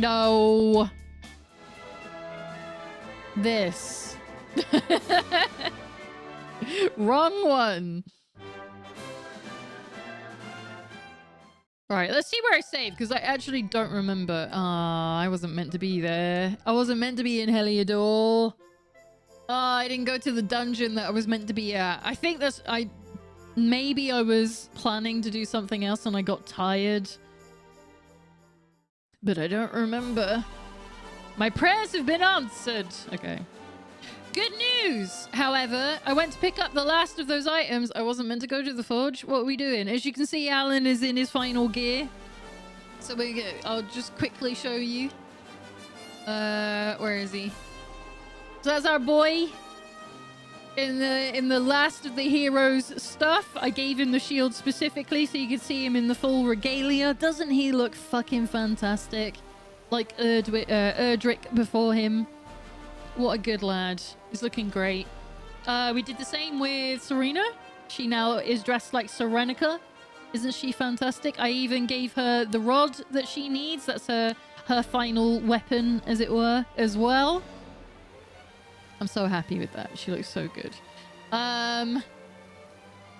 No. This. Wrong one. Alright, let's see where I saved, because I actually don't remember. I wasn't meant to be there. I wasn't meant to be in Heliodor. I didn't go to the dungeon that I was meant to be at. I think that's... Maybe I was planning to do something else and I got tired. But I don't remember. My prayers have been answered. Okay. Good news! However, I went to pick up the last of those items. I wasn't meant to go to the forge. What are we doing? As you can see, Alan is in his final gear. So I'll just quickly show you. Where is he? So that's our boy. In the last of the heroes stuff, I gave him the shield specifically so you could see him in the full regalia. Doesn't he look fucking fantastic? Like Erdrick before him. What a good lad. He's looking great. We did the same with Serena. She now is dressed like Serenica. Isn't she fantastic? I even gave her the rod that she needs. That's her final weapon, as it were, as well. I'm so happy with that. She looks so good.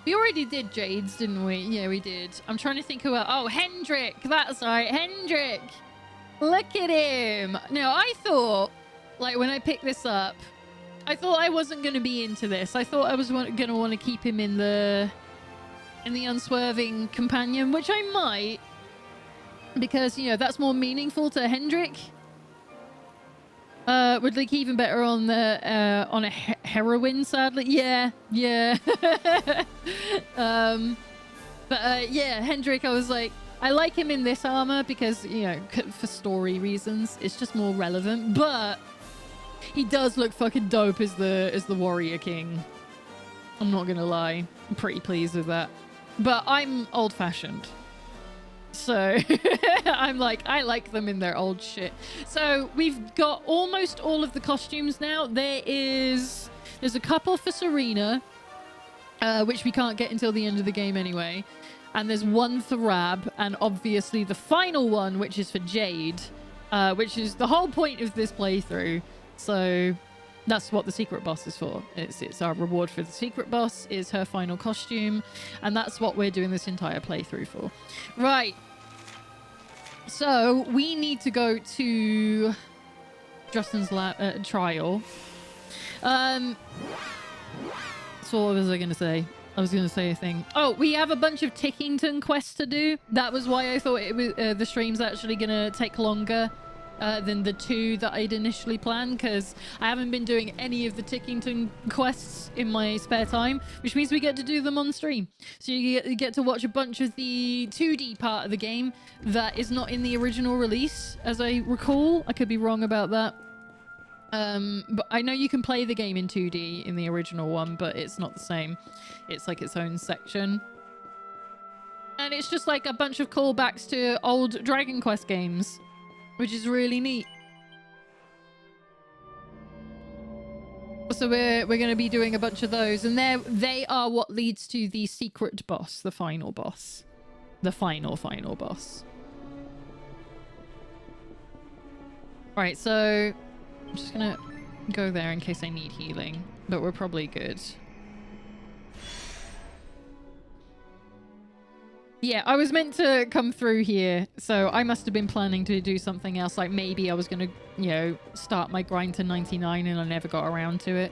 We already did Jade's, didn't we? Yeah, we did. I'm trying to think who else. Oh, Hendrik. That's right. Hendrik. Look at him. Now, I thought, like, when I picked this up, I thought I wasn't going to be into this. I thought I was going to want to keep him in the unswerving companion, which I might, because, you know, that's more meaningful to Hendrik. Would look even better on a heroine, sadly. Yeah. Yeah, Hendrik, I was like, I like him in this armor because, you know, for story reasons, it's just more relevant. But he does look fucking dope as the warrior king. I'm not gonna lie, I'm pretty pleased with that. But I'm old-fashioned. So I'm like, I like them in their old shit. So we've got almost all of the costumes now. There's a couple for Serena, which we can't get until the end of the game anyway. And there's one for Rab, and obviously the final one, which is for Jade, which is the whole point of this playthrough. So that's what the secret boss is for. It's our reward for the secret boss is her final costume, and that's what we're doing this entire playthrough for. Right. So we need to go to Justin's trial. So what was I going to say? I was going to say a thing. Oh, we have a bunch of Tickington quests to do. That was why I thought it was the stream's actually going to take longer than the 2 that I'd initially planned, because I haven't been doing any of the Tickington quests in my spare time, which means we get to do them on stream. So you get to watch a bunch of the 2D part of the game that is not in the original release, as I recall. I could be wrong about that. But I know you can play the game in 2D in the original one, but it's not the same. It's like its own section. And it's just like a bunch of callbacks to old Dragon Quest games, which is really neat. So we're going to be doing a bunch of those, and they are what leads to the secret boss, the final boss. The final boss. Right, so I'm just going to go there in case I need healing, but we're probably good. Yeah, I was meant to come through here, so I must have been planning to do something else. Like maybe I was going to, you know, start my grind to 99 and I never got around to it.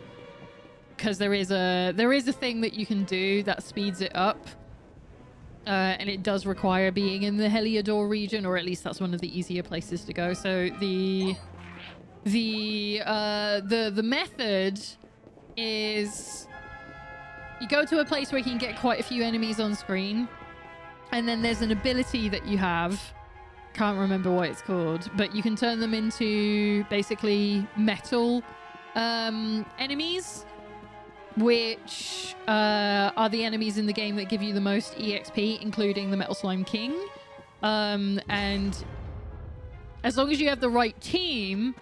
Because there is a thing that you can do that speeds it up. And it does require being in the Heliodor region, or at least that's one of the easier places to go. So the method is you go to a place where you can get quite a few enemies on screen. And then there's an ability that you have, can't remember what it's called, but you can turn them into basically metal enemies, which are the enemies in the game that give you the most EXP, including the Metal Slime King. And as long as you have the right team,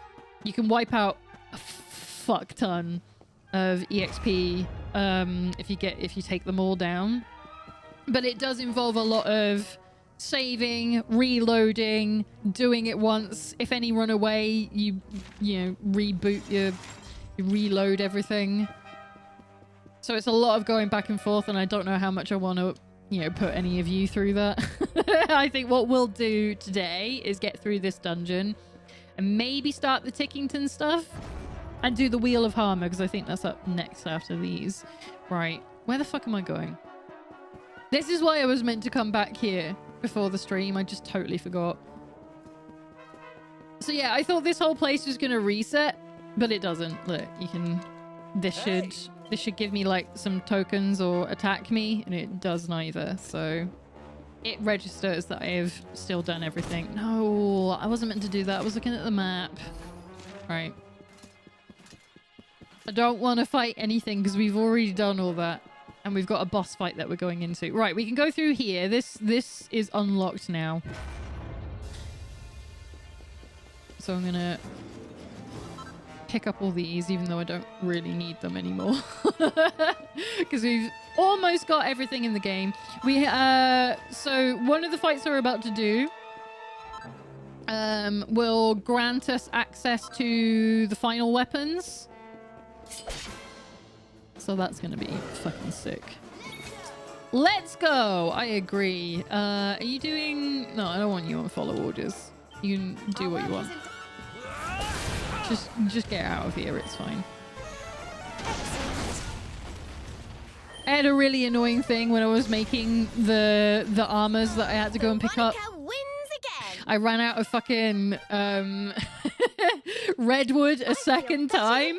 you can wipe out a fuck ton of EXP if you take them all down. But it does involve a lot of saving, reloading, doing it once. If any run away, you know, reboot you reload everything. So it's a lot of going back and forth, and I don't know how much I want to, you know, put any of you through that. I think what we'll do today is get through this dungeon and maybe start the Tickington stuff and do the Wheel of Harmer, because I think that's up next after these. Right, where the fuck am I going? This is why I was meant to come back here before the stream. I just totally forgot. So yeah, I thought this whole place was going to reset, but it doesn't. Look, you can... This should give me like some tokens or attack me, and it does neither. So it registers that I've still done everything. No, I wasn't meant to do that. I was looking at the map. Right. I don't want to fight anything because we've already done all that. And we've got a boss fight that we're going into. Right, we can go through here. This is unlocked now. So I'm going to pick up all these, even though I don't really need them anymore. Because we've almost got everything in the game. So one of the fights we're about to do will grant us access to the final weapons. So that's going to be fucking sick. Let's go. I agree. Are you doing... No, I don't want you on follow orders. You can do what you want. Just get out of here. It's fine. I had a really annoying thing when I was making the armors that I had to go and pick up. I ran out of fucking redwood a second time.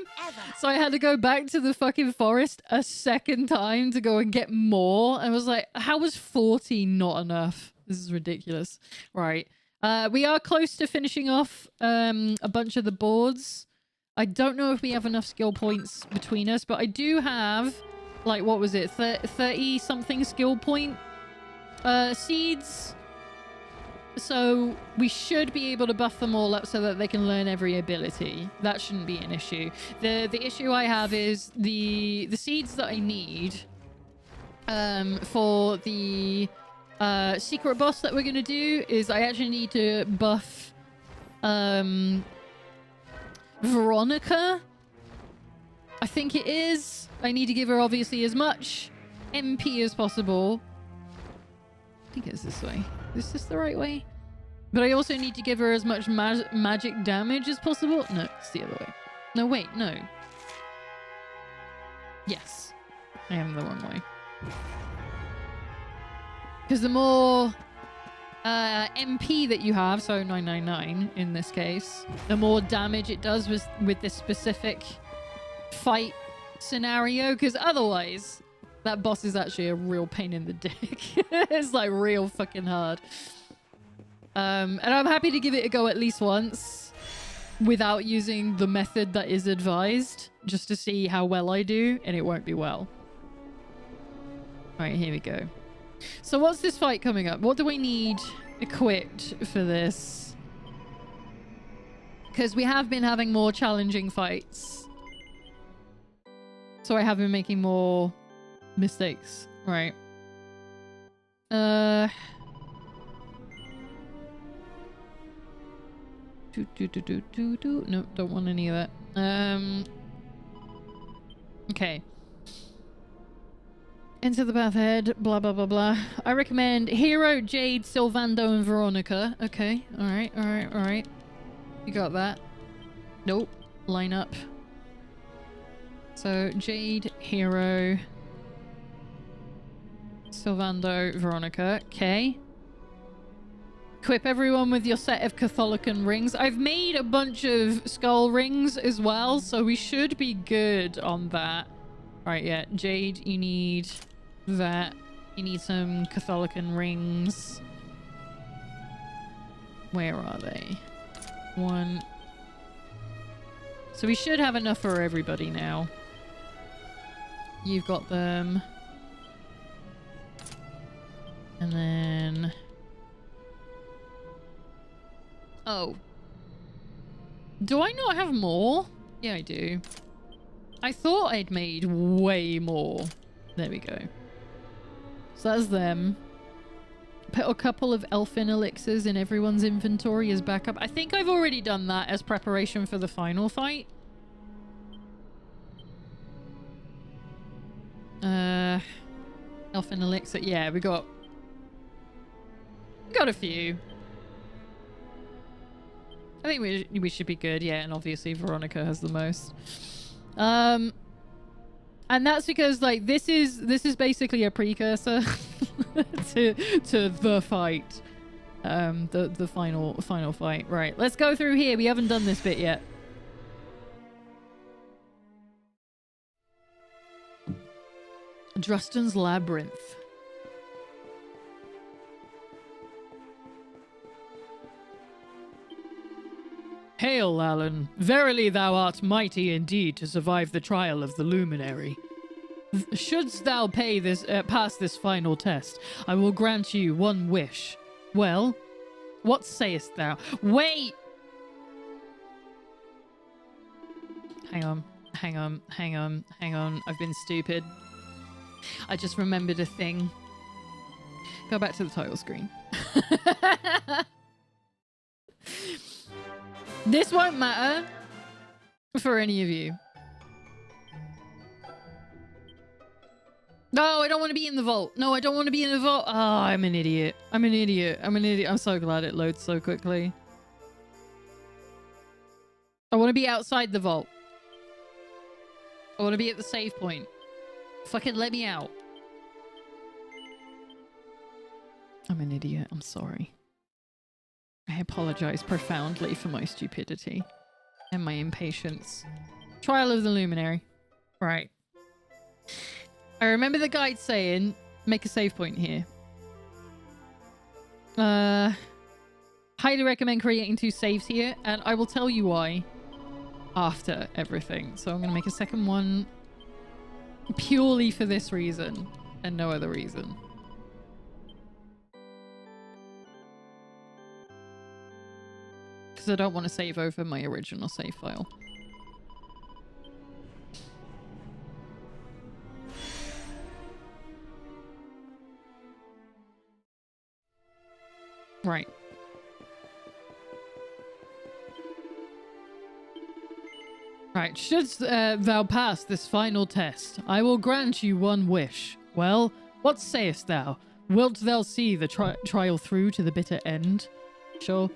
So I had to go back to the fucking forest a second time to go and get more. I was like, how was 40 not enough? This is ridiculous. Right. We are close to finishing off a bunch of the boards. I don't know if we have enough skill points between us, but I do have, like, what was it? 30 something skill point seeds. So we should be able to buff them all up so that they can learn every ability. That shouldn't be an issue. The issue I have is the seeds that I need for the secret boss that we're going to do is I actually need to buff Veronica. I think it is. I need to give her obviously as much MP as possible. I think it's this way. Is this the right way? But I also need to give her as much magic damage as possible. No, it's the other way. No, wait, no. Yes. I am the wrong way. Because the more MP that you have, so 999 in this case, the more damage it does with this specific fight scenario. Because otherwise, that boss is actually a real pain in the dick. It's like real fucking hard. And I'm happy to give it a go at least once without using the method that is advised, just to see how well I do, and it won't be well. All right, here we go. So what's this fight coming up? What do we need equipped for this? Because we have been having more challenging fights. So I have been making more mistakes. Right. No, don't want any of that. Okay. Enter the path ahead, blah, blah, blah, blah. I recommend Hero, Jade, Sylvando, and Veronica. Okay, alright, alright, alright. You got that. Nope. Line up. So, Jade, Hero, Sylvando, Veronica. Okay. Equip everyone with your set of Catholican rings. I've made a bunch of skull rings as well, so we should be good on that. Right, yeah. Jade, you need that. You need some Catholican rings. Where are they? One. So we should have enough for everybody now. You've got them. And then... Oh. Do I not have more? Yeah, I do. I thought I'd made way more. There we go. So that's them. Put a couple of elfin elixirs in everyone's inventory as backup. I think I've already done that as preparation for the final fight. Elfin elixir. Yeah, we got a few. I think we should be good. Yeah, and obviously Veronica has the most. And that's because like this is basically a precursor to the fight. The final fight. Right, let's go through here. We haven't done this bit yet. Drustin's Labyrinth. Hail, Alan. Verily thou art mighty indeed to survive the trial of the Luminary. Shouldst thou pass this final test, I will grant you one wish. Well, what sayest thou? Wait! Hang on. I've been stupid. I just remembered a thing. Go back to the title screen. This won't matter for any of you. No, I don't want to be in the vault. No, I don't want to be in the vault. Oh, I'm an idiot. I'm so glad it loads so quickly. I want to be outside the vault. I want to be at the save point. Fucking let me out. I'm an idiot. I'm sorry. I apologize profoundly for my stupidity and my impatience. Trial of the Luminary. Right. I remember the guide saying, make a save point here. Highly recommend creating 2 saves here, and I will tell you why after everything. So I'm going to make a second one purely for this reason and no other reason. Because I don't want to save over my original save file. Right. Right, shouldst thou pass this final test, I will grant you one wish. Well, what sayest thou? Wilt thou see the trial through to the bitter end? Sure.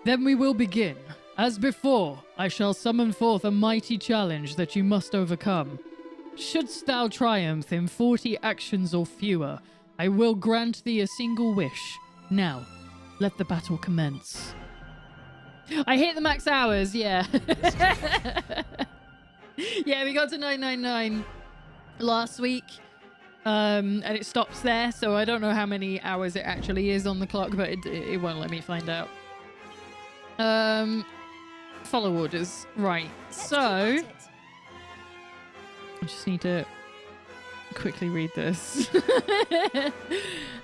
Then we will begin. As before, I shall summon forth a mighty challenge that you must overcome. Shouldst thou triumph in 40 actions or fewer, I will grant thee a single wish. Now, let the battle commence. I hit the max hours, yeah. Yeah, we got to 999 last week. And it stops there, so I don't know how many hours it actually is on the clock, but it won't let me find out. Follow orders. Right, so I just need to quickly read this.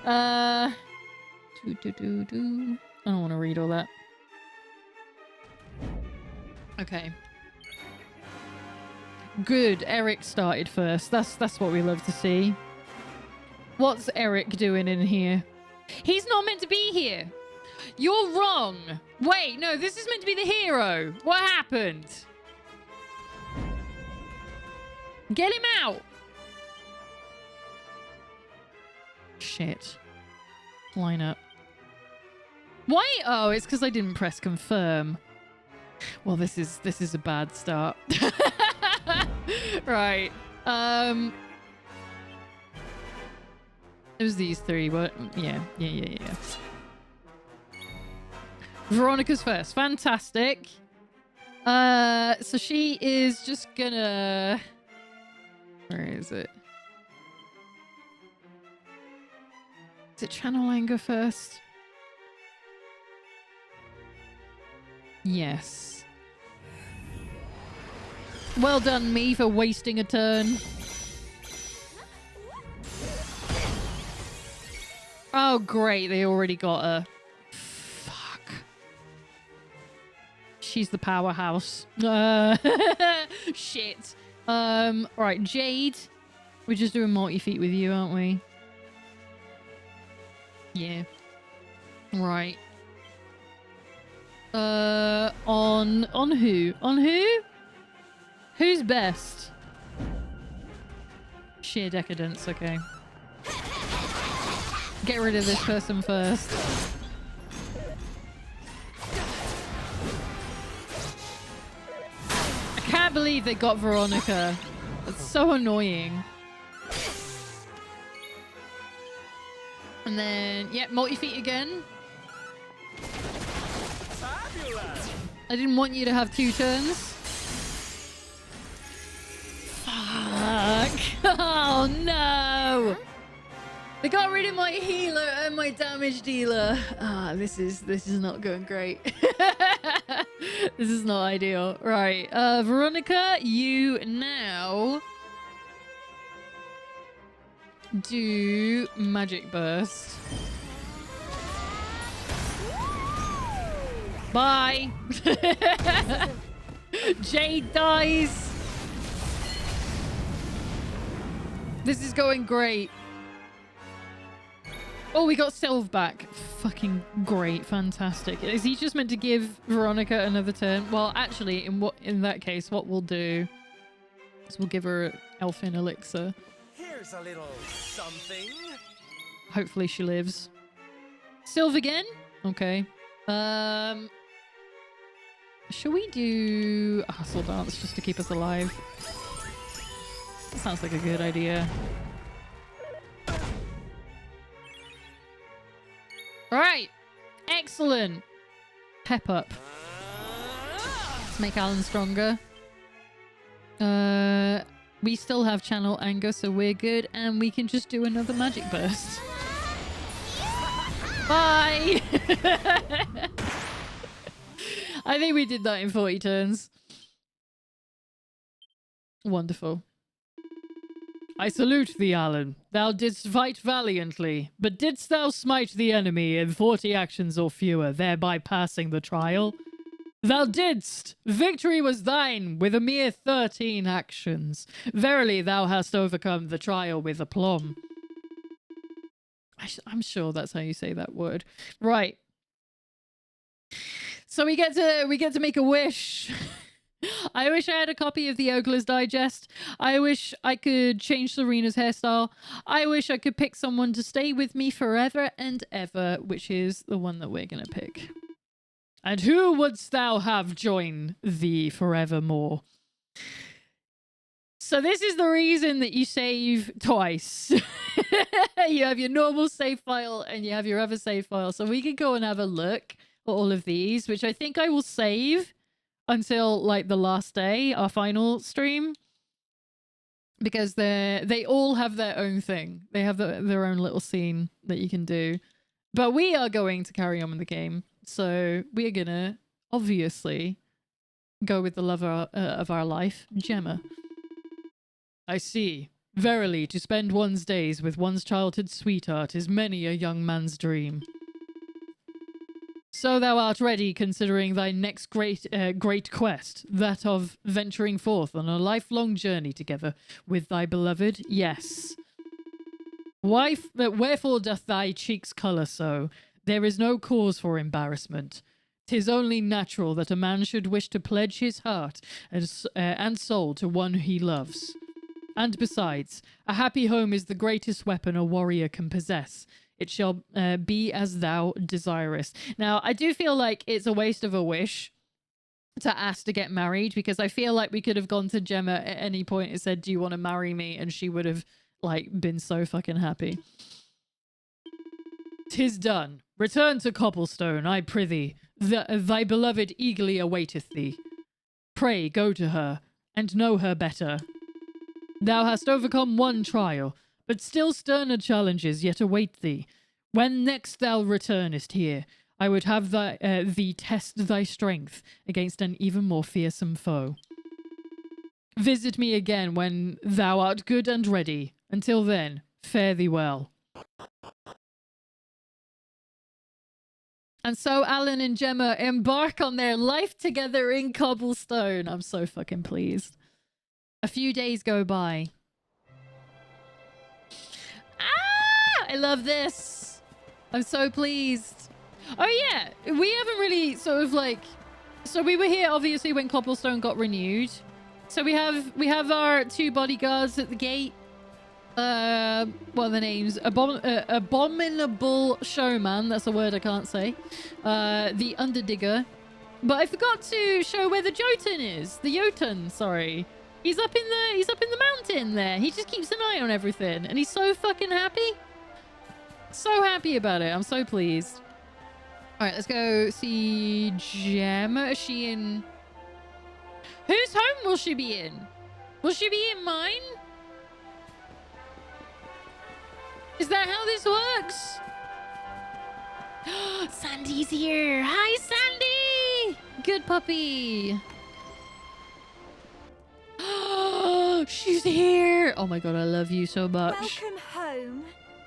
I don't want to read all that. Okay. Good. Eric started first. That's what we love to see. What's Eric doing in here? He's not meant to be here. You're wrong. Wait, no, this is meant to be the hero. What happened? Get him out. Shit. Line up. Why? Oh, it's because I didn't press confirm. Well, this is a bad start. Right. It was these 3, but yeah. Veronica's first. Fantastic. So she is just gonna... Where is it? Is it channel anger first? Yes. Well done, me, for wasting a turn. Oh, great. They already got her. Fuck. She's the powerhouse. Shit. Right, Jade. We're just doing multi-feet with you, aren't we? Yeah. Right. On who? On who? Who's best? Sheer decadence, okay. Get rid of this person first. I can't believe they got Veronica. That's so annoying. And then, yeah, multi-feet again. I didn't want you to have 2 turns. Fuck. Oh no. They got rid of my healer and my damage dealer. Ah, this is not going great. This is not ideal. Right. Veronica, you now do Magic Burst. Bye. Jade dies. This is going great. Oh, we got Sylve back. Fucking great. Fantastic. Is he just meant to give Veronica another turn? Well, actually, in that case, what we'll do is we'll give her Elfin Elixir. Here's a little something. Hopefully she lives. Sylve again? Okay. Shall we do a Hustle Dance just to keep us alive? That sounds like a good idea. Alright. Excellent. Pep up. Let's make Alan stronger. We still have Channel Anger, so we're good. And we can just do another Magic Burst. Bye! I think we did that in 40 turns. Wonderful. I salute thee, Alan. Thou didst fight valiantly, but didst thou smite the enemy in 40 actions or fewer, thereby passing the trial? Thou didst! Victory was thine with a mere 13 actions. Verily thou hast overcome the trial with aplomb. I'm sure that's how you say that word. Right. So we get to make a wish. I wish I had a copy of the Ogler's Digest. I wish I could change Serena's hairstyle. I wish I could pick someone to stay with me forever and ever, which is the one that we're going to pick. And who wouldst thou have join thee forevermore? So this is the reason that you save twice. You have your normal save file and you have your other save file. So we can go and have a look at all of these, which I think I will save until like the last day, our final stream, because they all have their own thing. They have their own little scene that you can do. But we are going to carry on with the game, so we are gonna obviously go with the lover of our life, Gemma. I see. Verily, to spend one's days with one's childhood sweetheart is many a young man's dream. So thou art ready, considering thy next great quest, that of venturing forth on a lifelong journey together with thy beloved? Yes. Wherefore doth thy cheeks colour so? There is no cause for embarrassment. 'Tis only natural that a man should wish to pledge his heart and soul to one he loves. And besides, a happy home is the greatest weapon a warrior can possess. It shall be as thou desirest. Now, I do feel like it's a waste of a wish to ask to get married, because I feel like we could have gone to Gemma at any point and said, do you want to marry me? And she would have like been so fucking happy. 'Tis done. Return to Cobblestone, I prithee. Thy beloved eagerly awaiteth thee. Pray go to her and know her better. Thou hast overcome one trial, but still sterner challenges yet await thee. When next thou returnest here, I would have thee test thy strength against an even more fearsome foe. Visit me again when thou art good and ready. Until then, fare thee well. And so Alan and Gemma embark on their life together in Cobblestone. I'm so fucking pleased. A few days go by. Ah! I love this. I'm so pleased. Oh yeah, we haven't really sort of like. So we were here obviously when Cobblestone got renewed. So we have our 2 bodyguards at the gate. What are the names? Abominable Showman. That's a word I can't say. The Underdigger. But I forgot to show where the Jotun is. The Jotun, sorry. He's up in the mountain there. He just keeps an eye on everything, and he's so fucking happy. So happy about it. I'm so pleased. All right, let's go see Gemma. Is she in? Whose home will she be in? Will she be in mine? Is that how this works? Sandy's here. Hi, Sandy. Good puppy. She's here. Oh my god, I love you so much. Welcome home,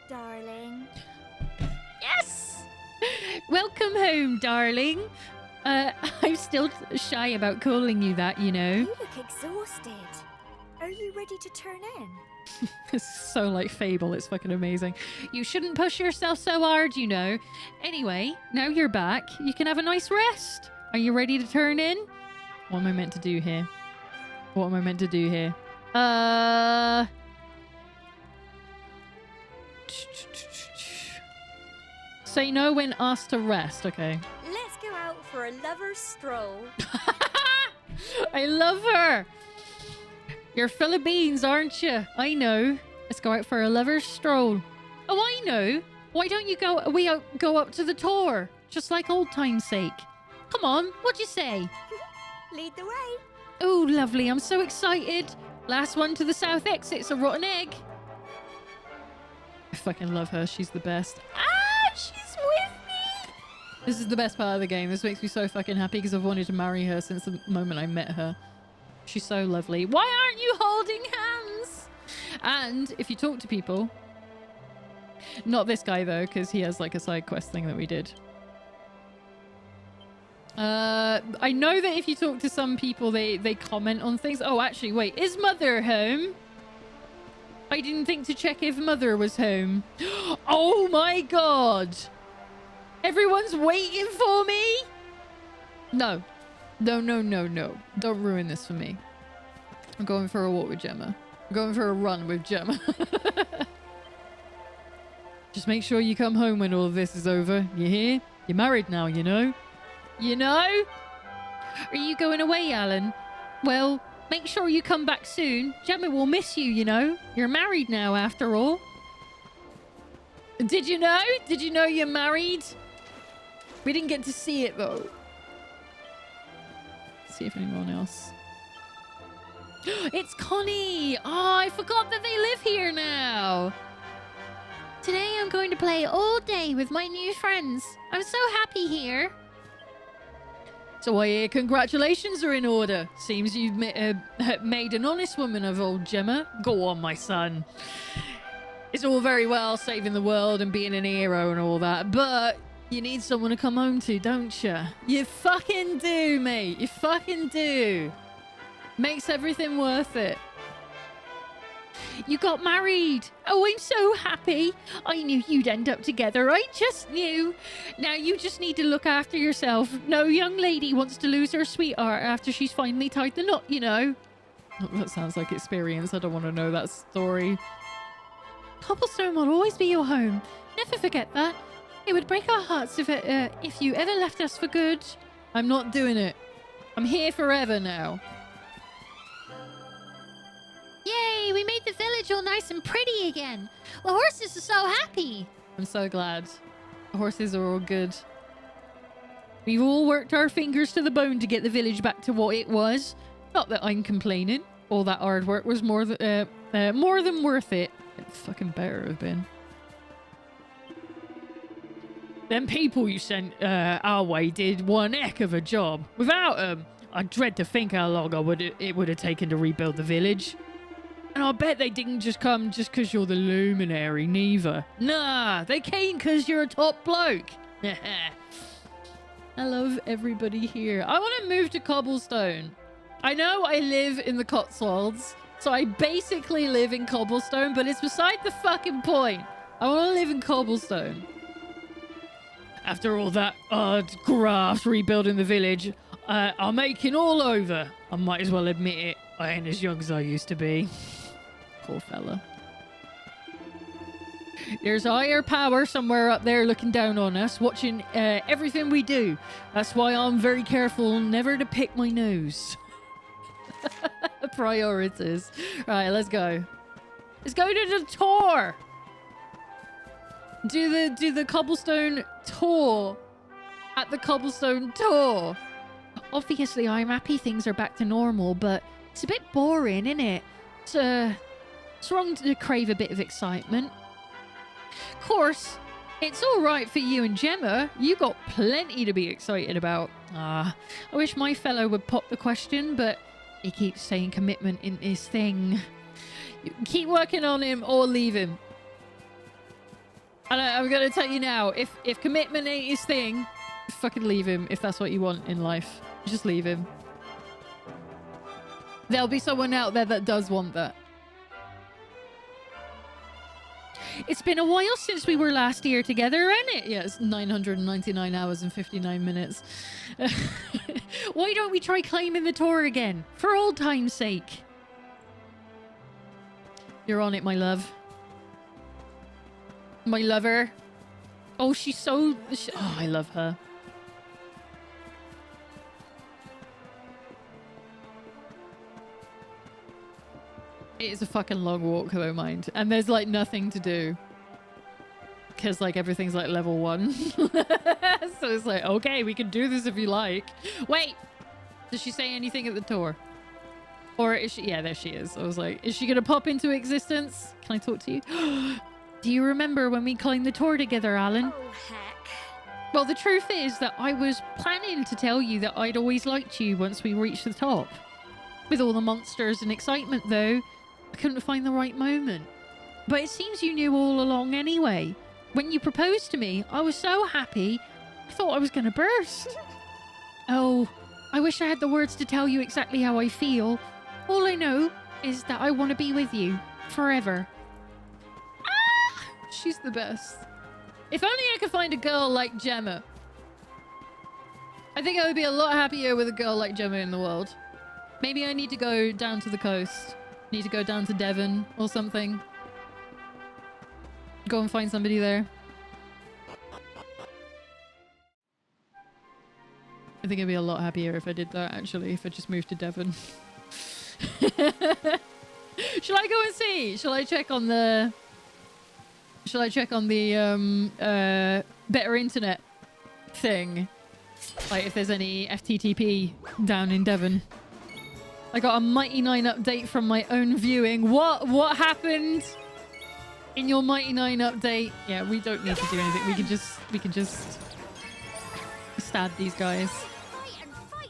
darling. Yes. Welcome home, darling. I'm still shy about calling you that, you know. You look exhausted. Are you ready to turn in? It's so like Fable. It's fucking amazing. You shouldn't push yourself so hard, you know. Anyway, now you're back. You can have a nice rest. Are you ready to turn in? What am I meant to do here? What am I meant to do here? Say no when asked to rest. Okay. Let's go out for a lover's stroll. I love her. You're full of beans, aren't you? I know. Let's go out for a lover's stroll. Oh, I know. Why don't you go up to the tour? Just like old time's sake. Come on, what'd you say? Lead the way. Oh, lovely. I'm so excited. Last one to the south exit's a rotten egg. I fucking love her. She's the best. Ah, she's with me. This is the best part of the game. This makes me so fucking happy because I've wanted to marry her since the moment I met her. She's so lovely. Why aren't you holding hands? And if you talk to people, not this guy though, because he has like a side quest thing that we did. I know that if you talk to some people, they comment on things. Oh, actually, wait, is Mother home? I didn't think to check if Mother was home. Oh my god. Everyone's waiting for me? No. No, no, no, no. Don't ruin this for me. I'm going for a walk with Gemma. I'm going for a run with Gemma. Just make sure you come home when all of this is over. You hear? You're married now, you know? You know? Are you going away, Alan? Well, make sure you come back soon. Gemma will miss you, you know? You're married now, after all. Did you know? Did you know you're married? We didn't get to see it, though. See if anyone else. It's Connie! Oh, I forgot that they live here now. Today I'm going to play all day with my new friends. I'm so happy here. So I hear congratulations are in order. Seems you've made an honest woman of old Gemma. Go on, my son. It's all very well saving the world and being an hero and all that, but you need someone to come home to, don't you? You fucking do, mate. You fucking do. Makes everything worth it. You got married. Oh, I'm so happy. I knew you'd end up together. I just knew. Now you just need to look after yourself. No young lady wants to lose her sweetheart after she's finally tied the knot, you know. Oh, that sounds like experience. I don't want to know that story. Cobblestone will always be your home. Never forget that. It would break our hearts if you ever left us for good. I'm not doing it. I'm here forever now. Yay, we made the village all nice and pretty again. The horses are so happy. I'm so glad. The horses are all good. We've all worked our fingers to the bone to get the village back to what it was. Not that I'm complaining. All that hard work was more than worth it. It fucking better have been. Them people you sent our way did one heck of a job. Without them, I dread to think how long it would have taken to rebuild the village. And I bet they didn't just come just because you're the luminary, neither. Nah, they came because you're a top bloke. I love everybody here. I want to move to Cobblestone. I know I live in the Cotswolds, so I basically live in Cobblestone, but it's beside the fucking point. I want to live in Cobblestone. After all that graft rebuilding the village, I'm aching all over. I might as well admit it. I ain't as young as I used to be. Poor fella. There's a higher power somewhere up there looking down on us, watching everything we do. That's why I'm very careful never to pick my nose. Priorities. Right, let's go. Let's go to the tour. Do the cobblestone tour at the cobblestone tour. Obviously, I'm happy things are back to normal, but it's a bit boring, isn't it? It's wrong to crave a bit of excitement. Of course, it's all right for you and Gemma. You got plenty to be excited about. I wish my fellow would pop the question, but he keeps saying commitment in his thing. You keep working on him or leave him. And I'm going to tell you now, if commitment ain't his thing, fucking leave him if that's what you want in life. Just leave him. There'll be someone out there that does want that. It's been a while since we were last here together, ain't it? Yeah, it's 999 hours and 59 minutes. Why don't we try climbing the tower again? For old time's sake. You're on it, my love. My lover. Oh, she's so... Oh, I love her. It is a fucking long walk, though, mind. And there's, like, nothing to do. Because, like, everything's, like, level 1. So it's like, okay, we can do this if you like. Wait! Does she say anything at the tour? Or is she... Yeah, there she is. I was like, is she going to pop into existence? Can I talk to you? Do you remember when we climbed the tour together, Alan? Oh, heck. Well, the truth is that I was planning to tell you that I'd always liked you once we reached the top. With all the monsters and excitement, though, I couldn't find the right moment. But it seems you knew all along anyway. When you proposed to me, I was so happy, I thought I was going to burst. Oh, I wish I had the words to tell you exactly how I feel. All I know is that I want to be with you forever. Ah, she's the best. If only I could find a girl like Gemma. I think I would be a lot happier with a girl like Gemma in the world. Maybe I need to go down to the coast. Need to go down to Devon or something. Go and find somebody there. I think I'd be a lot happier if I did that, actually, if I just moved to Devon. Shall I go and see? Shall I check on the... Shall I check on the better internet thing? Like if there's any FTTP down in Devon. I got a Mighty 9 update from my own viewing. What happened in your Mighty 9 update? Yeah, we don't need to do anything. We can just stab these guys. Fight and fight.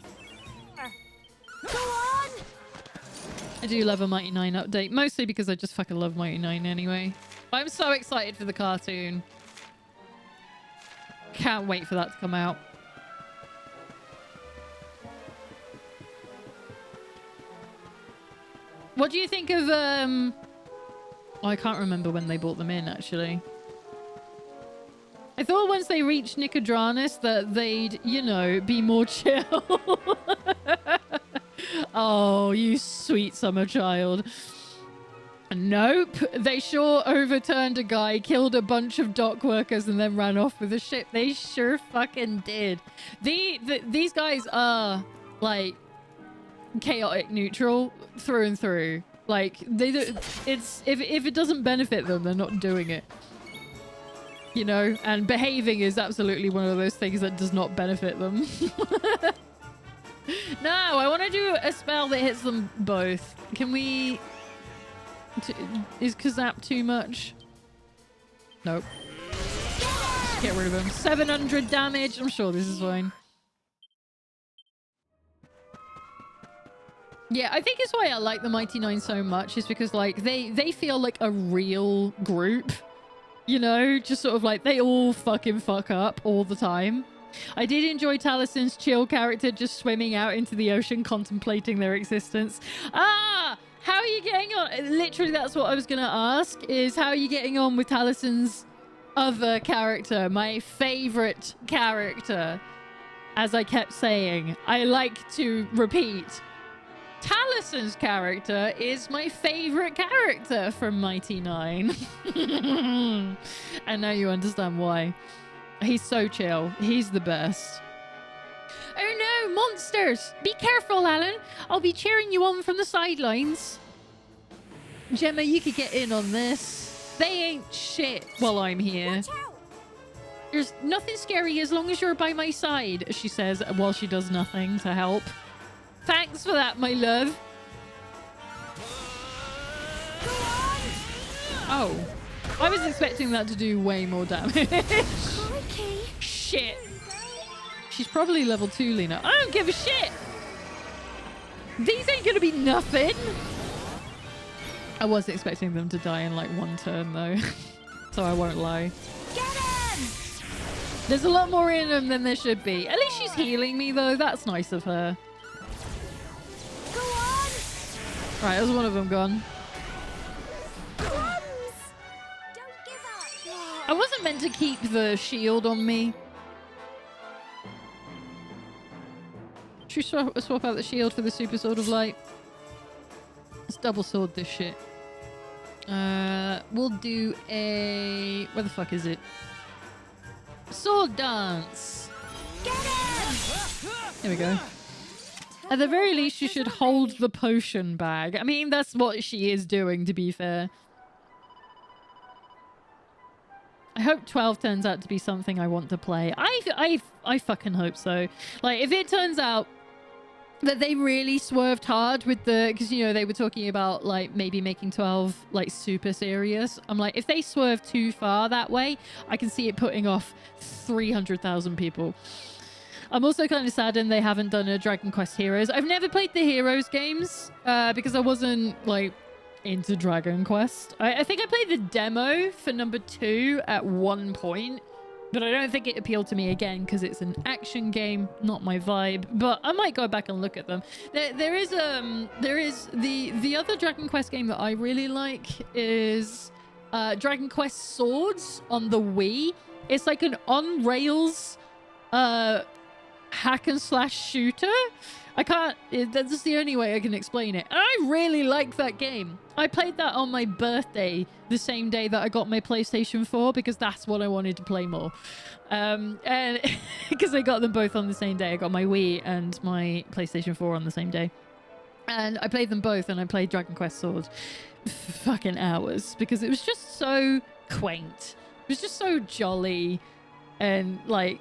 Go on. I do love a Mighty 9 update, mostly because I just fucking love Mighty 9 anyway. I'm so excited for the cartoon. Can't wait for that to come out. What do you think of, oh, I can't remember when they brought them in, actually. I thought once they reached Nicodranus that they'd, you know, be more chill. Oh, you sweet summer child. Nope. They sure overturned a guy, killed a bunch of dock workers, and then ran off with the ship. They sure fucking did. These guys are, like... chaotic neutral through and through. Like they do, it's if it doesn't benefit them, they're not doing it, you know. And behaving is absolutely one of those things that does not benefit them. No, I want to do a spell that hits them both. Can we is Kazap too much? Nope. Just get rid of him. 700 damage. I'm sure this is fine. Yeah, I think it's why I like the Mighty 9 so much is because, like, they feel like a real group, you know? Just sort of like, they all fucking fuck up all the time. I did enjoy Talison's chill character just swimming out into the ocean, contemplating their existence. Ah! How are you getting on? Literally, that's what I was going to ask, is how are you getting on with Talison's other character, my favorite character, as I kept saying, I like to repeat, Talison's character is my favorite character from Mighty Nine. And now you understand why. He's so chill. He's the best. Oh no, monsters! Be careful, Alan. I'll be cheering you on from the sidelines. Gemma, you could get in on this. They ain't shit while I'm here. Watch out! There's nothing scary as long as you're by my side, she says while she does nothing to help. Thanks for that, my love. Go on! Oh, I was expecting that to do way more damage. Crikey! Shit. She's probably level 2, Lena. I don't give a shit. These ain't gonna be nothing. I was expecting them to die in like one turn though. So I won't lie. Get him! There's a lot more in them than there should be. At least she's healing me though. That's nice of her. Go on! Right, there's one of them gone. Don't give up! I wasn't meant to keep the shield on me. Should we swap out the shield for the super sword of light? Let's double sword this shit. We'll do a... Where the fuck is it? Sword dance! Get him! There we go. At the very least, you should hold the potion bag. I mean, that's what she is doing, to be fair. I hope 12 turns out to be something I want to play. I fucking hope so. Like, if it turns out that they really swerved hard with the... Because, you know, they were talking about, like, maybe making 12, like, super serious. I'm like, if they swerve too far that way, I can see it putting off 300,000 people. I'm also kind of saddened they haven't done a Dragon Quest Heroes. I've never played the Heroes games because I wasn't, like, into Dragon Quest. I think I played the demo for number 2 at one point, but I don't think it appealed to me again because it's an action game, not my vibe. But I might go back and look at them. There is the other Dragon Quest game that I really like is Dragon Quest Swords on the Wii. It's like an on rails hack and slash shooter. That's the only way I can explain it. And I really like that game. I played that on my birthday, the same day that I got my PlayStation 4, because that's what I wanted to play more. And because I got them both on the same day. I got my Wii and my PlayStation 4 on the same day. And I played them both, and I played Dragon Quest Swords for fucking hours because it was just so quaint. It was just so jolly and like...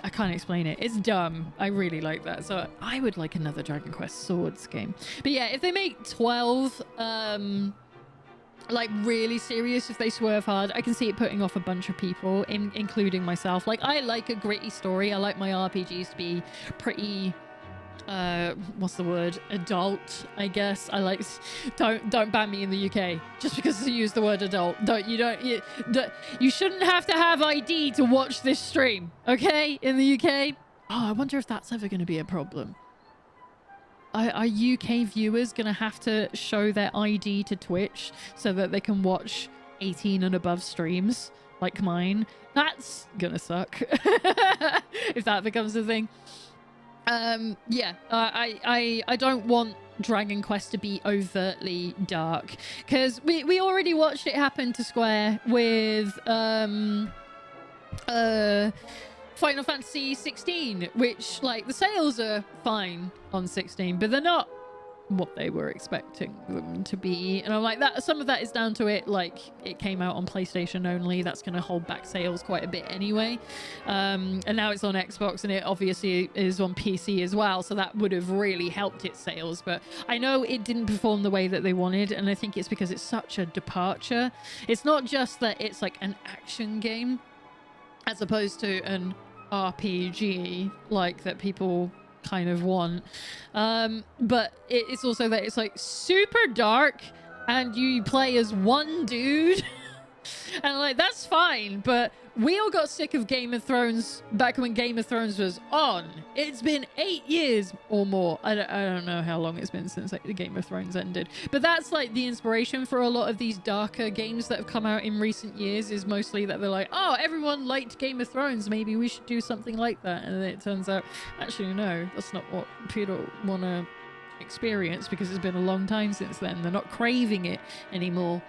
I can't explain it. It's dumb. I really like that. So I would like another Dragon Quest Swords game. But yeah, if they make 12, like really serious, if they swerve hard, I can see it putting off a bunch of people, including myself. Like, I like a gritty story. I like my RPGs to be pretty... what's the word? Adult, I guess. I like... Don't ban me in the UK just because I use the word adult. You shouldn't have to have ID to watch this stream, okay? In the UK. Oh, I wonder if that's ever going to be a problem. Are UK viewers going to have to show their ID to Twitch so that they can watch 18 and above streams like mine? That's gonna suck if that becomes a thing. Yeah, I don't want Dragon Quest to be overtly dark because we already watched it happen to Square with Final Fantasy 16, which, like, the sales are fine on 16, but they're not what they were expecting them to be. And I'm like, that some of that is down to it, like, it came out on PlayStation only. That's going to hold back sales quite a bit anyway. And now it's on Xbox, and it obviously is on PC as well, so that would have really helped its sales. But I know it didn't perform the way that they wanted, and I think it's because it's such a departure. It's not just that it's like an action game as opposed to an RPG like that people kind of want, but it's also that it's like super dark and you play as one dude And like, that's fine, but we all got sick of Game of Thrones back when Game of Thrones was on. It's been 8 years or more. I don't know how long it's been since like the Game of Thrones ended, but that's like the inspiration for a lot of these darker games that have come out in recent years, is mostly that they're like, oh, everyone liked Game of Thrones, maybe we should do something like that. And then it turns out, actually, no, that's not what people want to experience, because it's been a long time since then. They're not craving it anymore.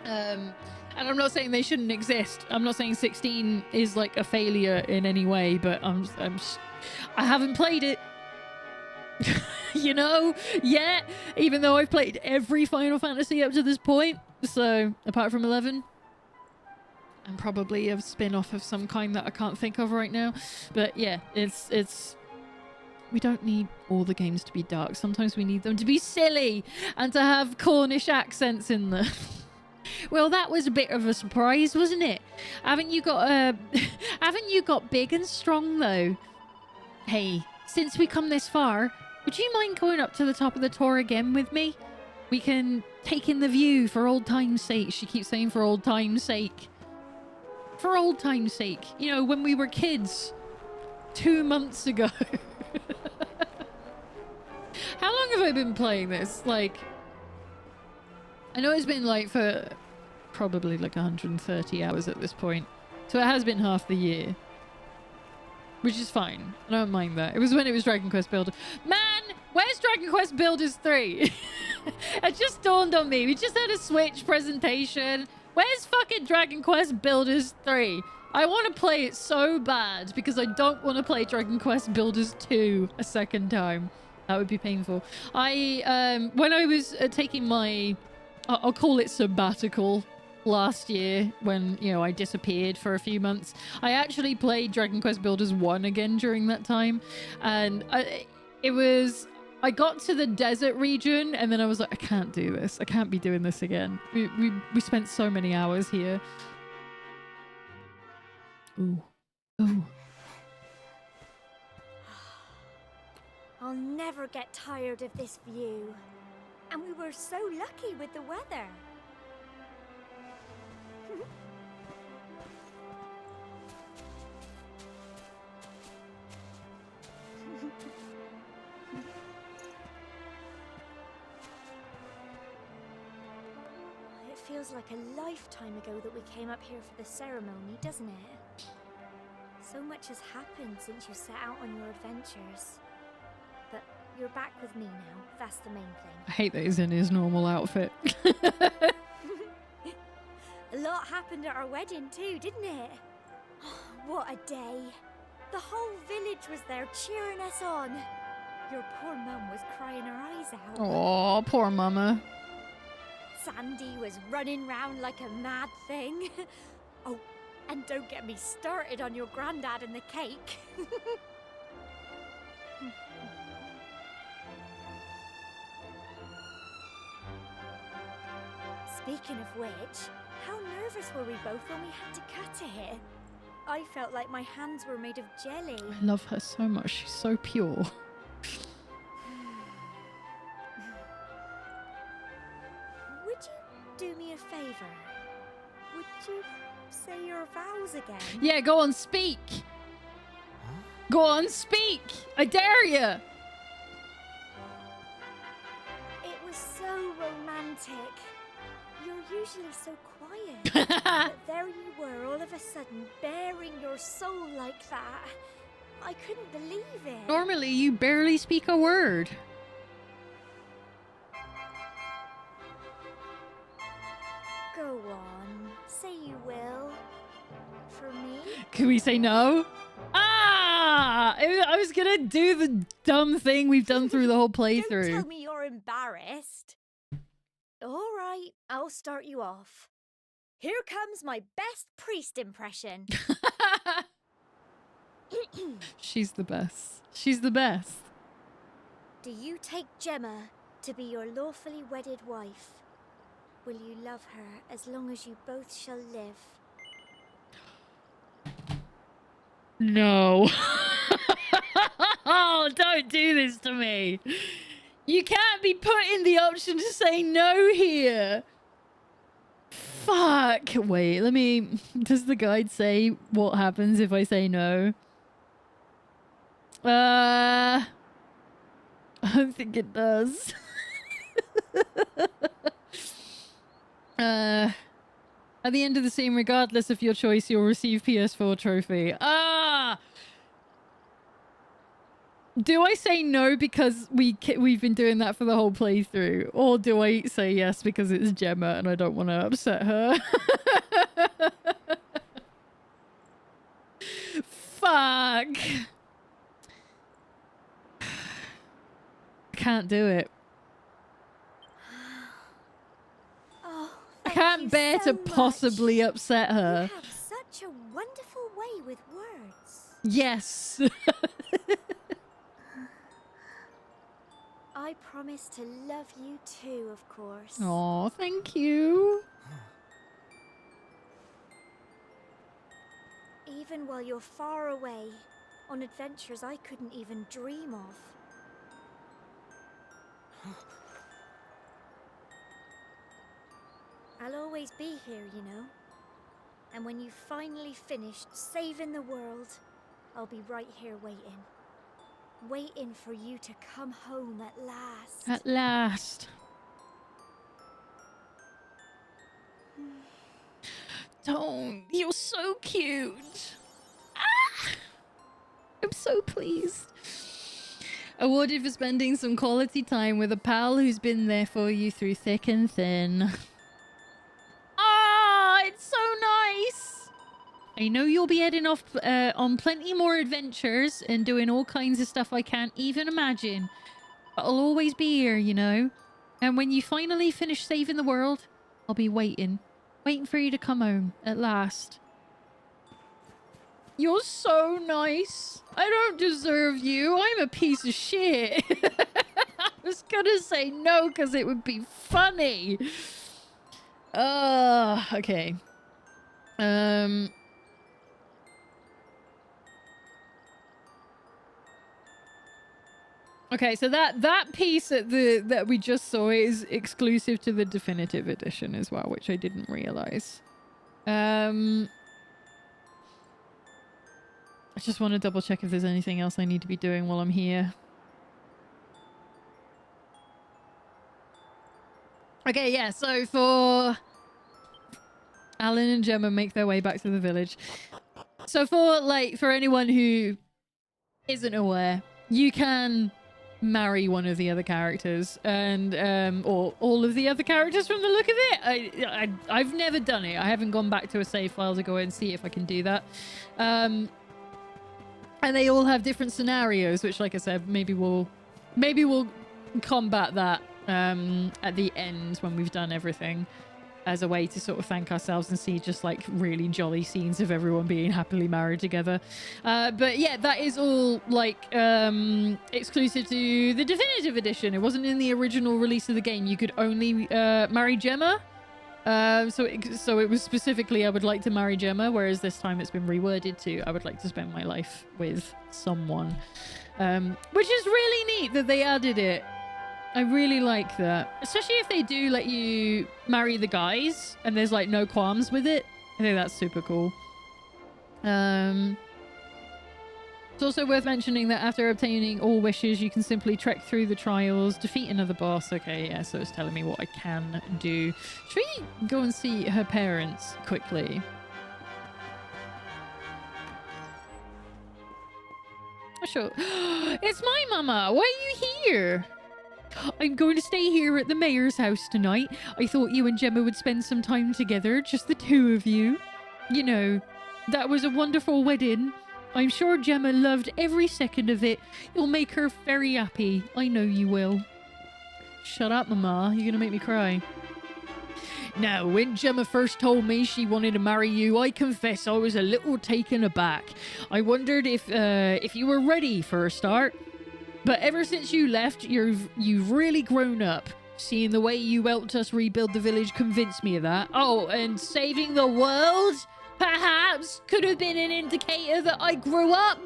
And I'm not saying they shouldn't exist. I'm not saying 16 is like a failure in any way, but I haven't played it, you know, yet, even though I've played every Final Fantasy up to this point. So apart from 11, and probably a spin-off of some kind that I can't think of right now. But yeah, it's we don't need all the games to be dark. Sometimes we need them to be silly and to have Cornish accents in them. Well, that was a bit of a surprise, wasn't it? Haven't you got big and strong though? Hey, since we come this far, would you mind going up to the top of the tower again with me? We can take in the view for old time's sake. She keeps saying for old time's sake. For old time's sake. You know, when we were kids 2 months ago. How long have I been playing this? Like, I know it's been like for probably like 130 hours at this point. So it has been half the year. Which is fine. I don't mind that. It was when it was Dragon Quest Builders. Man, where's Dragon Quest Builders 3? It just dawned on me. We just had a Switch presentation. Where's fucking Dragon Quest Builders 3? I want to play it so bad because I don't want to play Dragon Quest Builders 2 a second time. That would be painful. When I was taking my... I'll call it sabbatical last year, when, you know, I disappeared for a few months, I actually played Dragon Quest Builders 1 again during that time. And I got to the desert region and then I was like, I can't do this. I can't be doing this again. We spent so many hours here. Ooh. Ooh. I'll never get tired of this view. And we were so lucky with the weather. It feels like a lifetime ago that we came up here for the ceremony, doesn't it? So much has happened since you set out on your adventures. But you're back with me now. That's the main thing. I hate that he's in his normal outfit. A lot happened at our wedding too, didn't it? What a day. The whole village was there cheering us on. Your poor mum was crying her eyes out. Oh, poor mama. Sandy was running round like a mad thing. Oh, and don't get me started on your granddad and the cake. Speaking of which, how nervous were we both when we had to cut it? I felt like my hands were made of jelly. I love her so much. She's so pure. Would you do me a favor? Would you say your vows again? Yeah, go on, speak. Go on, speak. I dare you. It was so romantic. You're usually so quiet. But there you were, all of a sudden, bearing your soul like that. I couldn't believe it. Normally, you barely speak a word. Go on. Say you will. For me? Can we say no? I was gonna do the dumb thing we've done through the whole playthrough. Don't tell me you're embarrassed. All right, I'll start you off. Here comes my best priest impression. She's the best. She's the best. Do you take Gemma to be your lawfully wedded wife? Will you love her as long as you both shall live? No. Oh, don't do this to me. You can't be put in the option to say no here. Fuck! Wait, let me... Does the guide say what happens if I say no? I don't think it does. At the end of the scene, regardless of your choice, you'll receive PS4 trophy. Do I say no because we've been doing that for the whole playthrough? Or do I say yes because it's Gemma and I don't want to upset her? Fuck. I can't do it. Oh, I thank can't you bear so to possibly upset much. her. You have such a wonderful way with words. Yes. I promise to love you too, of course. Oh, thank you. Even while you're far away, on adventures I couldn't even dream of. I'll always be here, you know. And when you've finally finished saving the world, I'll be right here waiting. Waiting for you to come home at last. At last. Don't. You're so cute. Ah! I'm so pleased. Awarded for spending some quality time with a pal who's been there for you through thick and thin. Ah, it's so nice. I know you'll be heading off on plenty more adventures and doing all kinds of stuff I can't even imagine. But I'll always be here, you know. And when you finally finish saving the world, I'll be waiting. Waiting for you to come home at last. You're so nice. I don't deserve you. I'm a piece of shit. I was gonna say no because it would be funny. Okay. Okay, so that piece that we just saw is exclusive to the definitive edition as well, which I didn't realize. I just want to double check if there's anything else I need to be doing while I'm here. Okay, yeah, so for Alan and Gemma make their way back to the village. So for anyone who isn't aware, you can marry one of the other characters and or all of the other characters from the look of it. I've never done it. I haven't gone back to a save file to go and see if I can do that. And they all have different scenarios, which, like I said, maybe we'll combat that at the end when we've done everything, as a way to sort of thank ourselves and see just like really jolly scenes of everyone being happily married together. But yeah, that is all like exclusive to the definitive edition. It wasn't in the original release of the game. You could only marry Gemma. So it was specifically, I would like to marry Gemma, whereas this time it's been reworded to, I would like to spend my life with someone. Which is really neat that they added it. I really like that. Especially if they do let you marry the guys and there's like no qualms with it. I think that's super cool. It's also worth mentioning that after obtaining all wishes, you can simply trek through the trials, defeat another boss. Okay, yeah, so it's telling me what I can do. Should we go and see her parents quickly? Oh, sure. It's my mama. Why are you here? I'm going to stay here at the mayor's house tonight. I thought you and Gemma would spend some time together, just the two of you. You know, that was a wonderful wedding. I'm sure Gemma loved every second of it. You'll make her very happy. I know you will. Shut up, Mama. You're going to make me cry. Now, when Gemma first told me she wanted to marry you, I confess I was a little taken aback. I wondered if you were ready for a start. But ever since you left, you've really grown up. Seeing the way you helped us rebuild the village convinced me of that. Oh, and saving the world, perhaps, could have been an indicator that I grew up.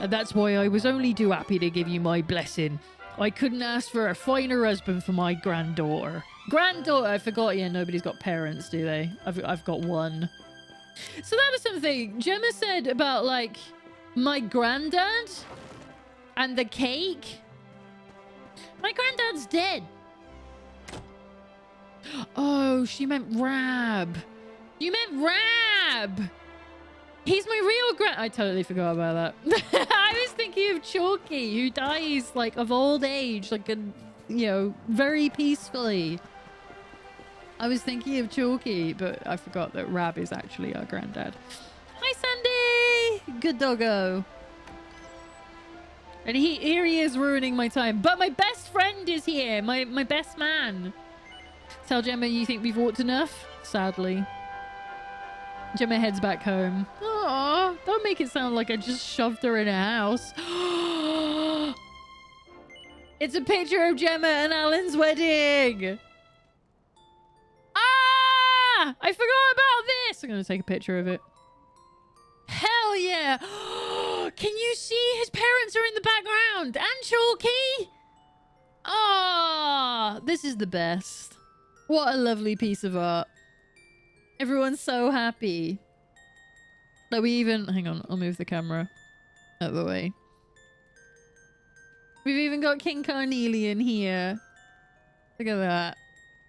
And that's why I was only too happy to give you my blessing. I couldn't ask for a finer husband for my granddaughter. Granddaughter, I forgot. Yeah, nobody's got parents, do they? I've got one. So that was something Gemma said about, like, my granddad and the cake. My granddad's dead. Oh, she meant Rab. You meant Rab. He's my real I totally forgot about that. I was thinking of Chalky, who dies, like, of old age, like, very peacefully. I was thinking of Chalky, but I forgot that Rab is actually our granddad. Hi, Sandy! Good doggo. And here he is ruining my time. But my best friend is here. My best man. Tell Gemma you think we've walked enough? Sadly. Gemma heads back home. Aw, don't make it sound like I just shoved her in a house. It's a picture of Gemma and Alan's wedding. Ah! I forgot about this. I'm going to take a picture of it. Hell yeah. Can you see his parents are in the background? And Chalky? Ah, this is the best. What a lovely piece of art. Everyone's so happy. That we even... Hang on, I'll move the camera out of the way. We've even got King Carnelian here. Look at that.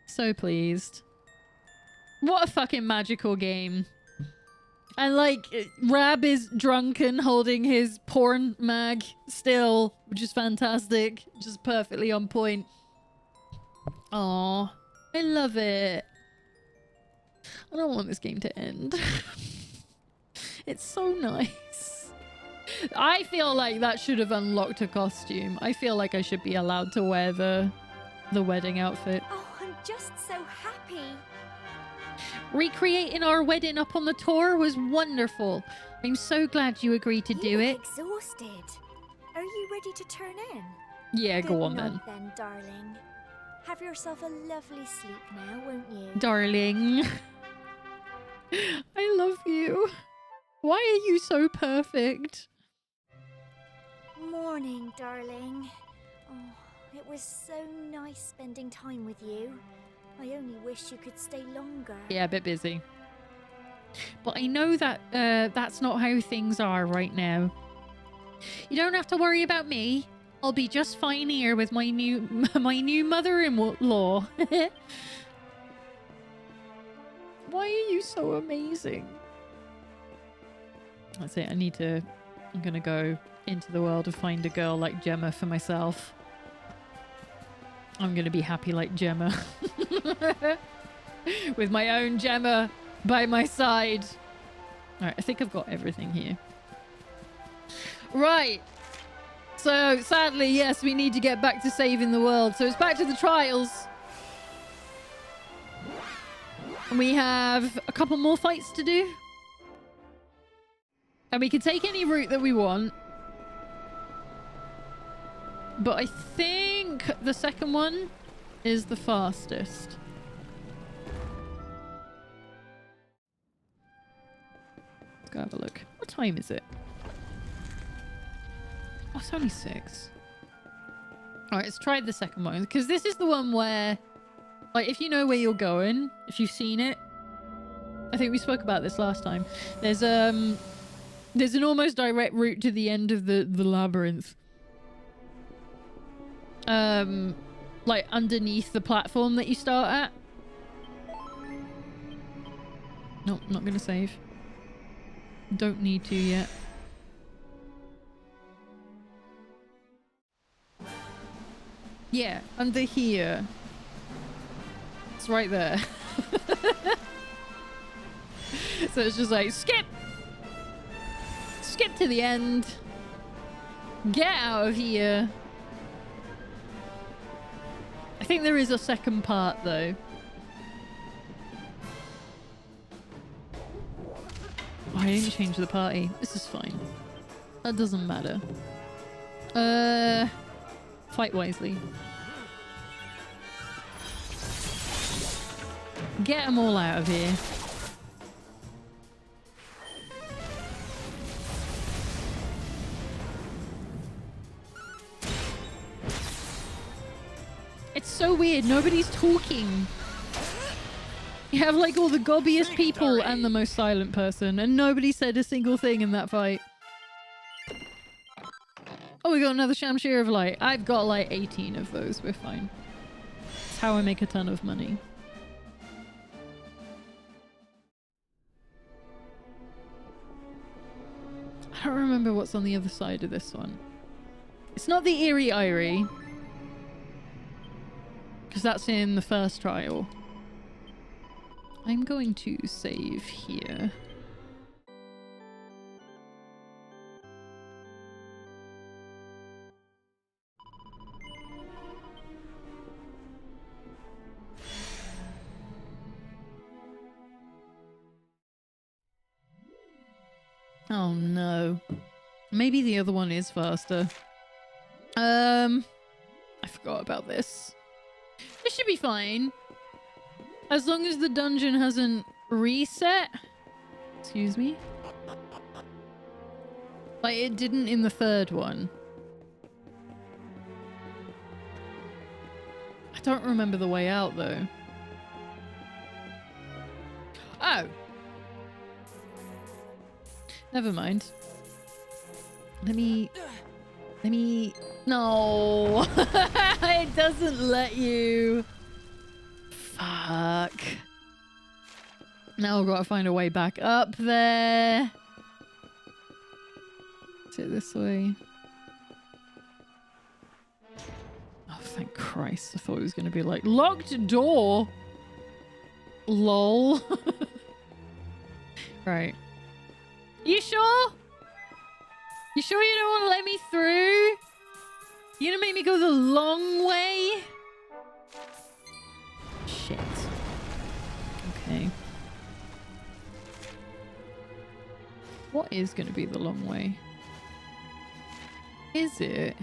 So pleased. What a fucking magical game. And, like, Rab is drunken holding his porn mag still, which is fantastic. Just perfectly on point. Aww. I love it. I don't want this game to end. It's so nice. I feel like that should have unlocked a costume. I feel like I should be allowed to wear the wedding outfit. Oh, I'm just so happy. Recreating our wedding up on the tour was wonderful. I'm so glad you agreed to do You it. look exhausted. Are you ready to turn in? Yeah, Good go on night then. darling. Have yourself a lovely sleep now, won't you? Darling. I love you. Why are you so perfect? Morning, darling. Oh, it was so nice spending time with you. I only wish you could stay longer. Yeah, a bit busy. But I know that that's not how things are right now. You don't have to worry about me. I'll be just fine here with my new mother-in-law. Why are you so amazing? That's it. I'm gonna go into the world to find a girl like Gemma for myself. I'm gonna be happy like Gemma. With my own Gemma by my side. Alright, I think I've got everything here. Right. So, sadly, yes, we need to get back to saving the world. So it's back to the trials. And we have a couple more fights to do. And we can take any route that we want. But I think the second one is the fastest. Let's go have a look. What time is it? Oh, it's only 6. Alright, let's try the second one. Because this is the one where, like, if you know where you're going, if you've seen it, I think we spoke about this last time. There's an almost direct route to the end of the labyrinth. Like underneath the platform that you start at. Nope, not gonna save. Don't need to yet. Yeah, under here. It's right there. So it's just like, skip! Skip to the end. Get out of here. I think there is a second part, though. Oh, I didn't change the party. This is fine. That doesn't matter. Fight wisely. Get them all out of here. It's so so weird. Nobody's talking. You have like all the gobbiest people and the most silent person, and nobody said a single thing in that fight. Oh, we got another Shamshir of Light. I've got like 18 of those. We're fine. That's how I make a ton of money. I don't remember what's on the other side of this one. It's not the Eerie Irie, because that's in the first trial. I'm going to save here. Oh no. Maybe the other one is faster. I forgot about this. This should be fine. As long as the dungeon hasn't reset. Excuse me. Like it didn't in the third one. I don't remember the way out though. Oh. Never mind. Let me... No! It doesn't let you. Fuck. Now I've got to find a way back up there. Is it this way? Oh, thank Christ. I thought it was going to be like, locked door! Lol. Right. You sure? You sure you don't want to let me through? You gonna make me go the long way? Shit. Okay. What is gonna be the long way? Is it?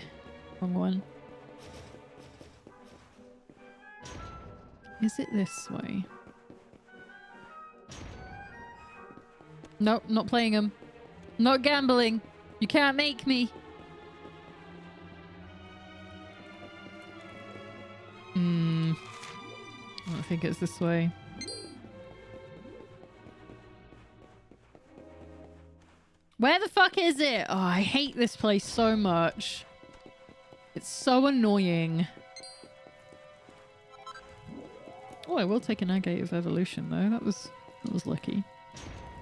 Wrong one. Is it this way? Nope, not playing them. Not gambling. You can't make me. I don't think it's this way. Where the fuck is it? Oh, I hate this place so much. It's so annoying. Oh, I will take an agate of evolution though. That was lucky.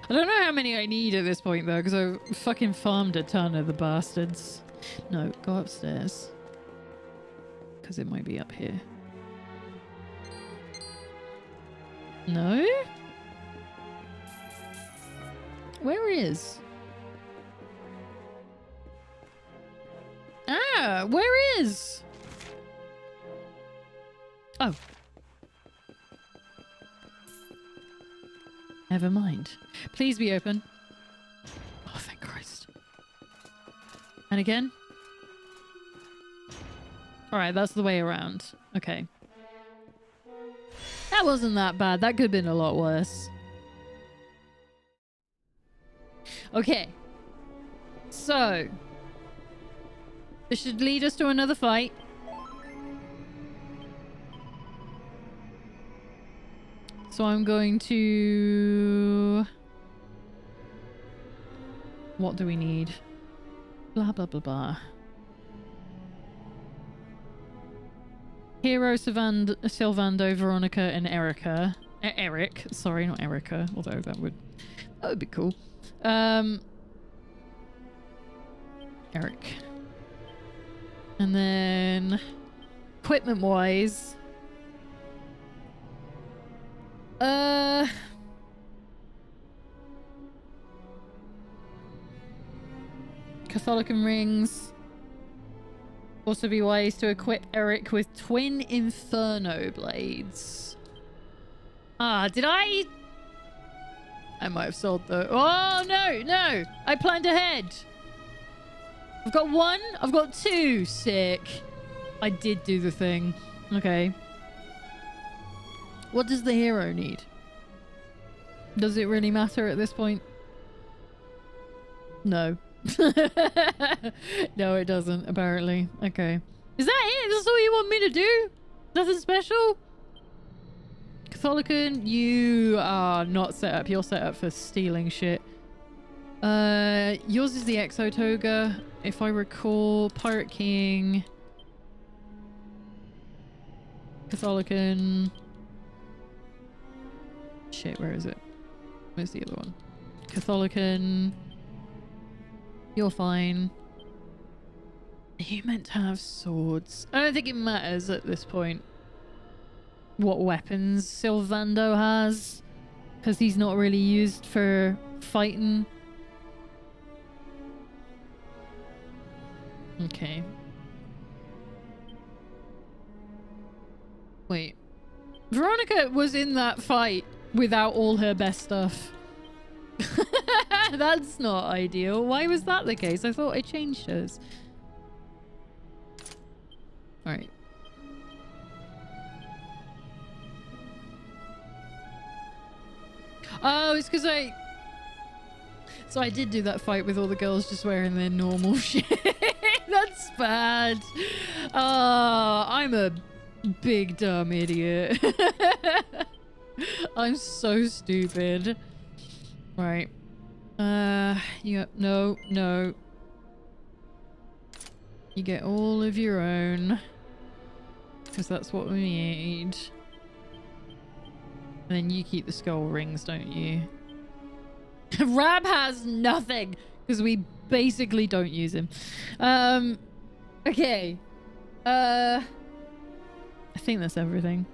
I don't know how many I need at this point though, because I fucking farmed a ton of the bastards. No, go upstairs. Because it might be up here. No? Where is? Ah, where is? Oh. Never mind. Please be open. Oh, thank Christ. And again? Alright, that's the way around. Okay. That wasn't that bad. That could have been a lot worse. Okay. So. This should lead us to another fight. So I'm going to... What do we need? Blah, blah, blah, blah. Hero, Sylvando, Veronica, and Erica. Eric. Sorry, not Erica. Although that would be cool. Eric. And then... Equipment-wise... Catholicum rings. Also be wise to equip Eric with twin Inferno blades. Ah, did I might have sold the... Oh, no, no! I planned ahead! I've got one, I've got two. Sick. I did do the thing. Okay. What does the hero need? Does it really matter at this point? No. No, it doesn't, apparently. Okay. Is that it? That's all you want me to do? Nothing special? Catholican, you are not set up. You're set up for stealing shit. Yours is the Exo Toga, if I recall. Pirate King. Catholican. Shit, where is it? Where's the other one? Catholican. You're fine. Are you meant to have swords? I don't think it matters at this point what weapons Sylvando has, because he's not really used for fighting. Okay. Wait. Veronica was in that fight without all her best stuff. That's not ideal. Why was that the case? I thought I changed hers. Alright. Oh, it's because So I did do that fight with all the girls just wearing their normal shit. That's bad. Oh, I'm a big dumb idiot. I'm so stupid. Right. Yeah, no. You get all of your own. Because that's what we need. And then you keep the skull rings, don't you? Rab has nothing. Because we basically don't use him. Okay. I think that's everything.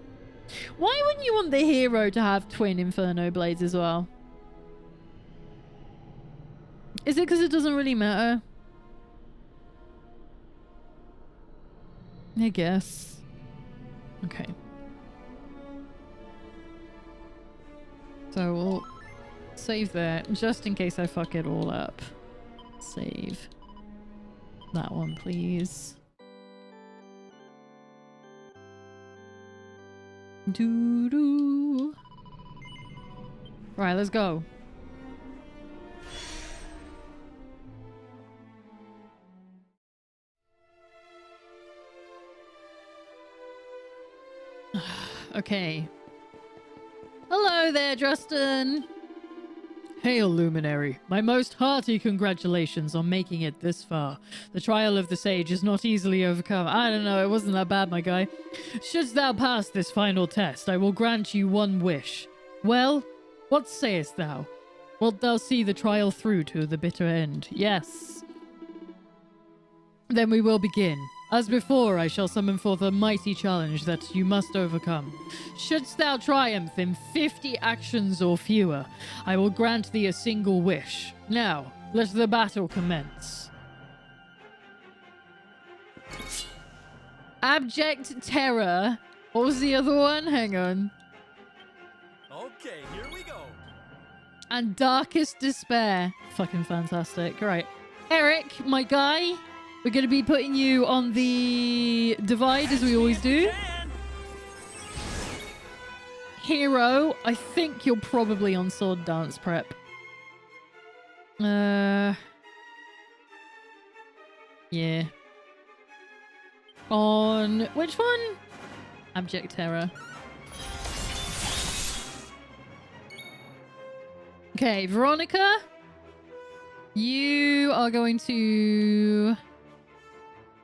Why wouldn't you want the hero to have twin Inferno blades as well? Is it because it doesn't really matter? I guess. Okay. So we'll save that just in case I fuck it all up. Save that one, please. Doo-doo. Right, let's go. Okay. Hello there, Justin. Hail, Luminary. My most hearty congratulations on making it this far. The trial of the sage is not easily overcome. I don't know, it wasn't that bad, my guy. Shouldst thou pass this final test, I will grant you one wish. Well, what sayest thou? Wilt thou see the trial through to the bitter end? Yes. Then we will begin. As before, I shall summon forth a mighty challenge that you must overcome. Shouldst thou triumph in 50 actions or fewer, I will grant thee a single wish. Now, let the battle commence. Abject Terror. What was the other one? Hang on. Okay, here we go. And Darkest Despair. Fucking fantastic. Right. Eric, my guy. We're going to be putting you on the divide as we always do. Hero, I think you're probably on sword dance prep. Yeah. On which one? Abject Terror. Okay, Veronica. You are going to...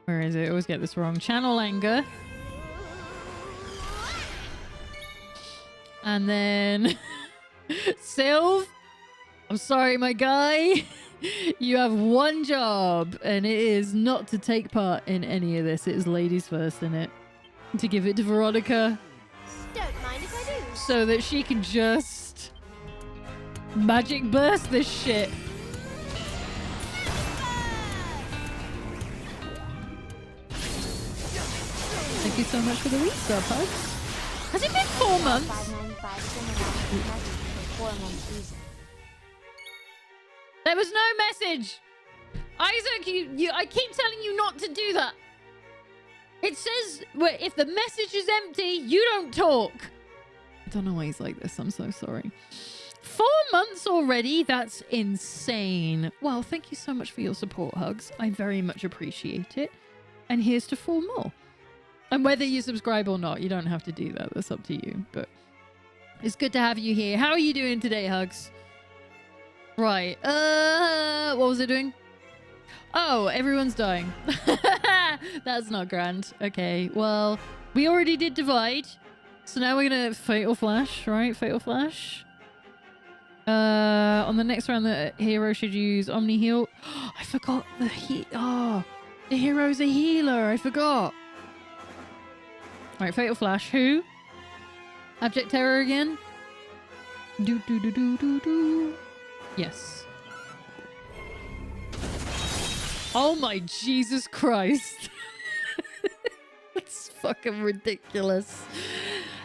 Where is it? I always get this wrong. Channel Anger. And then... Sylv. I'm sorry, my guy. You have one job, and it is not to take part in any of this. It is ladies first in it. To give it to Veronica. Don't mind if I do. So that she can just... magic burst this shit. Thank you so much for the resub, Hugs. Has it been 4 months? There was no message. Isaac, I keep telling you not to do that. It says, well, if the message is empty, you don't talk. I don't know why he's like this. I'm so sorry. 4 months already? That's insane. Well, thank you so much for your support, Hugs. I very much appreciate it. And here's to 4 more. And whether you subscribe or not, you don't have to do that. That's up to you. But it's good to have you here. How are you doing today, Hugs? Right. What was I doing? Oh, everyone's dying. That's not grand. Okay, well, we already did divide. So now we're gonna Fatal Flash, right? Fatal Flash. On the next round, the hero should use Omni Heal. I forgot the the hero's a healer. I forgot. Right, Fatal Flash. Who? Abject Terror again? Do. Yes. Oh my Jesus Christ. That's fucking ridiculous.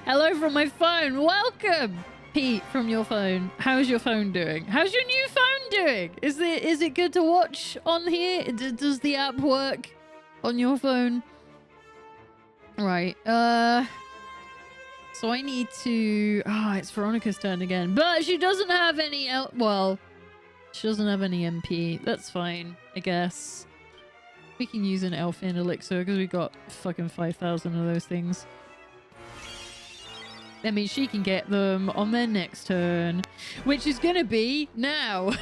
Hello from my phone. Welcome, Pete, from your phone. How's your phone doing? How's your new phone doing? Is it good to watch on here? Does the app work on your phone? Right. So I need to... it's Veronica's turn again. But she doesn't have any... well, she doesn't have any MP. That's fine, I guess. We can use an Elfin Elixir because we got fucking 5,000 of those things. That means she can get them on their next turn, which is gonna be now.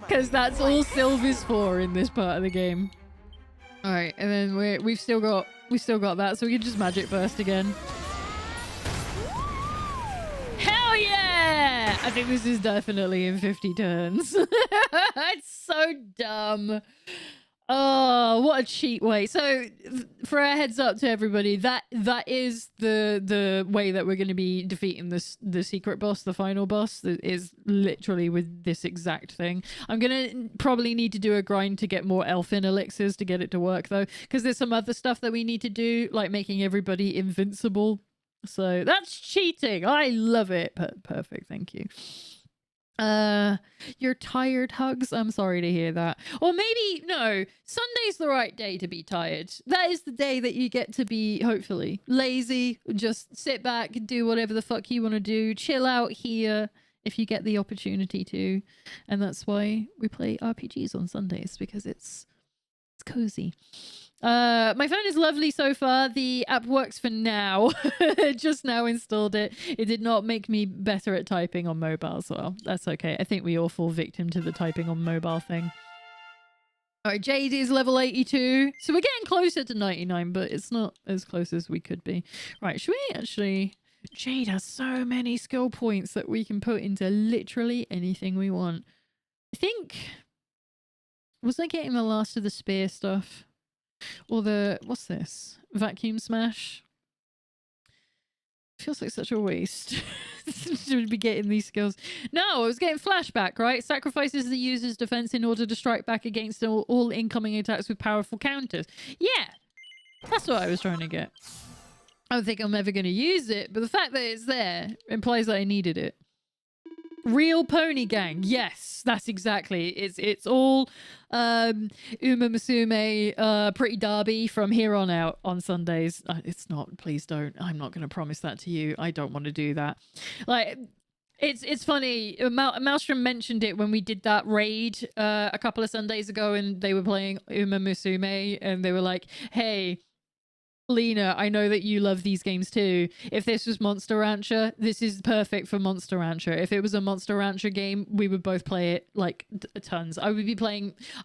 Because that's all Sylve's for in this part of the game. All right, and then we've still got that, so we can just Magic Burst again. Hell yeah! I think this is definitely in 50 turns. It's so dumb. Oh, what a cheat way. So for a heads up to everybody, that is the way that we're going to be defeating the secret boss, the final boss, is literally with this exact thing. I'm going to probably need to do a grind to get more Elfin Elixirs to get it to work though, because there's some other stuff that we need to do, like making everybody invincible. So that's cheating. I love it. Perfect. Thank you. You're tired, Hugs? I'm sorry to hear that. Or maybe, no, Sunday's the right day to be tired. That is the day that you get to be, hopefully, lazy, just sit back, do whatever the fuck you want to do, chill out here if you get the opportunity to. And that's why we play RPGs on Sundays, because it's cozy. My phone is lovely so far. The app works for now. Just now installed it. It did not make me better at typing on mobile, so well, that's okay. I think we all fall victim to the typing on mobile thing. All right, Jade is level 82. So we're getting closer to 99, but it's not as close as we could be. Right, should we actually... Jade has so many skill points that we can put into literally anything we want. I think... Was I getting the last of the spear stuff? Or the... What's this? Vacuum Smash? Feels like such a waste to be getting these skills. No, I was getting flashback, right? Sacrifices the user's defense in order to strike back against all incoming attacks with powerful counters. Yeah, that's what I was trying to get. I don't think I'm ever going to use it, but the fact that it's there implies that I needed it. Real Pony Gang. Yes, that's exactly. It's all Uma Musume, Pretty Derby from here on out on Sundays. It's not. Please don't. I'm not going to promise that to you. I don't want to do that. Like, it's funny. Maelstrom mentioned it when we did that raid a couple of Sundays ago, and they were playing Uma Musume, and they were like, "Hey, Lena, I know that you love these games too. If this was Monster Rancher, this is perfect for Monster Rancher. If it was a Monster Rancher game, we would both play it like tons. I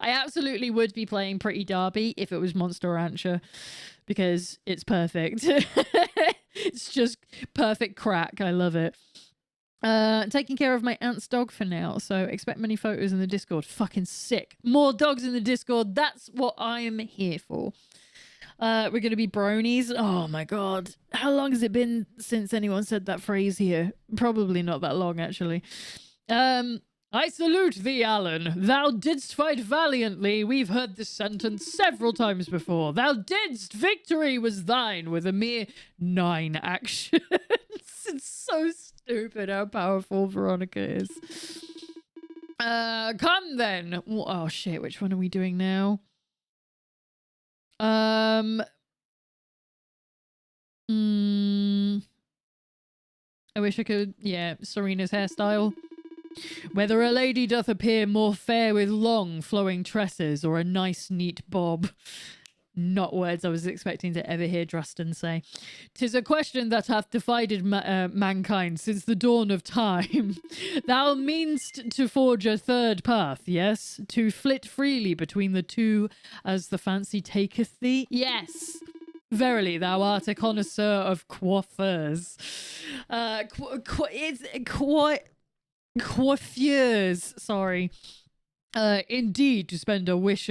absolutely would be playing Pretty Derby if it was Monster Rancher, because it's perfect. It's just perfect crack. I love it. Taking care of my aunt's dog for now, so expect many photos in the Discord. Fucking sick. More dogs in the Discord. That's what I am here for. We're gonna be bronies. Oh my god. How long has it been since anyone said that phrase here? Probably not that long, actually. I salute thee, Alan. Thou didst fight valiantly. We've heard this sentence several times before. Thou didst. Victory was thine with a mere 9 actions. It's so stupid how powerful Veronica is. Come then. Oh shit, which one are we doing now? I wish I could, yeah, Serena's hairstyle. Whether a lady doth appear more fair with long flowing tresses or a nice neat bob. Not words I was expecting to ever hear Drustan say. "'Tis a question that hath divided mankind since the dawn of time. Thou meanst to forge a third path, yes? To flit freely between the two as the fancy taketh thee? Yes. Verily, thou art a connoisseur of coiffeurs. Coiffures, sorry. Indeed, to spend a wish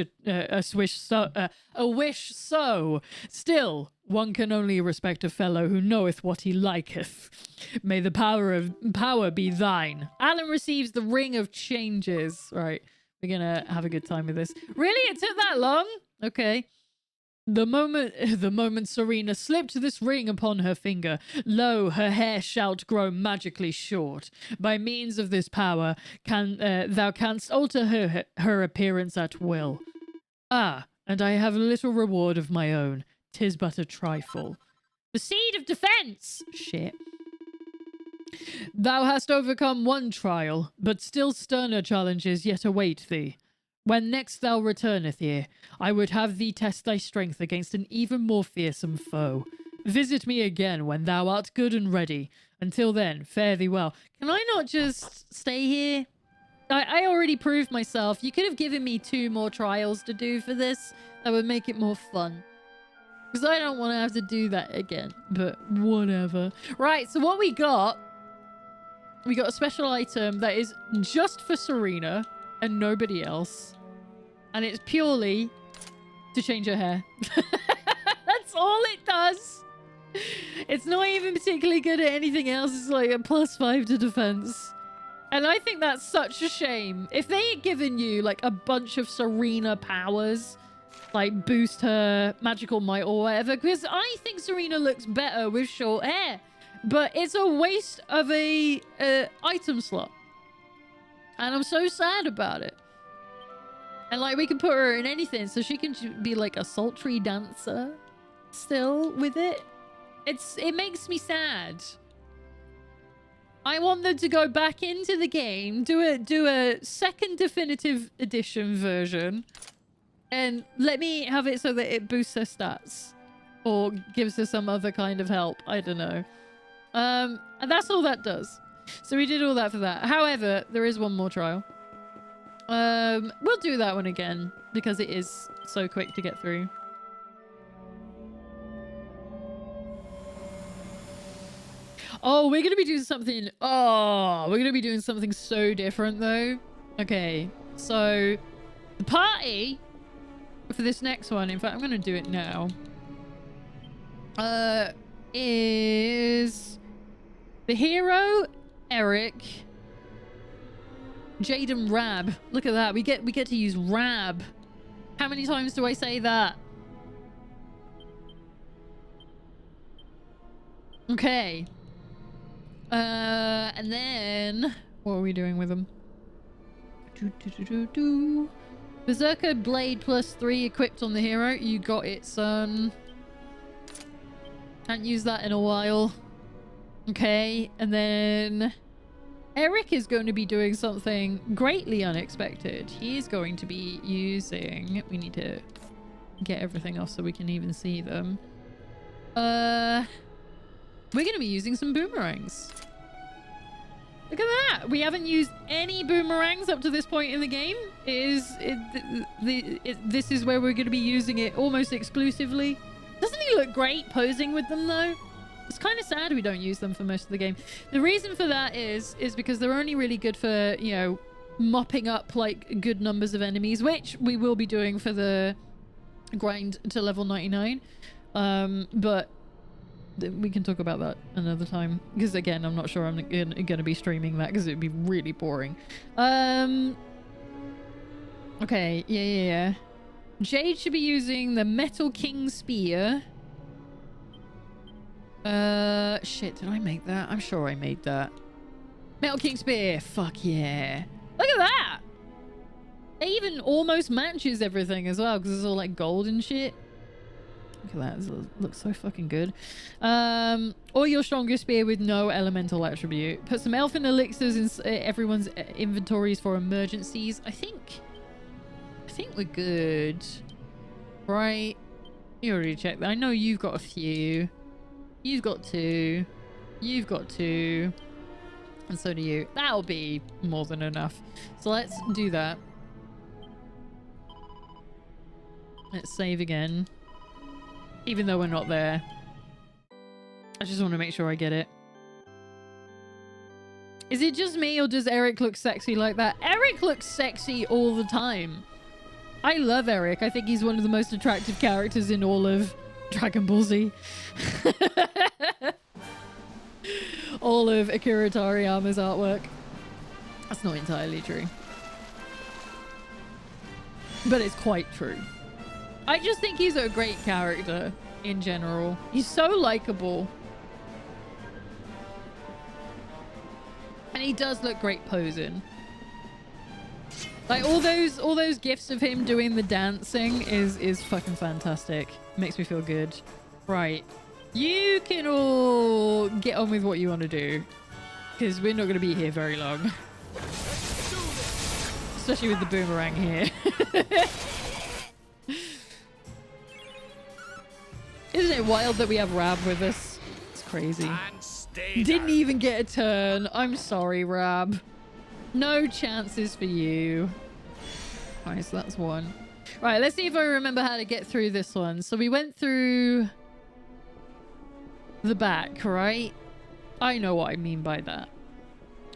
so. Still, one can only respect a fellow who knoweth what he liketh. May the power be thine." Alan receives the Ring of Changes. Right, we're gonna have a good time with this. Really, it took that long? Okay. The moment Serena slipped this ring upon her finger, lo, her hair shalt grow magically short. By means of this power, thou canst alter her appearance at will. Ah, and I have a little reward of my own. 'Tis but a trifle. The Seed of Defense! Shit. Thou hast overcome one trial, but still sterner challenges yet await thee. When next thou returneth here, I would have thee test thy strength against an even more fearsome foe. Visit me again when thou art good and ready. Until then, fare thee well. Can I not just stay here? I already proved myself. You could have given me 2 more trials to do for this. That would make it more fun. Because I don't want to have to do that again. But whatever. Right, so what we got a special item that is just for Serena and nobody else, and it's purely to change her hair. That's all it does. It's not even particularly good at anything else. It's like a +5 to defense, and I think that's such a shame. If they had given you like a bunch of Serena powers, like boost her magical might or whatever, because I think Serena looks better with short hair, but it's a waste of a item slot. And I'm so sad about it. And like, we can put her in anything, so she can be like a sultry dancer still with it. It makes me sad. I want them to go back into the game, do a second definitive edition version, and let me have it so that it boosts her stats or gives her some other kind of help. I don't know. And that's all that does. So we did all that for that. However, there is one more trial. We'll do that one again because it is so quick to get through. Oh, we're gonna be doing something. Oh, we're gonna be doing something so different though. Okay, so the party for this next one, in fact, I'm gonna do it now. Is the hero Eric, Jade and Rab. Look at that. We get to use Rab. How many times do I say that? Okay. And then what are we doing with them? Berserker Blade +3 equipped on the hero. You got it, son. Can't use that in a while. Okay, and then Eric is going to be doing something greatly unexpected. He is going to be using... We need to get everything off so we can even see them. We're going to be using some boomerangs. Look at that! We haven't used any boomerangs up to this point in the game. This is where we're going to be using it almost exclusively. Doesn't he look great posing with them though? It's kind of sad we don't use them for most of the game. The reason for that is because they're only really good for, you know, mopping up like good numbers of enemies, which we will be doing for the grind to level 99. But we can talk about that another time, because again, I'm not sure I'm going to be streaming that because it would be really boring. Okay, yeah. Jade should be using the Metal King Spear. Shit, did I make that? I'm sure I made that. Metal King Spear, fuck yeah. Look at that! It even almost matches everything as well, because it's all like gold and shit. Look at that, it looks so fucking good. Or your strongest spear with no elemental attribute. Put some elfin elixirs in everyone's inventories for emergencies. I think we're good. Right. You already checked that. I know you've got a few. You've got 2. You've got 2. And so do you. That'll be more than enough. So let's do that. Let's save again. Even though we're not there. I just want to make sure I get it. Is it just me or does Eric look sexy like that? Eric looks sexy all the time. I love Eric. I think he's one of the most attractive characters in all of Dragon Ball Z. All of Akira Toriyama's artwork. That's not entirely true. But it's quite true. I just think he's a great character in general. He's so likable. And he does look great posing. Like all those gifs of him doing the dancing is fucking fantastic. Makes me feel good. Right. You can all get on with what you want to do. Because we're not going to be here very long. Especially with the boomerang here. Isn't it wild that we have Rab with us? It's crazy. Didn't even get a turn. I'm sorry, Rab. No chances for you. Alright, so that's one. Right, let's see if I remember how to get through this one. So we went through the back, right? I know what I mean by that.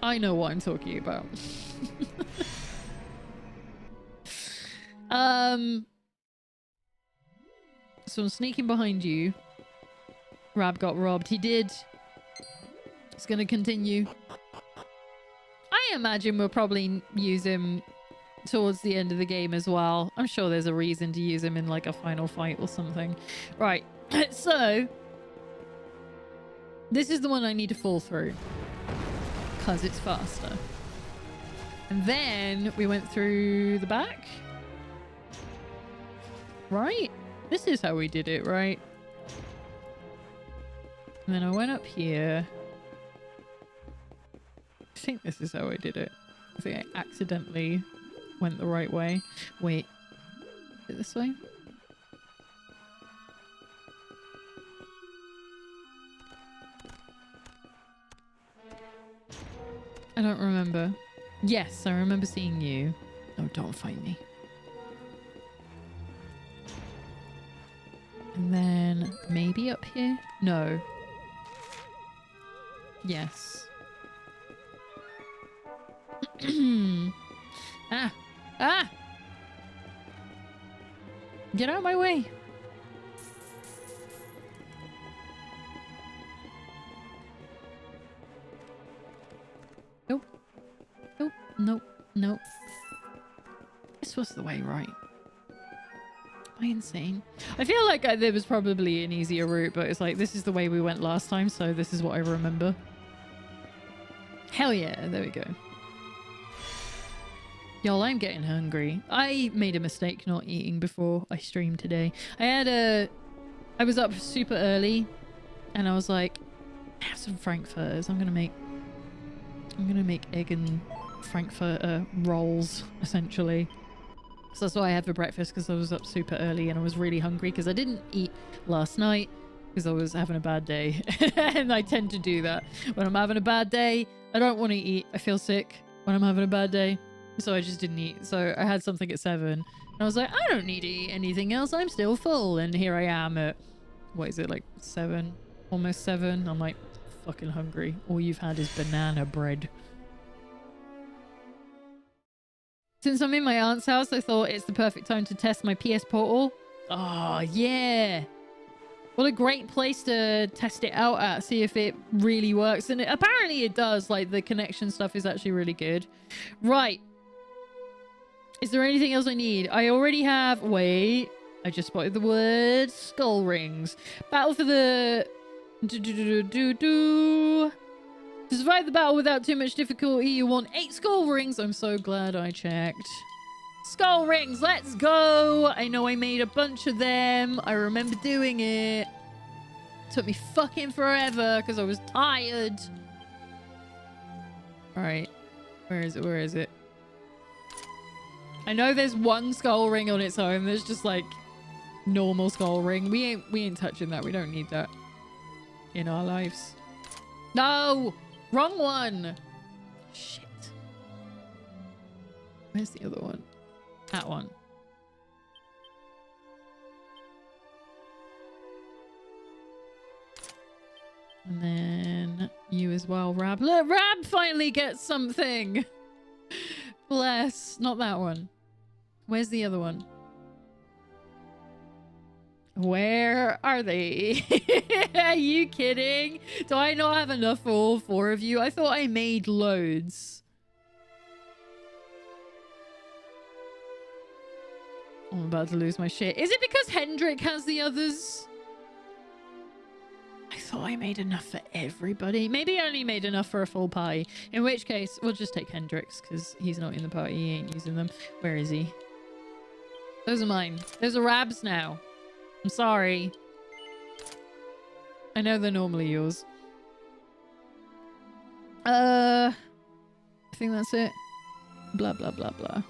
I know what I'm talking about. So I'm sneaking behind you. Rab got robbed. He did. It's going to continue. I imagine we'll probably use him towards the end of the game as well. I'm sure there's a reason to use him in like a final fight or something. Right. So this is the one I need to fall through because it's faster. And then we went through the back. Right? This is how we did it, right? And then I went up here. I think this is how I did it. I think I accidentally went the right way. Wait. Is it this way? I don't remember. Yes, I remember seeing you. No, don't fight me. And then maybe up here? No. Yes. Ah! Ah! Get out of my way! Nope. Nope. Nope. Nope. This was the way, right? Am I insane? I feel like there was probably an easier route, but it's like, this is the way we went last time, so this is what I remember. Hell yeah, there we go. Y'all, I'm getting hungry. I made a mistake not eating before I streamed today. I was up super early, and I was like, have some frankfurters. I'm gonna make egg and frankfurter rolls, essentially. So that's what I had for breakfast because I was up super early and I was really hungry because I didn't eat last night because I was having a bad day. And I tend to do that. When I'm having a bad day, I don't want to eat. I feel sick when I'm having a bad day. So I just didn't eat. So I had something at 7 and I was like, I don't need to eat anything else. I'm still full. And here I am at, what is it, like 7? Almost 7. I'm like fucking hungry. All you've had is banana bread. Since I'm in my aunt's house, I thought it's the perfect time to test my PS Portal. Oh, yeah. What a great place to test it out at, see if it really works. And apparently it does. Like, the connection stuff is actually really good. Right. Is there anything else I need? I already have... Wait. I just spotted the word skull rings. Battle for the... To survive the battle without too much difficulty, you want 8 skull rings. I'm so glad I checked. Skull rings, let's go. I know I made a bunch of them. I remember doing it. Took me fucking forever because I was tired. Alright. Where is it? Where is it? I know there's one skull ring on its own. There's just like normal skull ring. We ain't touching that. We don't need that in our lives. No! Wrong one! Shit. Where's the other one? That one. And then you as well, Rab. Look, Rab finally gets something! Bless. Not that one. Where's the other one? Where are they? Are you kidding? Do I not have enough for all 4 of you? I thought I made loads. I'm about to lose my shit. Is it because Hendrik has the others? I thought I made enough for everybody. Maybe I only made enough for a full party. In which case, we'll just take Hendrix because he's not in the party. He ain't using them. Where is he? Those are mine. Those are Rab's now. I'm sorry. I know they're normally yours. I think that's it. Blah, blah, blah, blah.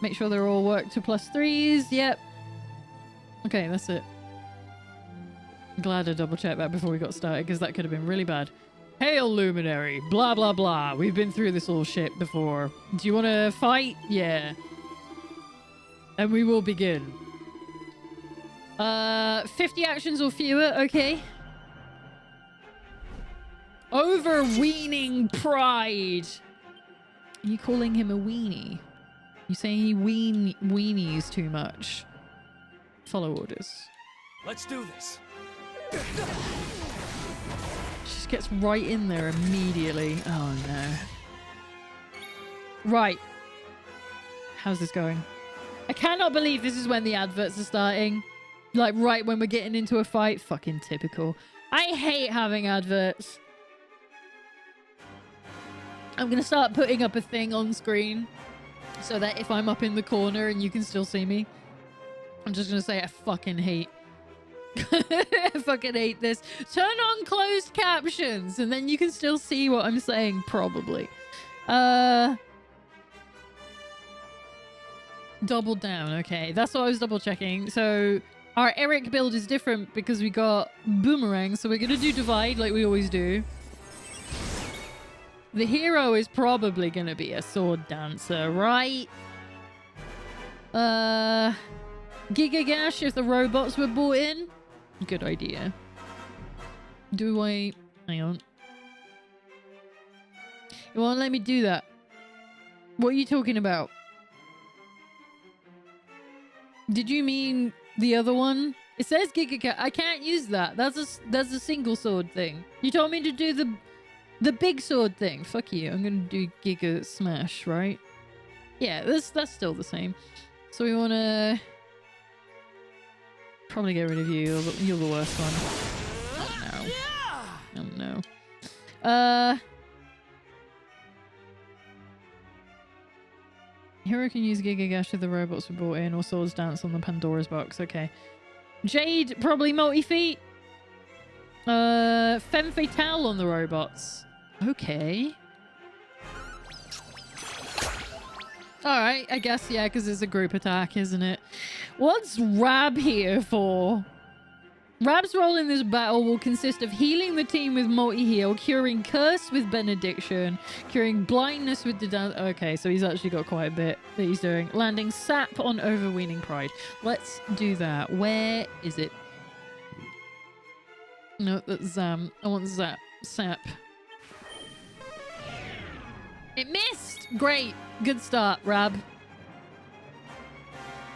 Make sure they're all worked to +3s. Yep. Okay, that's it. I'm glad I double checked that before we got started because that could have been really bad. Hail Luminary. Blah, blah, blah. We've been through this all shit before. Do you want to fight? Yeah. And we will begin. 50 actions or fewer, okay. Overweening pride. Are you calling him a weenie? You saying he weenies too much? Follow orders. Let's do this. Just gets right in there immediately. Oh no. Right. How's this going? I cannot believe this is when the adverts are starting. Like right when we're getting into a fight. Fucking typical. I hate having adverts. I'm gonna start putting up a thing on screen so that if I'm up in the corner and you can still see me, I'm just gonna say I fucking hate. I fucking hate this. Turn on closed captions and then you can still see what I'm saying, probably. Double down. Okay, that's what I was double checking. So our Eric build is different because we got boomerang, so we're gonna do divide like we always do. The hero is probably gonna be a sword dancer, right? Giga Gash if the robots were brought in. Good idea. Do I... Hang on. You won't let me do that. What are you talking about? Did you mean the other one? It says Giga Gash. I can't use that. That's a single sword thing. You told me to do the big sword thing. Fuck you. I'm gonna do Giga Smash, right? Yeah, that's still the same. So we wanna... Probably get rid of you. You're the worst one. Oh no. Oh no. Hero can use Giga Gash if the robots were brought in, or Swords Dance on the Pandora's box. Okay. Jade, probably multi-feet. Femme Fatale on the robots. Okay. Alright, I guess, yeah, because it's a group attack, isn't it? What's Rab here for? Rab's role in this battle will consist of healing the team with multi-heal, curing curse with benediction, curing blindness with the dance. Okay, so he's actually got quite a bit that he's doing. Landing sap on overweening pride. Let's do that. Where is it? No, that's Zam. I want Zap. Sap. It missed! Great. Good start, Rab.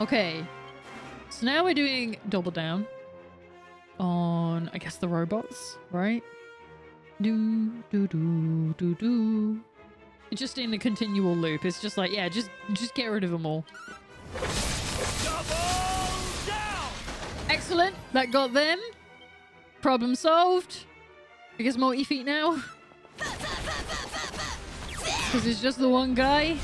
Okay. So now we're doing double down on, I guess, the robots, right? Do, do, do, do, do. It's just in a continual loop. It's just like, yeah, just get rid of them all. Double down! Excellent. That got them. Problem solved. I guess multi-feet now. Because it's just the one guy.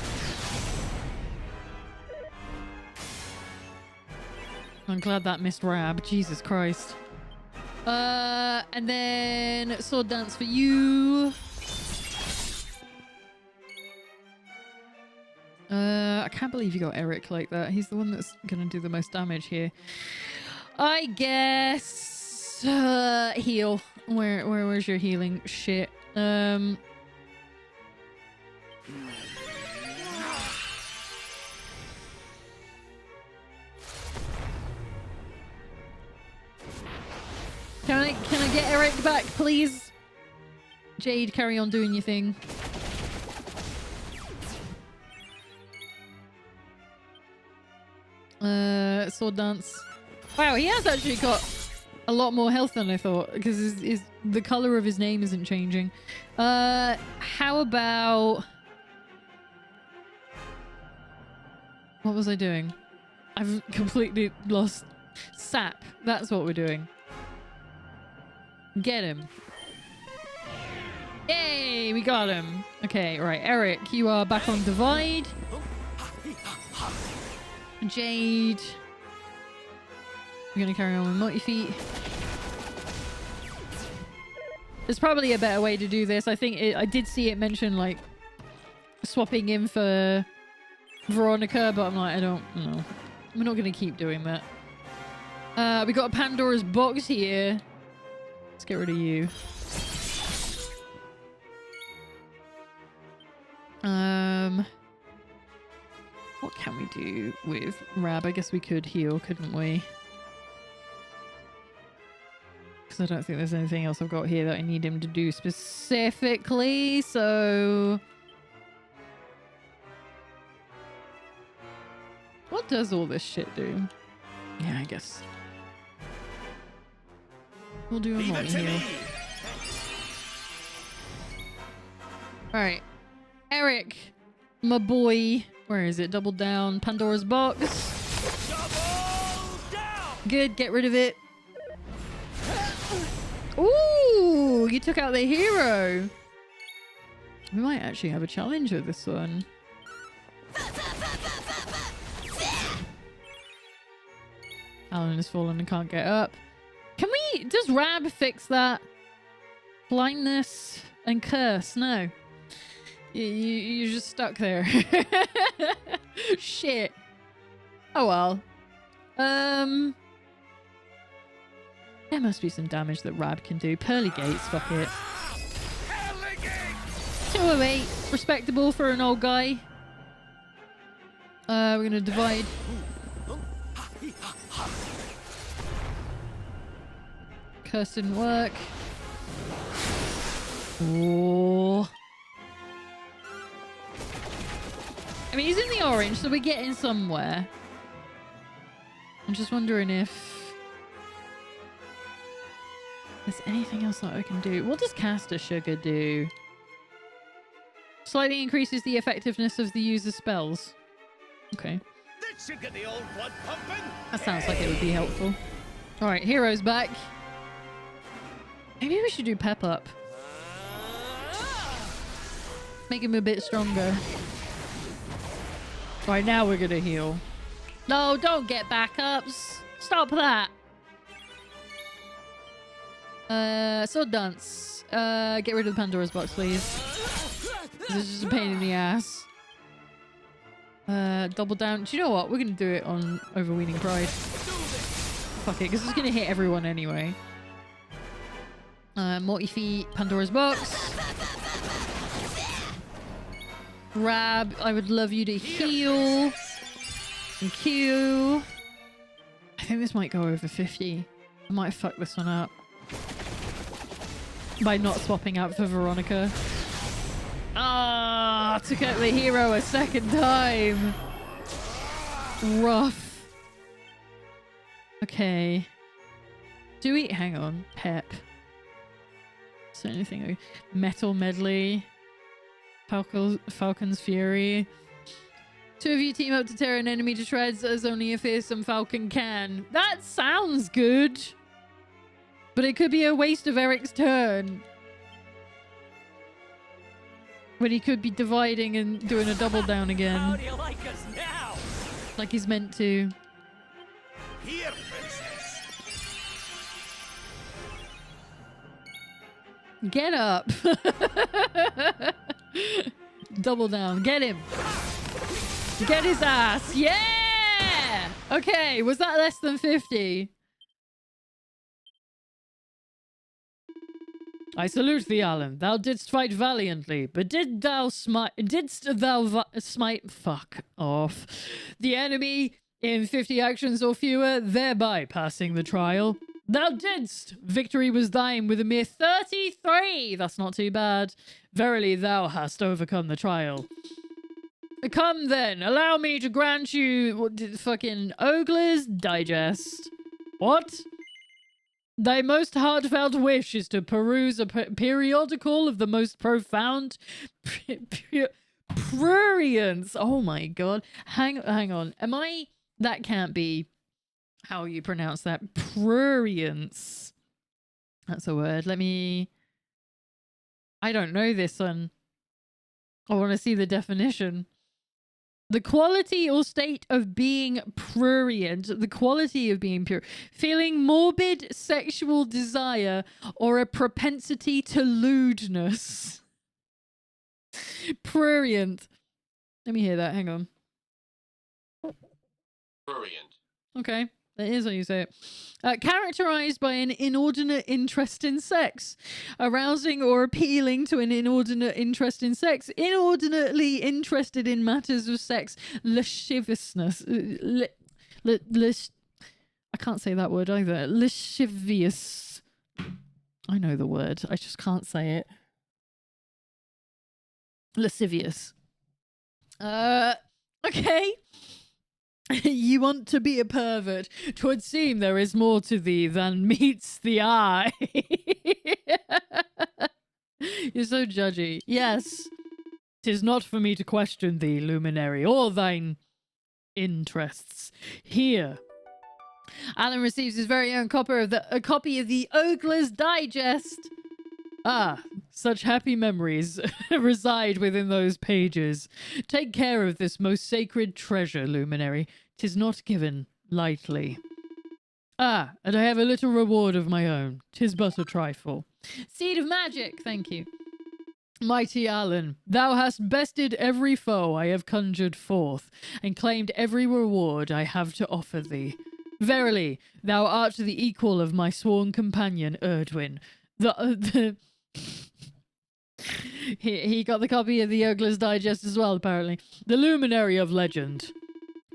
I'm glad that missed Rab. Jesus Christ. And then sword dance for you. I can't believe you got Eric like that. He's the one that's going to do the most damage here. I guess... heal. Where's your healing shit? Can I get Eric back, please? Jade, carry on doing your thing. Sword dance. Wow, he has actually got a lot more health than I thought, because the color of his name isn't changing. How about... What was I doing? I've completely lost... Sap. That's what we're doing. Get him. Yay, we got him. Okay, right. Eric, you are back on Divide. Jade. We're going to carry on with Multi-Feet. There's probably a better way to do this. I think I did see it mention, like, swapping in for Veronica, but I'm like, I don't know. We're not going to keep doing that. We got a Pandora's box here. Let's get rid of you. What can we do with Rab? I guess we could heal, couldn't we? Because I don't think there's anything else I've got here that I need him to do specifically, so... What does all this shit do? Yeah, I guess. We'll do a multi heal. Alright. Eric, my boy. Where is it? Double down. Pandora's box. Double down! Good, get rid of it. Ooh, you took out the hero. We might actually have a challenge with this one. Alan has fallen and can't get up. Can we... Does Rab fix that? Blindness and curse? No. You're just stuck there. Shit. Oh well. There must be some damage that Rab can do. Pearly Gates, fuck it. 2 of 8. Respectable for an old guy. We're gonna divide. Curse didn't work. Oh. I mean, he's in the orange, so we're getting somewhere. I'm just wondering if there's anything else that I can do. What does Caster Sugar do? Slightly increases the effectiveness of the user's spells. Okay. That should get the old blood pumping. That sounds like it would be helpful. Alright, hero's back. Maybe we should do Pep Up. Make him a bit stronger. Right, now we're gonna heal. No, don't get backups. Stop that. Sword dance. Get rid of the Pandora's box, please. This is just a pain in the ass. Double down. Do you know what? We're gonna do it on Overweening Pride. Fuck it, because it's gonna hit everyone anyway. Multi-Feet, Pandora's box. Rab, I would love you to heal. Thank you. I think this might go over 50. I might fuck this one up by not swapping out for Veronica. Ah, took out the hero a second time. Rough. Okay. Do we... Hang on. Pep. Is there anything... Metal Medley. Falcon's Fury. 2 of you team up to tear an enemy to shreds as only a fearsome falcon can. That sounds good. But it could be a waste of Eric's turn. When he could be dividing and doing a double down again. How do you like us now? Like he's meant to. Here, princess. Get up. Double down. Get him. Get his ass. Yeah! Okay, was that less than 50? I salute thee, Alan. Thou didst fight valiantly, but didst thou smite fuck off the enemy in 50 actions or fewer, thereby passing the trial? Thou didst! Victory was thine with a mere 33! That's not too bad. Verily, thou hast overcome the trial. Come then, allow me to grant you fucking Ogler's Digest. What? Thy most heartfelt wish is to peruse a periodical of the most profound prurience. Oh my god. Hang on. Am I... That can't be how you pronounce that. Prurience. That's a word. Let me... I don't know this one. I want to see the definition. The quality or state of being prurient, the quality of being pure, feeling morbid sexual desire or a propensity to lewdness. Prurient. Let me hear that. Hang on. Prurient. Okay. That is how you say it. Characterized by an inordinate interest in sex, arousing or appealing to an inordinate interest in sex, inordinately interested in matters of sex, lasciviousness. I can't say that word either. Lascivious. I know the word. I just can't say it. Lascivious. Okay. You want to be a pervert. 'Twould seem there is more to thee than meets the eye. You're so judgy. Yes. 'Tis not for me to question thee, luminary, or thine interests. Here. Alan receives his very own copy of the Ogler's Digest. Ah, such happy memories reside within those pages. Take care of this most sacred treasure, luminary. 'Tis not given lightly. Ah, and I have a little reward of my own. 'Tis but a trifle. Seed of magic, thank you. Mighty Alan, thou hast bested every foe I have conjured forth, and claimed every reward I have to offer thee. Verily, thou art the equal of my sworn companion, Erdwin. He got the copy of the Ogler's Digest as well, apparently. The luminary of legend.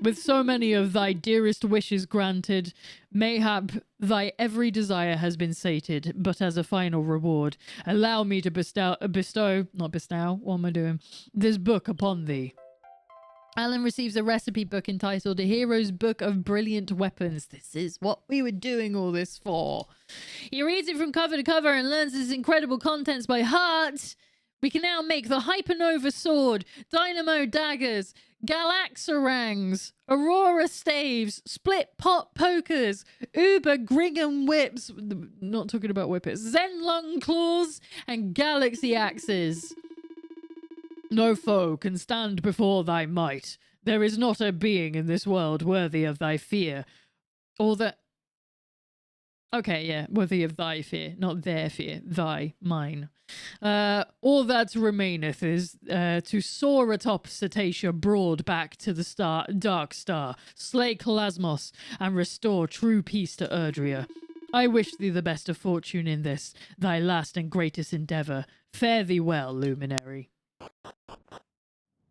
With so many of thy dearest wishes granted, mayhap thy every desire has been sated, but as a final reward, allow me to bestow, what am I doing? This book upon thee. Alan receives a recipe book entitled A Hero's Book of Brilliant Weapons. This is what we were doing all this for. He reads it from cover to cover and learns its incredible contents by heart. We can now make the Hypernova Sword, Dynamo Daggers, Galaxorangs, Aurora Staves, Split Pot Pokers, Uber Gringham Whips, not talking about whippets, Zenlong Claws, and Galaxy Axes. No foe can stand before thy might. There is not a being in this world worthy of thy fear. Or that... Okay, yeah, worthy of thy fear, not their fear, thy, mine. All that remaineth is to soar atop Cetacea broad back to the dark star, slay Clasmos, and restore true peace to Erdrea. I wish thee the best of fortune in this, thy last and greatest endeavour. Fare thee well, luminary.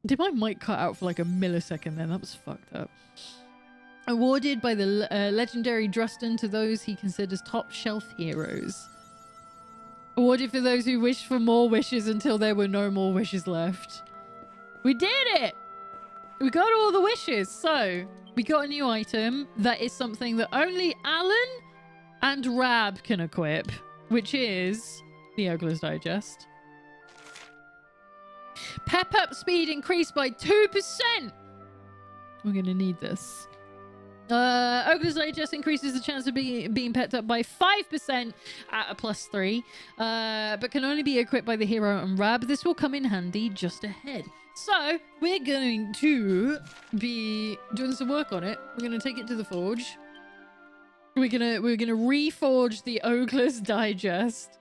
Did my mic cut out for like a millisecond then? That was fucked up. Awarded by the legendary Drustan to those he considers top shelf heroes. Awarded for those who wished for more wishes until there were no more wishes left. We did it! We got all the wishes. So, we got a new item that is something that only Alan and Rab can equip, which is the Ogler's Digest. Pep up speed increased by 2%. We're going to need this. Ogler's Digest increases the chance of being pepped up by 5% at a +3, but can only be equipped by the hero and Rab. This will come in handy just ahead. So we're going to be doing some work on it. We're going to take it to the forge. We're gonna reforge the Ogler's Digest.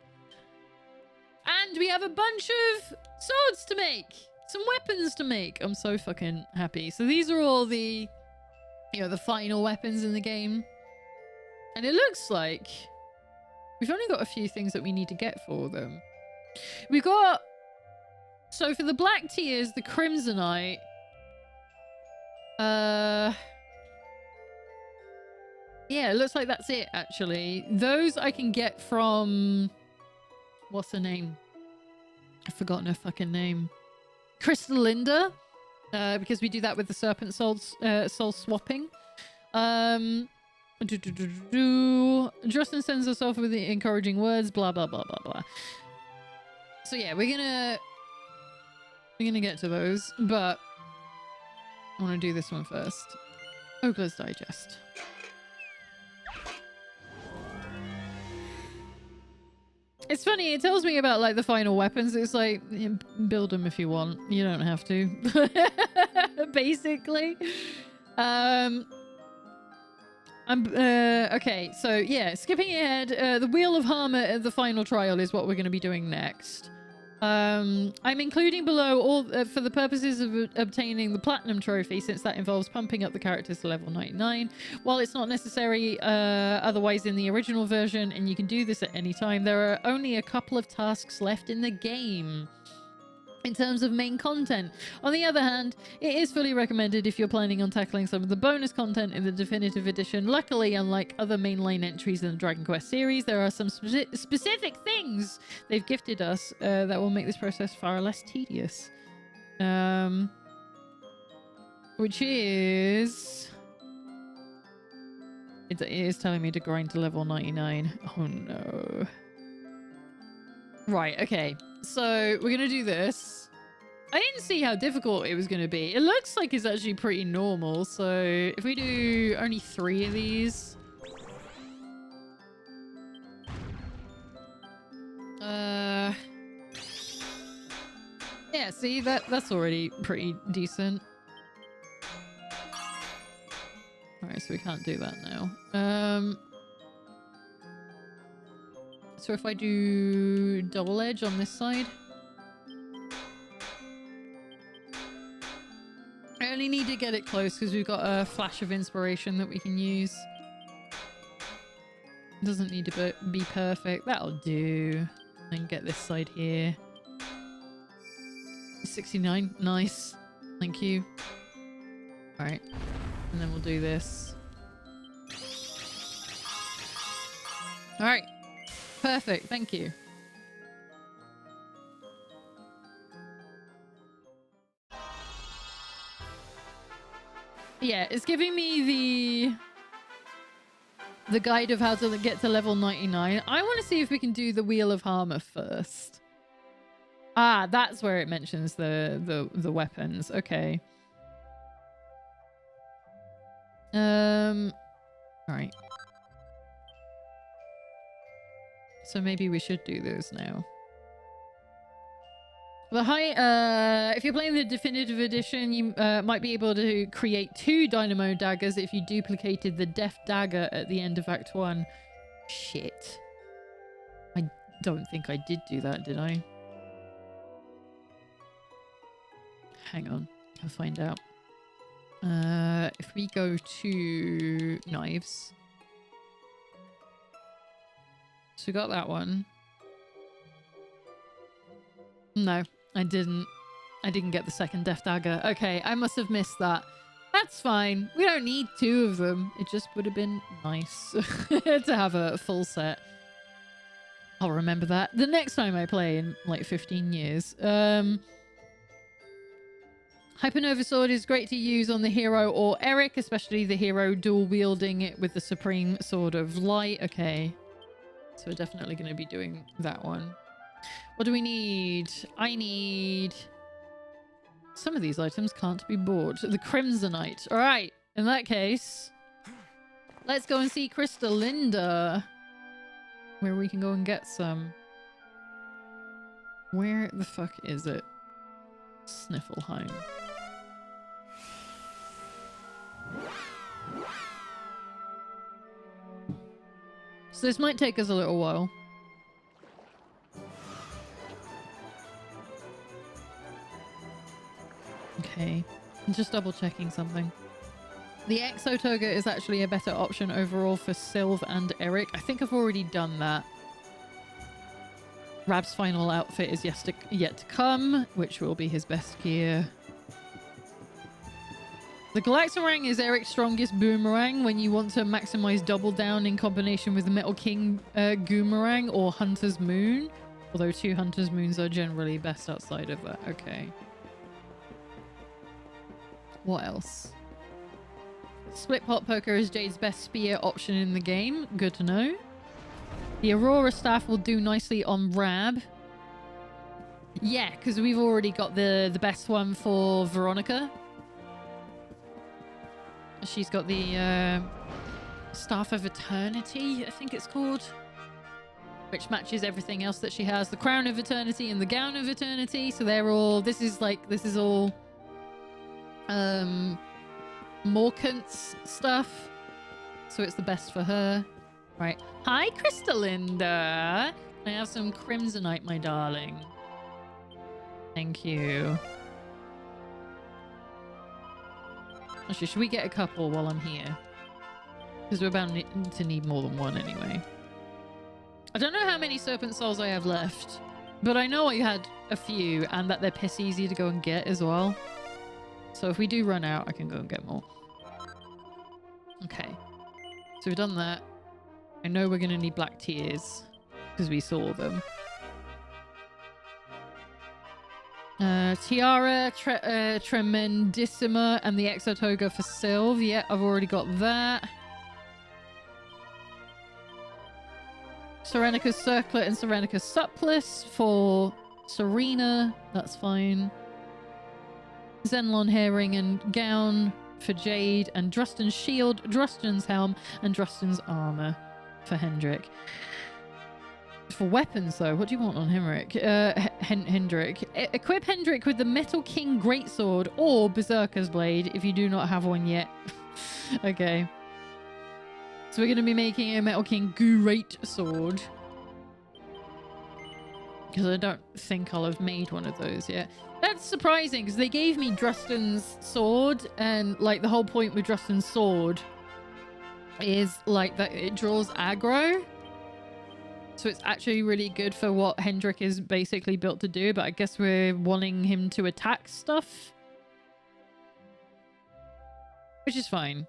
And we have a bunch of swords to make. some weapons to make. I'm so fucking happy. So these are all the, you know, the final weapons in the game. And it looks like we've only got a few things that we need to get for them. We've got, so for the black tiers, the Crimsonite, yeah, it looks like that's it, actually. Those I can get from, what's her name? I've forgotten her fucking name. Crystalinda, because we do that with the Serpent soul swapping. Justin sends us off with the encouraging words, blah, blah, blah, blah, blah. So yeah, we're gonna get to those, but I want to do this one first. Ogre's Digest. It's funny, it tells me about like the final weapons. It's like, build them if you want. You don't have to. Basically. Okay, so yeah, skipping ahead, the Wheel of Harmor, the final trial is what we're going to be doing next. I'm including below all for the purposes of obtaining the platinum trophy, since that involves pumping up the characters to level 99. While it's not necessary otherwise in the original version, and you can do this at any time, there are only a couple of tasks left in the game in terms of main content. On the other hand, it is fully recommended if you're planning on tackling some of the bonus content in the definitive edition. Luckily, unlike other mainline entries in the Dragon Quest series, there are some specific things they've gifted us that will make this process far less tedious. Which is... It is telling me to grind to level 99. Oh no. Right, okay. So we're going to do this. I didn't see how difficult it was going to be. It looks like it's actually pretty normal. So if we do only 3 of these. Yeah, see, that's already pretty decent. Alright, so we can't do that now. So if I do double edge on this side. I only need to get it close because we've got a flash of inspiration that we can use. Doesn't need to be perfect. That'll do. And get this side here. 69. Nice. Thank you. Alright. And then we'll do this. Alright. Perfect, thank you. Yeah, it's giving me the guide of how to get to level 99. I want to see if we can do the Wheel of Harmor first. Ah, that's where it mentions the weapons. Okay. All right. So maybe we should do those now. The high, if you're playing the definitive edition, you might be able to create 2 dynamo daggers if you duplicated the death dagger at the end of Act 1. Shit. I don't think I did do that, did I? Hang on, I'll find out. If we go to knives. So we got that one. No, I didn't. I didn't get the second death dagger. Okay, I must have missed that. That's fine. We don't need 2 of them. It just would have been nice to have a full set. I'll remember that the next time I play in like 15 years. Hypernova Sword is great to use on the hero or Eric, especially the hero dual wielding it with the Supreme Sword of Light. Okay. So we're definitely going to be doing that one. What do we need? I need... Some of these items can't be bought. The Crimsonite. All right. In that case, let's go and see Crystalinda, where we can go and get some. Where the fuck is it? Sniffleheim. So this might take us a little while. Okay. I'm just double checking something. The Exo Toga is actually a better option overall for Sylve and Eric. I think I've already done that. Rab's final outfit is yet to come, which will be his best gear. The Galactorang is Eric's strongest boomerang when you want to maximize double down in combination with the Metal King Goomerang or Hunter's Moon. Although 2 Hunter's Moons are generally best outside of that. Okay. What else? Split Pot Poker is Jade's best spear option in the game. Good to know. The Aurora Staff will do nicely on Rab. Yeah, because we've already got the best one for Veronica. She's got the Staff of Eternity, I think it's called. Which matches everything else that she has. The Crown of Eternity and the Gown of Eternity. So they're all... This is all... Morkant's stuff. So it's the best for her. Right. Hi, Crystalinda. Can I have some Crimsonite, my darling? Thank you. Actually, should we get a couple while I'm here? Because we're bound to need more than one anyway. I don't know how many Serpent Souls I have left, but I know I had a few and that they're piss easy to go and get as well. So if we do run out, I can go and get more. Okay. So we've done that. I know we're going to need Black Tears because we saw them. Tiara, Tremendissima, and the Exo Toga for Sylve. Yeah, I've already got that. Serenica's Circlet and Serenica's Supplice for Serena. That's fine. Zenlon Herring and Gown for Jade, and Drustin's Shield, Drustin's Helm, and Drustin's Armor for Hendrik. For weapons, though, what do you want on Hendrik? Hendrik. Equip Hendrik with the Metal King Greatsword or Berserker's Blade if you do not have one yet. Okay. So we're going to be making a Metal King Greatsword. Because I don't think I'll have made one of those yet. That's surprising, because they gave me Drustin's sword, and, like, the whole point with Drustin's sword is, like, that it draws aggro. So it's actually really good for what Hendrik is basically built to do, but I guess we're wanting him to attack stuff. Which is fine.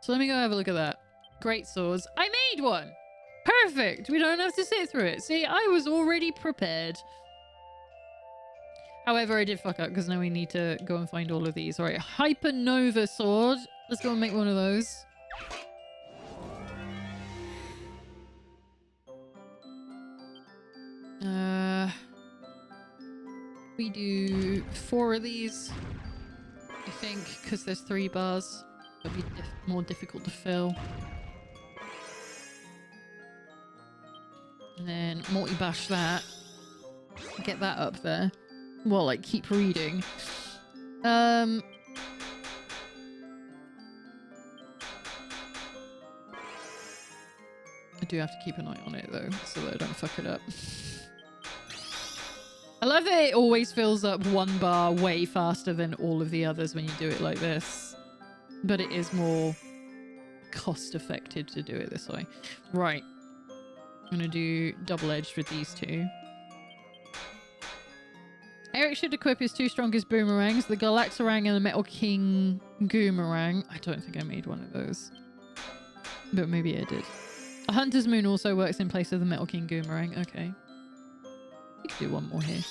So let me go have a look at that. Great swords. I made one! Perfect! We don't have to sit through it. See, I was already prepared. However, I did fuck up because now we need to go and find all of these. Alright, Hypernova sword. Let's go and make one of those. We do 4 of these, I think, because there's 3 bars. It'll be more difficult to fill. And then multi-bash that. Get that up there. Well, like, keep reading. I do have to keep an eye on it, though, so that I don't fuck it up. I love that it always fills up 1 bar way faster than all of the others when you do it like this. But it is more cost-effective to do it this way. Right. I'm going to do double-edged with these 2. Eric should equip his 2 strongest boomerangs, the Galactorang and the Metal King Goomerang. I don't think I made one of those. But maybe I did. A Hunter's Moon also works in place of the Metal King Goomerang. Okay. We could do one more here.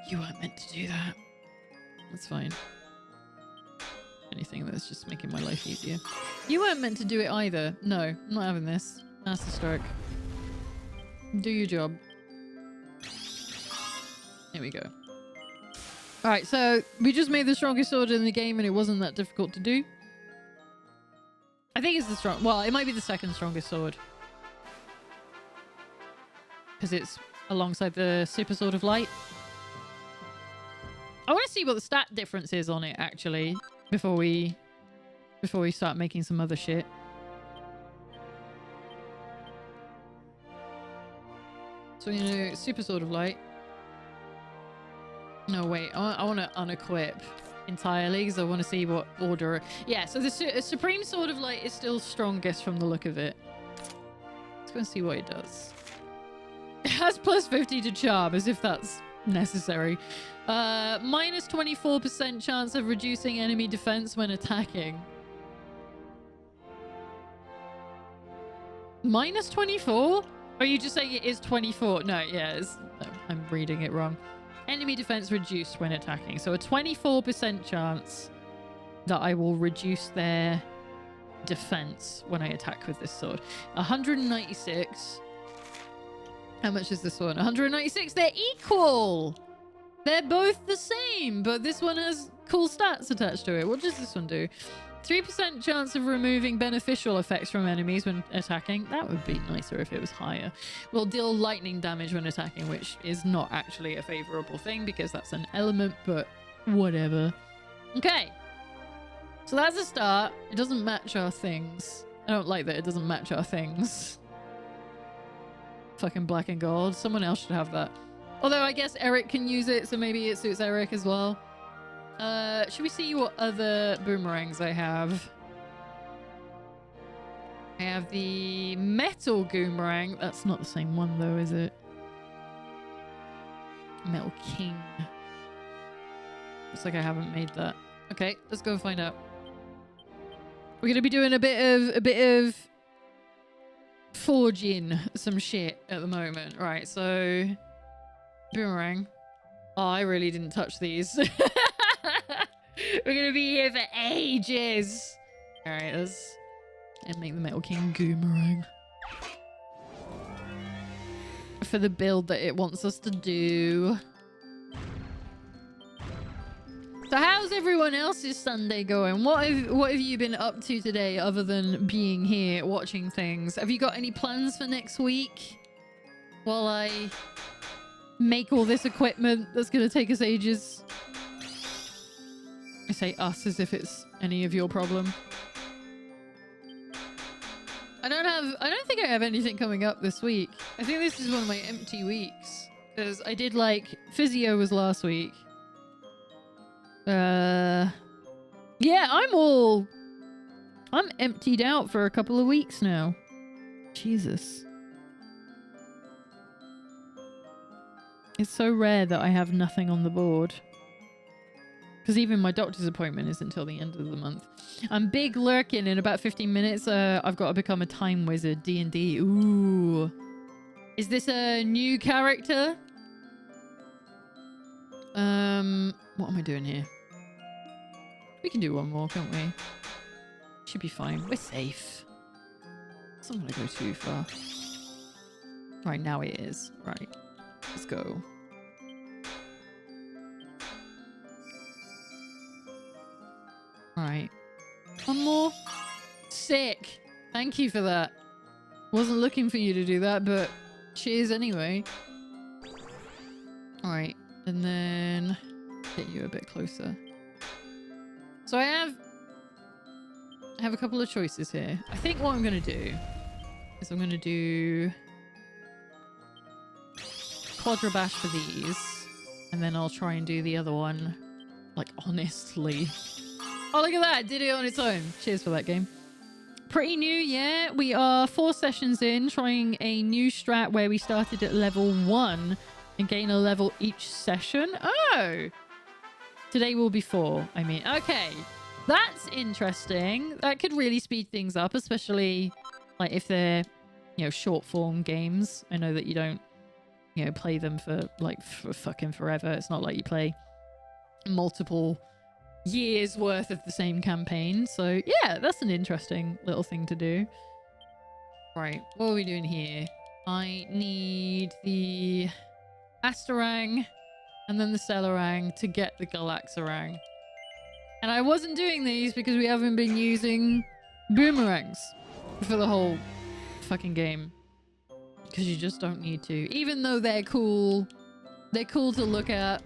You weren't meant to do that. That's fine. Anything that's just making my life easier. You weren't meant to do it either. No, I'm not having this. Master Stroke. Do your job. Here we go. Alright, so we just made the strongest sword in the game and it wasn't that difficult to do. I think it's the strong... Well, it might be the second strongest sword. Because it's alongside the Super Sword of Light. I want to see what the stat difference is on it, actually. Before we start making some other shit. So we're going to do Super Sword of Light. No, wait. I want to unequip entirely because I want to see what order. Yeah, so the Supreme Sword of Light is still strongest from the look of it. Let's go and see what it does. It has plus 50 to charm, as if that's necessary. Minus 24% chance of reducing enemy defense when attacking. Minus 24? Are you just saying it is 24? No, yeah, I'm reading it wrong. Enemy defense reduced when attacking. So a 24% chance that I will reduce their defense when I attack with this sword. 196. How much is this one? 196. They're equal. They're both the same, but this one has cool stats attached to it. What does this one do? 3% chance of removing beneficial effects from enemies when attacking. That would be nicer if it was higher. Will deal lightning damage when attacking, which is not actually a favorable thing because that's an element, but whatever. Okay. So that's a start. It doesn't match our things. I don't like that it doesn't match our things. Fucking black and gold. Someone else should have that. Although I guess Eric can use it, so maybe it suits Eric as well. Should we see what other boomerangs I have? I have the metal boomerang. That's not the same one though, is it? Metal King. Looks like I haven't made that. Okay, let's go find out. We're gonna be doing a bit of forging some shit at the moment. Right, so boomerang. Oh, I really didn't touch these. We're gonna be here for ages. All right, let's make the Metal King boomerang for the build that it wants us to do. So how's everyone else's Sunday going? What have you been up to today other than being here watching things? Have you got any plans for next week? While I make all this equipment that's gonna take us ages. I say us as if it's any of your problem. I don't think I have anything coming up this week. I think this is one of my empty weeks. Because I did like physio was last week. Yeah, I'm emptied out for a couple of weeks now. Jesus. It's so rare that I have nothing on the board. Because even my doctor's appointment is until the end of the month. I'm big lurking in about 15 minutes. I've got to become a time wizard. D&D. Ooh. Is this a new character? What am I doing here? We can do one more, can't we? Should be fine. We're safe. It's not going to go too far. Right, now it is. Right. Let's go. Alright. One more. Sick. Thank you for that. Wasn't looking for you to do that, but cheers anyway. Alright. And then get you a bit closer. So I have a couple of choices here. I think what I'm going to do is I'm going to do Quadra Bash for these. And then I'll try and do the other one. Like, honestly. Oh, look at that. It did it on its own. Cheers for that game. Pretty new, yeah. We are 4 sessions in, trying a new strat where we started at level 1 and gain a level each session. Oh! Today will be 4, I mean. Okay. That's interesting. That could really speed things up, especially like if they're, short form games. I know that you don't, play them for fucking forever. It's not like you play multiple years worth of the same campaign. So yeah, that's an interesting little thing to do. Right, what are we doing here? I need the Astarang and then the Celarang to get the Galaxarang. And I wasn't doing these because we haven't been using boomerangs for the whole fucking game. Because you just don't need to. Even though they're cool. They're cool to look at.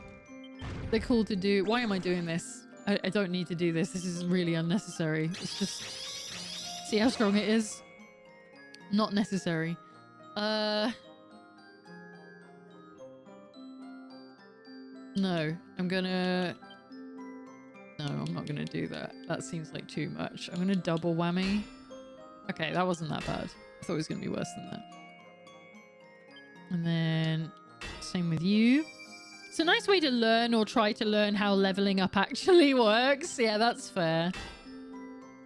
They're cool to do. Why am I doing this? I don't need to do this. This is really unnecessary. It's just... See how strong it is? Not necessary. No, I'm gonna... No, I'm not gonna do that. That seems like too much. I'm gonna double whammy. Okay, that wasn't that bad. I thought it was gonna be worse than that. And then same with you. It's a nice way to learn or try to learn how leveling up actually works. Yeah, that's fair.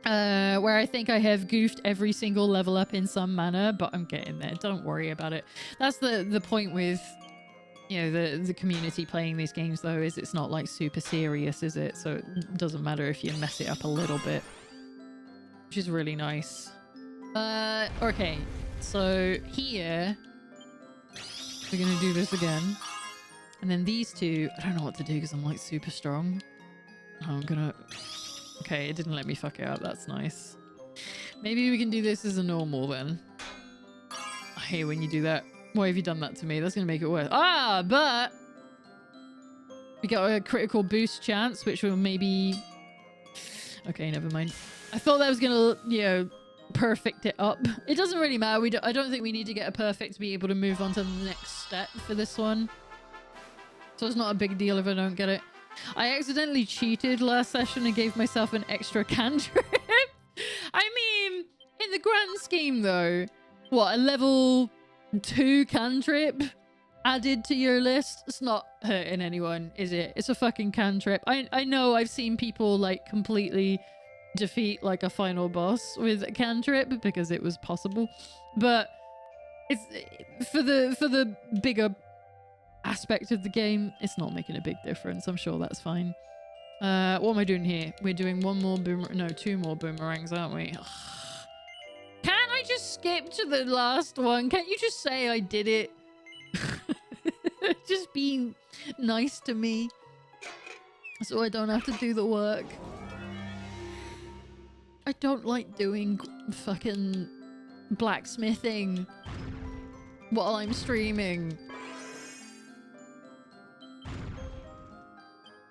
Where I think I have goofed every single level up in some manner, but I'm getting there. Don't worry about it. That's the point with, you know, the community playing these games, though, is it's not like super serious, is it? So it doesn't matter if you mess it up a little bit, which is really nice. Okay, so here we're gonna do this again, and then these two, I don't know what to do because I'm like super strong. I'm gonna... Okay, it didn't let me fuck it up. That's nice. Maybe we can do this as a normal then. I hate when you do that. Why have you done that to me? That's going to make it worse. Ah, but we got a critical boost chance, which will maybe... Okay, never mind. I thought that was going to, you know, perfect it up. It doesn't really matter. I don't think we need to get a perfect to be able to move on to the next step for this one. So it's not a big deal if I don't get it. I accidentally cheated last session and gave myself an extra cantrip. I mean, in the grand scheme though, what, a level 2 cantrip added to your list? It's not hurting anyone, is it? It's a fucking cantrip. I know I've seen people like completely defeat like a final boss with a cantrip because it was possible, but it's for the bigger aspect of the game, it's not making a big difference. I'm sure that's fine. What am I doing here? We're doing one more boomerang. No, 2 more boomerangs, aren't we? Ugh. Can't I just skip to the last one? Can't you just say I did it? Just being nice to me so I don't have to do the work. I don't like doing fucking blacksmithing while I'm streaming.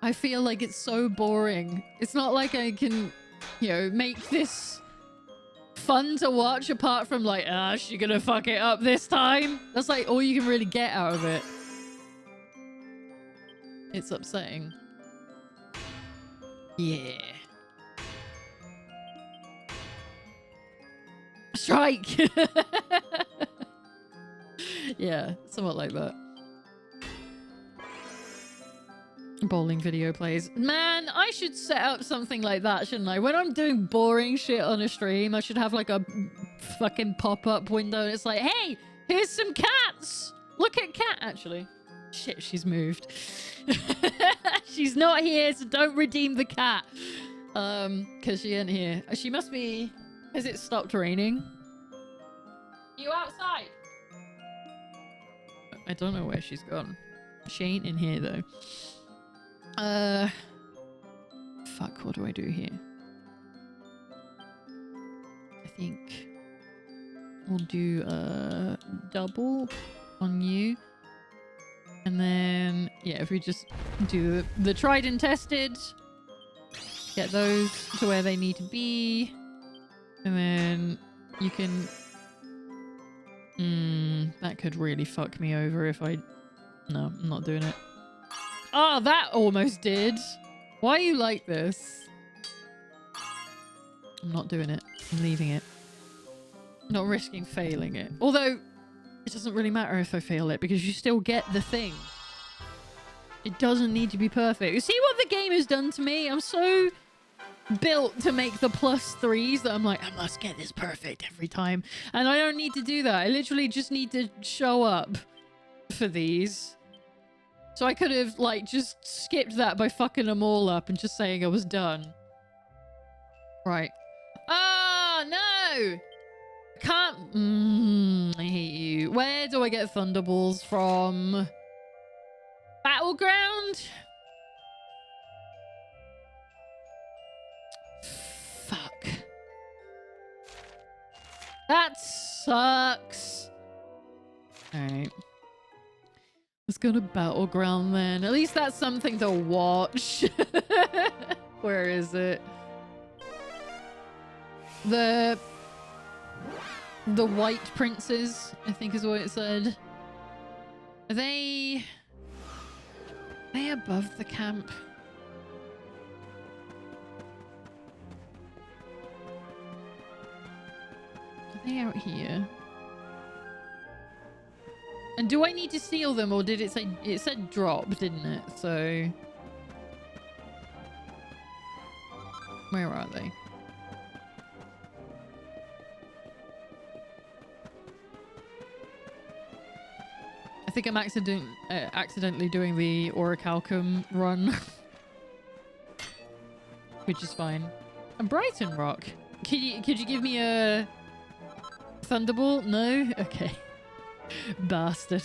I feel like it's so boring. It's not like I can, you know, make this fun to watch apart from like, ah, she's gonna fuck it up this time. That's like all you can really get out of it. It's upsetting. Yeah. Strike! Yeah, somewhat like that. Bowling video plays. Man, I should set up something like that, shouldn't I? When I'm doing boring shit on a stream, I should have like a fucking pop-up window. It's like, hey, here's some cats. Look at cat, actually. Shit, she's moved. She's not here, so don't redeem the cat. Because she ain't here. She must be... Has it stopped raining? You outside? I don't know where she's gone. She ain't in here, though. Fuck, what do I do here? I think we'll do a double on you. And then, yeah, if we just do the tried and tested, get those to where they need to be. And then you can... that could really fuck me over if I... No, I'm not doing it. Oh, that almost did. Why are you like this? I'm not doing it. I'm leaving it. Not risking failing it. Although, it doesn't really matter if I fail it because you still get the thing. It doesn't need to be perfect. You see what the game has done to me? I'm so built to make the +3s that I'm like, I must get this perfect every time. And I don't need to do that. I literally just need to show up for these. So I could have, like, just skipped that by fucking them all up and just saying I was done. Right. Oh, no! Can't... I hate you. Where do I get Thunderballs from? Battleground? Fuck. That sucks. Alright. Let's go to Battleground then. At least that's something to watch. Where is it? The White Princes, I think is what it said. Are they... they above the camp? Are they out here? And do I need to steal them, or did it say it said drop, didn't it? So where are they? I think I'm accidentally doing the Orichalcum run, which is fine. And Brighton Rock. Could you give me a Thunderbolt? No? Okay. Bastard.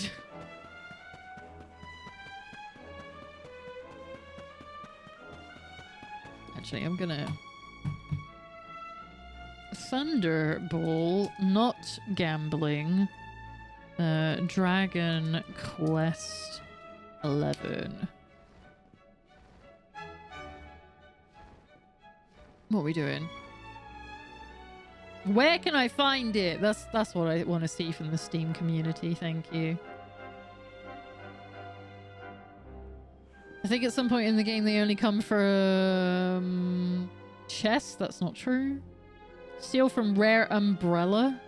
Actually, I'm gonna Thunderball, not gambling. Dragon Quest 11. What are we doing? Where can I find it? That's what I want to see from the Steam community. Thank you. I think at some point in the game they only come from chests. That's not true. Steal from Rare Umbrella.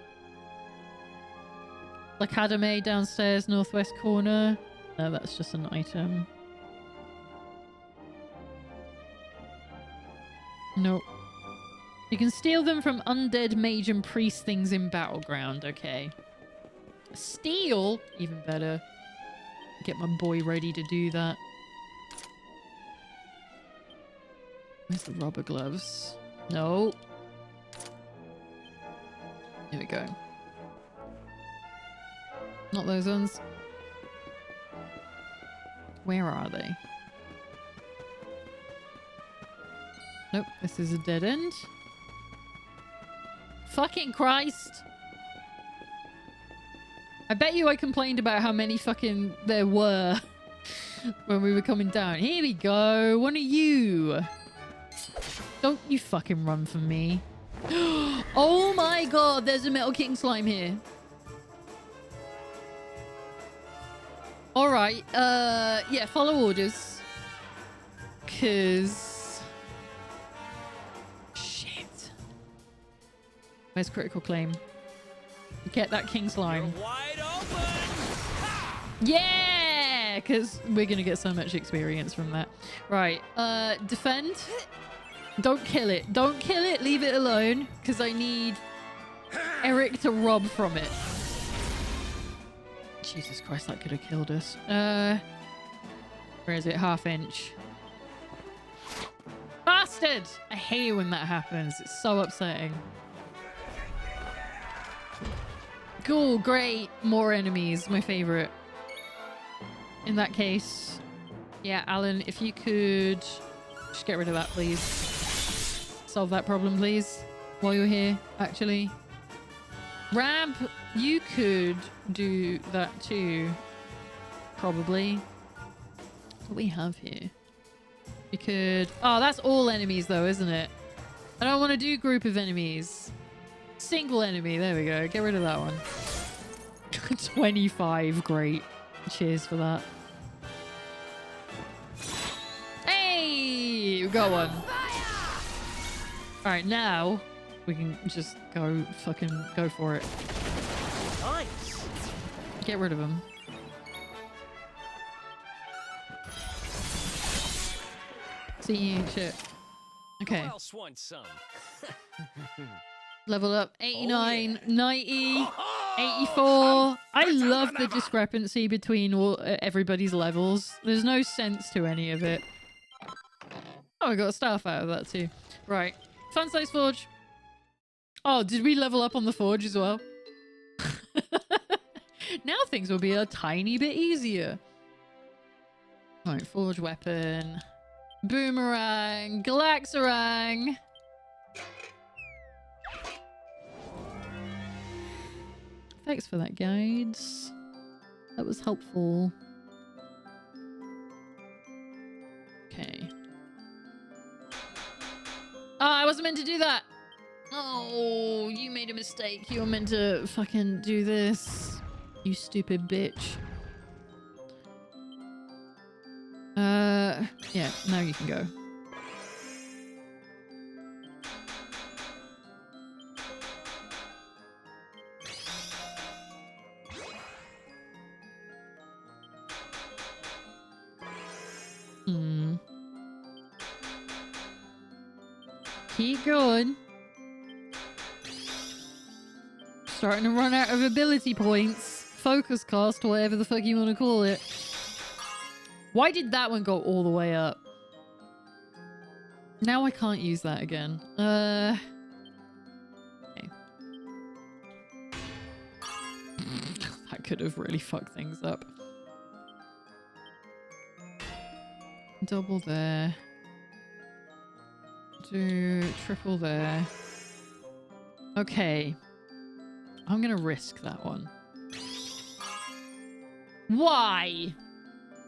L'Académie downstairs, northwest corner. No, that's just an item. Nope. You can steal them from undead mage and priest things in Battleground. Okay. Steal? Even better. Get my boy ready to do that. Where's the rubber gloves? No. Here we go. Not those ones. Where are they? Nope, this is a dead end. Fucking Christ! I bet you I complained about how many fucking there were when we were coming down. Here we go. One of you. Don't you fucking run from me. Oh my god, there's a Metal King slime here. Alright, yeah, follow orders. Cause... shit. Where's critical claim? Get that king slime. You're wide open. Ha! Yeah! Because we're going to get so much experience from that. Right, defend. Don't kill it. Don't kill it. Leave it alone. Because I need Eric to rob from it. Jesus Christ, that could have killed us. Where is it? Half inch. Bastard! I hate it when that happens. It's so upsetting. Cool, great. More enemies. My favorite. In that case, yeah, Alan, if you could just get rid of that, please. Solve that problem, please. While you're here, actually. Rab, you could do that too. Probably. What do we have here? We could... oh, that's all enemies though, isn't it? I don't want to do group of enemies. Single enemy. There we go. Get rid of that one. 25. Great. Cheers for that. Hey! We got one. Alright, now we can just go for it. Nice. Get rid of him. See you, shit. Okay. Who else wants some? Level up 89, 90, Oh, 84. I love the discrepancy between everybody's levels. There's no sense to any of it. Oh, I got a staff out of that too. Right. Fun size forge. Oh, did we level up on the forge as well? Now things will be a tiny bit easier. Alright, forge weapon. Boomerang. Galaxorang. Thanks for that, guides. That was helpful. Okay. Oh, I wasn't meant to do that. Oh, you made a mistake. You were meant to fucking do this. You stupid bitch. Yeah, now you can go. Hmm. Keep going. Starting to run out of ability points. Focus cast, whatever the fuck you want to call it. Why did that one go all the way up? Now I can't use that again. Okay. That could have really fucked things up. Double there. Do triple there. Okay. I'm gonna risk that one. Why?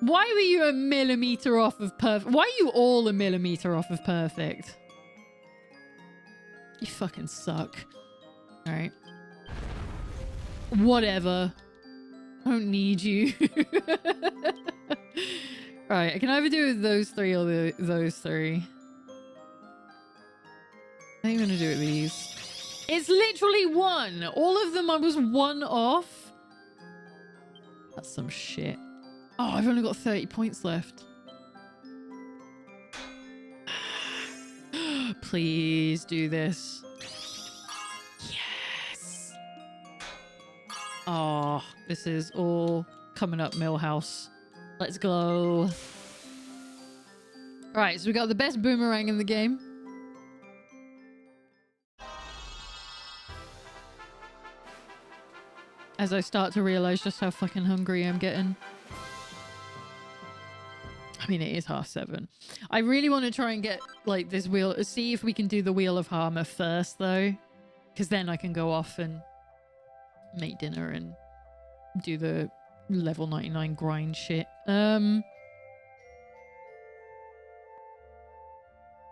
Why were you a millimeter off of perfect? Why are you all a millimeter off of perfect? You fucking suck. Alright. Whatever. I don't need you. Right, I can either do those three or those three. I think I'm gonna do it with these. It's literally one! All of them I was one off. That's some shit. Oh, I've only got 30 points left. Please do this. Yes! Oh, this is all coming up Millhouse. Let's go. Alright, so we got the best boomerang in the game. As I start to realize just how fucking hungry I'm getting. I mean, it is 7:30. I really want to try and get, like, this wheel... See if we can do the Wheel of Harmor first, though. Because then I can go off and make dinner and do the level 99 grind shit. What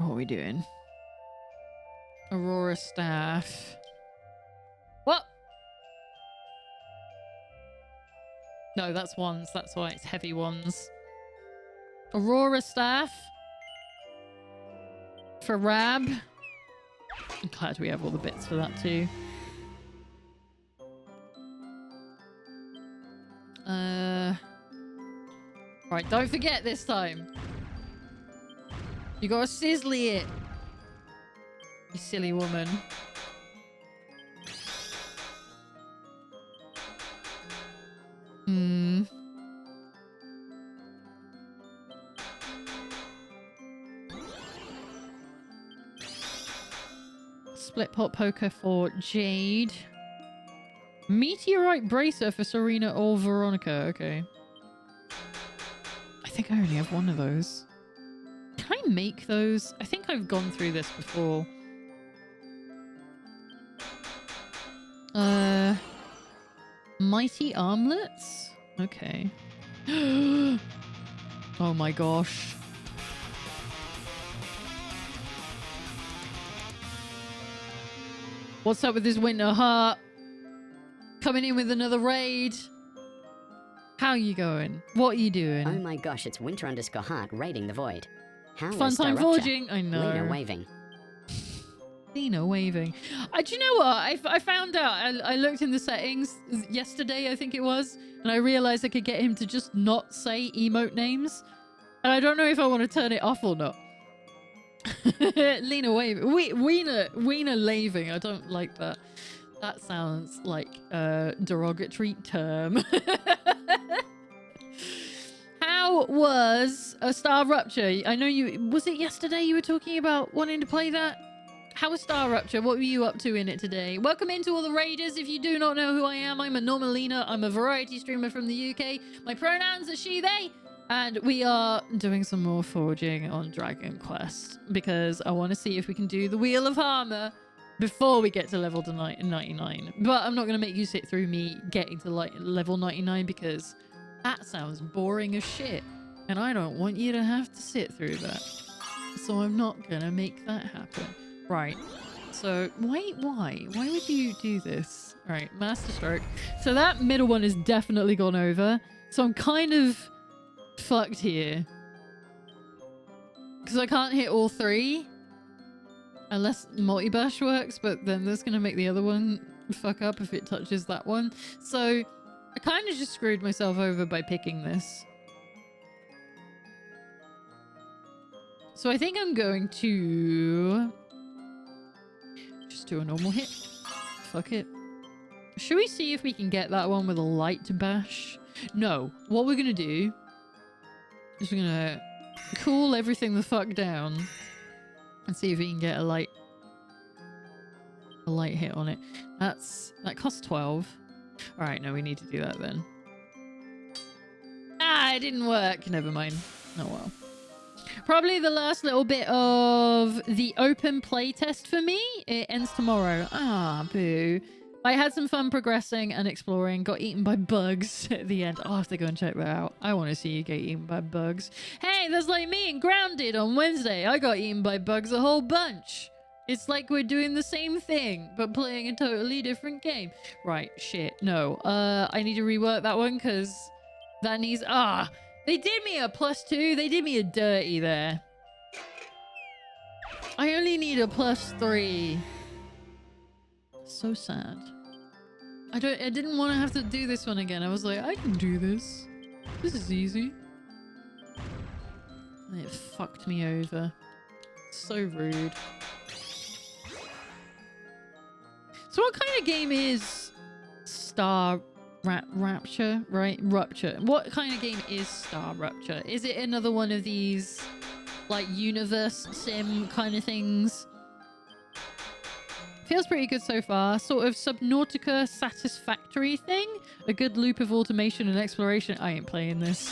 are we doing? Aurora Staff. What? No, that's wands. That's why it's heavy wands. Aurora Staff. For Rab. I'm glad we have all the bits for that too. Right, don't forget this time. You gotta sizzly it. You silly woman. Hmm. Split pot poker for Jade. Meteorite bracer for Serena or Veronica. Okay. I think I only have one of those. Can I make those? I think I've gone through this before. Mighty armlets? Okay. Oh my gosh. What's up with this winter heart? Coming in with another raid. How are you going? What are you doing? Oh my gosh, it's Winter_Heart raiding the void. How Fun is time Star Rupture? forging. I know. Lena waving. Lena waving. Do you know what? I found out. I looked in the settings yesterday, I think it was, and I realized I could get him to just not say emote names. And I don't know if I want to turn it off or not. Lena waving. Wiener laving. I don't like that. That sounds like a derogatory term. How was a Star Rupture? I know you... Was it yesterday you were talking about wanting to play that? How was Star Rupture? What were you up to in it today? Welcome into all the raiders. If you do not know who I am, I'm a Normalina. I'm a variety streamer from the UK. My pronouns are she, they. And we are doing some more forging on Dragon Quest. Because I want to see if we can do the Wheel of Harmor before we get to level 99. But I'm not going to make you sit through me getting to level 99 because that sounds boring as shit. And I don't want you to have to sit through that. So I'm not going to make that happen. Right. So, why would you do this? All right, Master Stroke. So that middle one is definitely gone over. So I'm kind of fucked here. Because I can't hit all three. Unless multi-bash works, but then that's going to make the other one fuck up if it touches that one. So I kind of just screwed myself over by picking this. So I think I'm going to just do a normal hit. Fuck it. Should we see if we can get that one with a light bash? No. What we're going to do is we're going to cool everything the fuck down and see if we can get a light hit on it. That costs 12. All right, no, we need to do that then. Ah, it didn't work. Never mind. Oh well. Probably the last little bit of the open play test for me. It ends tomorrow. Ah, boo. I had some fun progressing and exploring. Got eaten by bugs at the end. I'll have to go and check that out. I want to see you get eaten by bugs. Hey, that's like me and Grounded on Wednesday. I got eaten by bugs a whole bunch. It's like we're doing the same thing, but playing a totally different game. Right, shit. No. I need to rework that one because that needs... They did me a +2. They did me a dirty there. I only need a +3. So sad. I didn't want to have to do this one again. I was like, I can do this. This is easy. And it fucked me over. So rude. So what kind of game is Star Rapture, right? Rupture. What kind of game is Star Rupture? Is it another one of these like universe sim kind of things? Feels pretty good so far. Sort of Subnautica Satisfactory thing. A good loop of automation and exploration. I ain't playing this.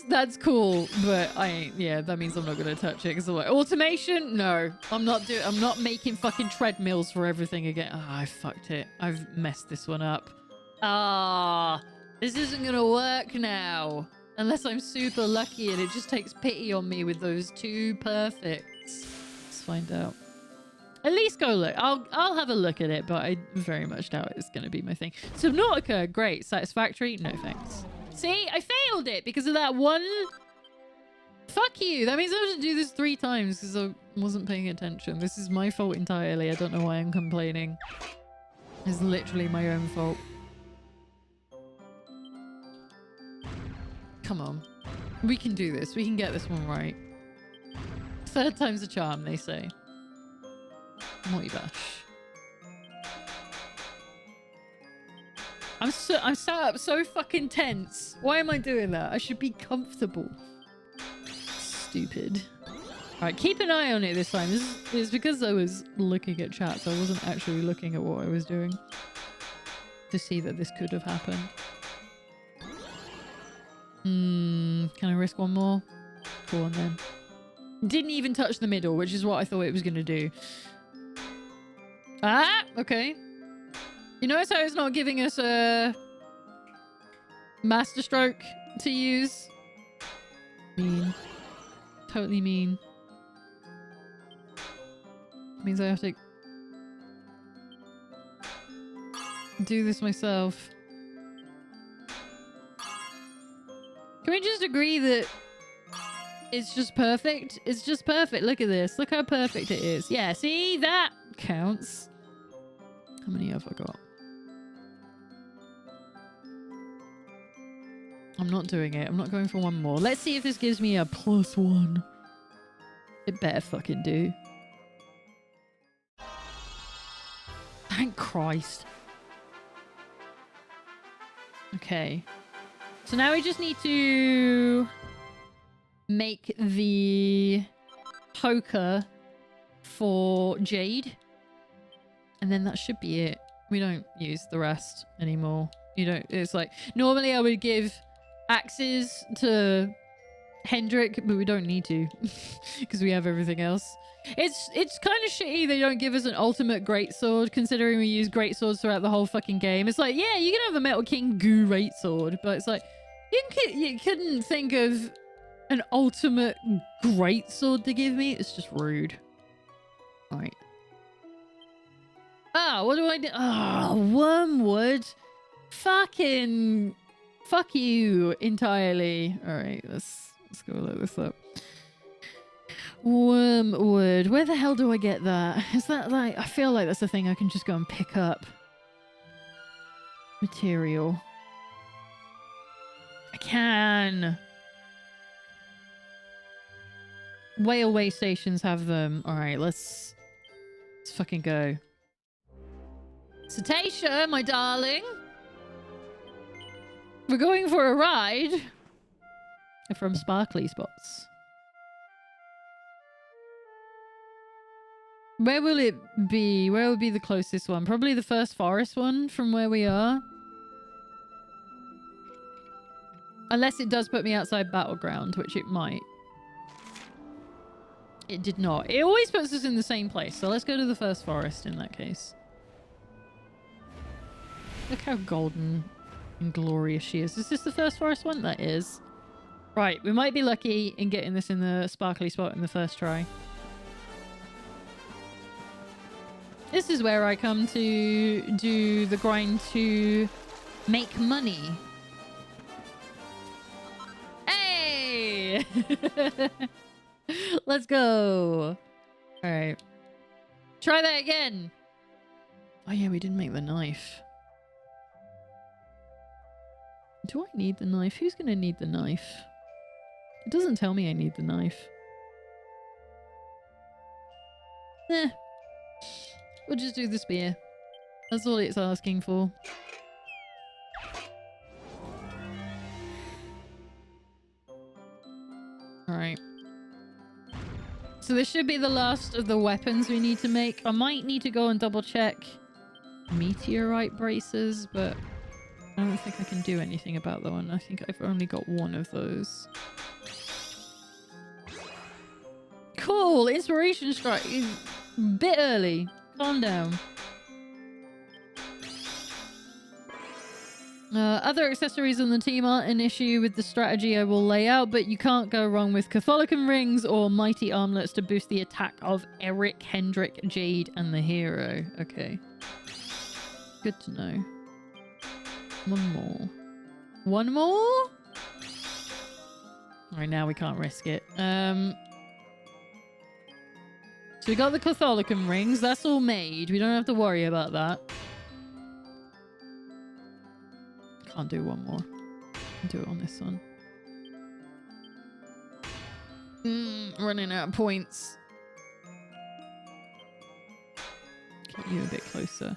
That's cool, but I ain't. Yeah, that means I'm not gonna touch it because I'm like, automation. No, I'm not making fucking treadmills for everything again. I fucked it. I've messed this one up. This isn't gonna work now. Unless I'm super lucky and it just takes pity on me with those two perfects. Let's find out. At least go look. I'll have a look at it, but I very much doubt it's going to be my thing. Subnautica, great. Satisfactory? No thanks. See, I failed it because of that one. Fuck you. That means I have to do this 3 times because I wasn't paying attention. This is my fault entirely. I don't know why I'm complaining. It's literally my own fault. Come on. We can do this. We can get this one right. 3rd time's a charm, they say. Multi-bash. I'm sat up so fucking tense. Why am I doing that? I should be comfortable. Stupid. Alright, keep an eye on it this time. This is because I was looking at chat, so I wasn't actually looking at what I was doing. To see that this could have happened. Can I risk one more? Go on then. Didn't even touch the middle, which is what I thought it was going to do. Okay. You notice how it's not giving us a master stroke to use? Mean. Totally mean. Means I have to do this myself. Can we just agree that it's just perfect? It's just perfect. Look at this. Look how perfect it is. Yeah, see? That counts. How many have I got? I'm not doing it. I'm not going for one more. Let's see if this gives me a +1. It better fucking do. Thank Christ. Okay. So now we just need to make the poker for Jade. And then that should be it. We don't use the rest anymore. You don't, it's like, normally I would give axes to Hendrik, but we don't need to because we have everything else. It's kind of shitty they don't give us an ultimate greatsword, considering we use greatswords throughout the whole fucking game. It's like, yeah, you can have a Metal King goo greatsword, but it's like, you couldn't think of an ultimate greatsword to give me. It's just rude. Right. What do I do? Wormwood. Fucking Fuck you entirely. All right, let's go look this up. Wormwood. Where the hell do I get that? Is that like... I feel like that's a thing I can just go and pick up. Material. I can. Railway stations have them. All right, let's fucking go. Cetacea, my darling. We're going for a ride. From Sparkly Spots. Where will it be? Where would be the closest one? Probably the first forest one from where we are. Unless it does put me outside Battleground, which it might. It did not. It always puts us in the same place, so let's go to the first forest in that case. Look how golden and glorious she is. Is this the first forest one? That is. Right, we might be lucky in getting this in the sparkly spot in the first try. This is where I come to do the grind to make money. Hey! Let's go. All right. Try that again. Oh yeah, we didn't make the knife. Do I need the knife? Who's going to need the knife? It doesn't tell me I need the knife. Eh. We'll just do the spear. That's all it's asking for. Alright. So this should be the last of the weapons we need to make. I might need to go and double check meteorite braces, but I don't think I can do anything about that one. I think I've only got one of those. Cool! Inspiration strike. Bit early. Calm down. Other accessories on the team aren't an issue with the strategy I will lay out, but you can't go wrong with Catholicum rings or mighty armlets to boost the attack of Eric, Hendrik, Jade, and the hero. Okay. Good to know. One more. One more? Alright, now we can't risk it. So we got the Catholicum rings. That's all made. We don't have to worry about that. Can't do one more. I'll do it on this one. Running out of points. Get you a bit closer.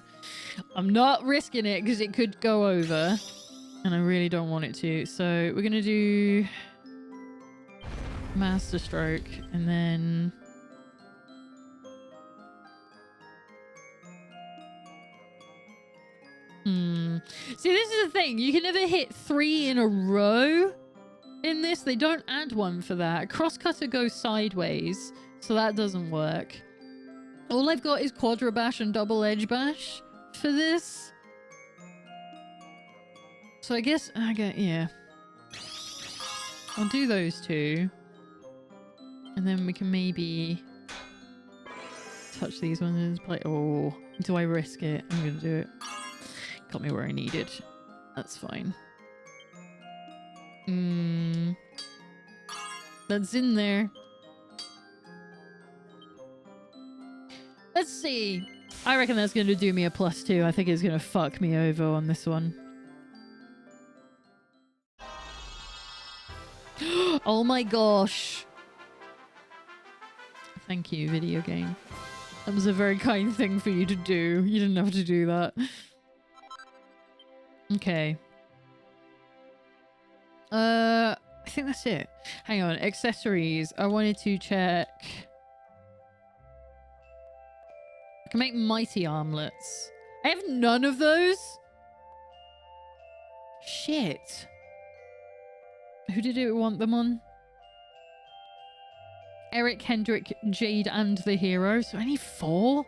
I'm not risking it because it could go over. And I really don't want it to. So we're going to do Master Stroke and then... See, this is the thing. You can never hit 3 in a row in this. They don't add one for that. Crosscutter goes sideways, so that doesn't work. All I've got is Quadra Bash and Double Edge Bash for this. So I guess yeah. I'll do those two. And then we can maybe touch these ones and play. Oh, do I risk it? I'm going to do it. Got me where I needed. That's fine. That's in there. Let's see. I reckon that's going to do me a +2. I think it's going to fuck me over on this one. Oh my gosh. Thank you, video game. That was a very kind thing for you to do. You didn't have to do that. Okay. I think that's it. Hang on. Accessories. I wanted to check. I can make mighty armlets. I have none of those. Shit. Who did it want them on? Eric, Hendrik, Jade, and the hero. So I need 4?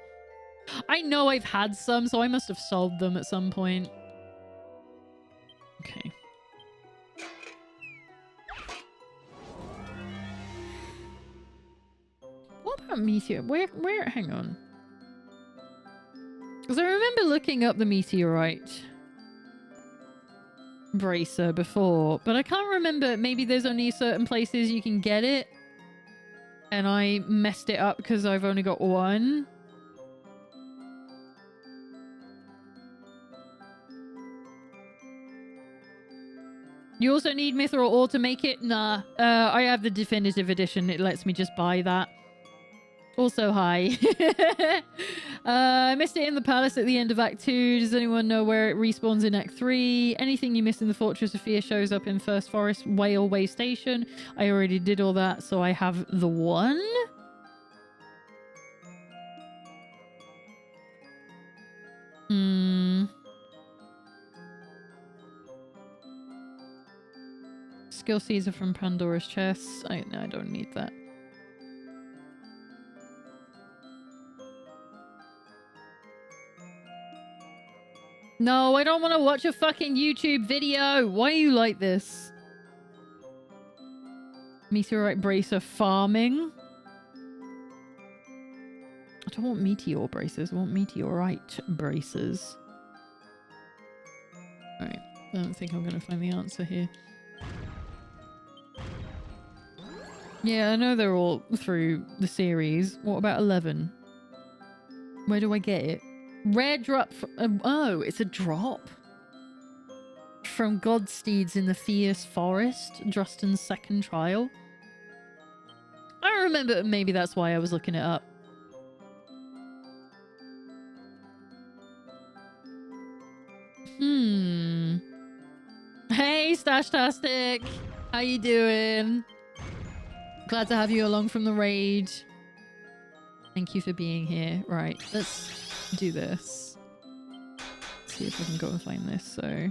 I know I've had some, so I must have sold them at some point. Okay. What about meteor? Where, hang on. Because I remember looking up the meteorite. bracer before, but I can't remember. Maybe there's only certain places you can get it, and I messed it up because I've only got one. You also need mithril ore to make it? Nah, I have the definitive edition. It lets me just buy that. Also, hi. I missed it in the palace at the end of Act 2. Does anyone know where it respawns in Act 3? Anything you miss in the Fortress of Fear shows up in First Forest Whaleway Station. I already did all that, so I have the one. Skill seeds are from Pandora's chests. I don't need that. No, I don't want to watch a fucking YouTube video. Why are you like this? Meteorite bracer farming. I don't want meteor bracers. I want meteorite bracers. Alright. I don't think I'm going to find the answer here. Yeah, I know they're all through the series. What about 11? Where do I get it? Rare drop. Oh, it's a drop. From Godsteeds in the Fierce Forest. Drustin's second trial. I don't remember. Maybe that's why I was looking it up. Hey, Stashtastic. How you doing? Glad to have you along from the raid. Thank you for being here. Right, let's do this. See if I can go and find this. So,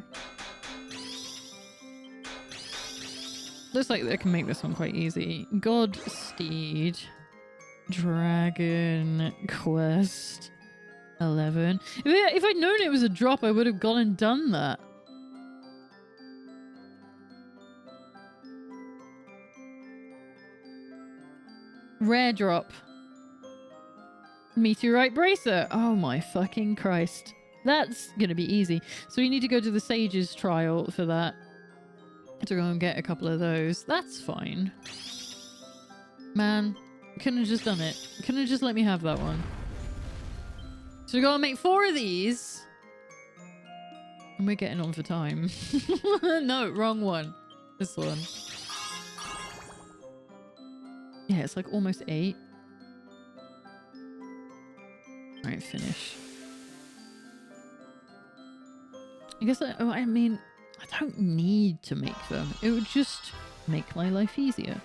looks like I can make this one quite easy. Godsteed, Dragon Quest 11. If I'd known it was a drop, I would have gone and done that. Rare drop. Meteorite bracer. Oh my fucking Christ. That's gonna be easy. So we need to go to the Sage's trial for that. To go and get a couple of those. That's fine. Man, couldn't have just done it. Couldn't have just let me have that one. So we gotta make 4 of these. And we're getting on for time. No, wrong one. This one. Yeah, it's like almost 8. Alright, finish. I guess I mean, I don't need to make them. It would just make my life easier.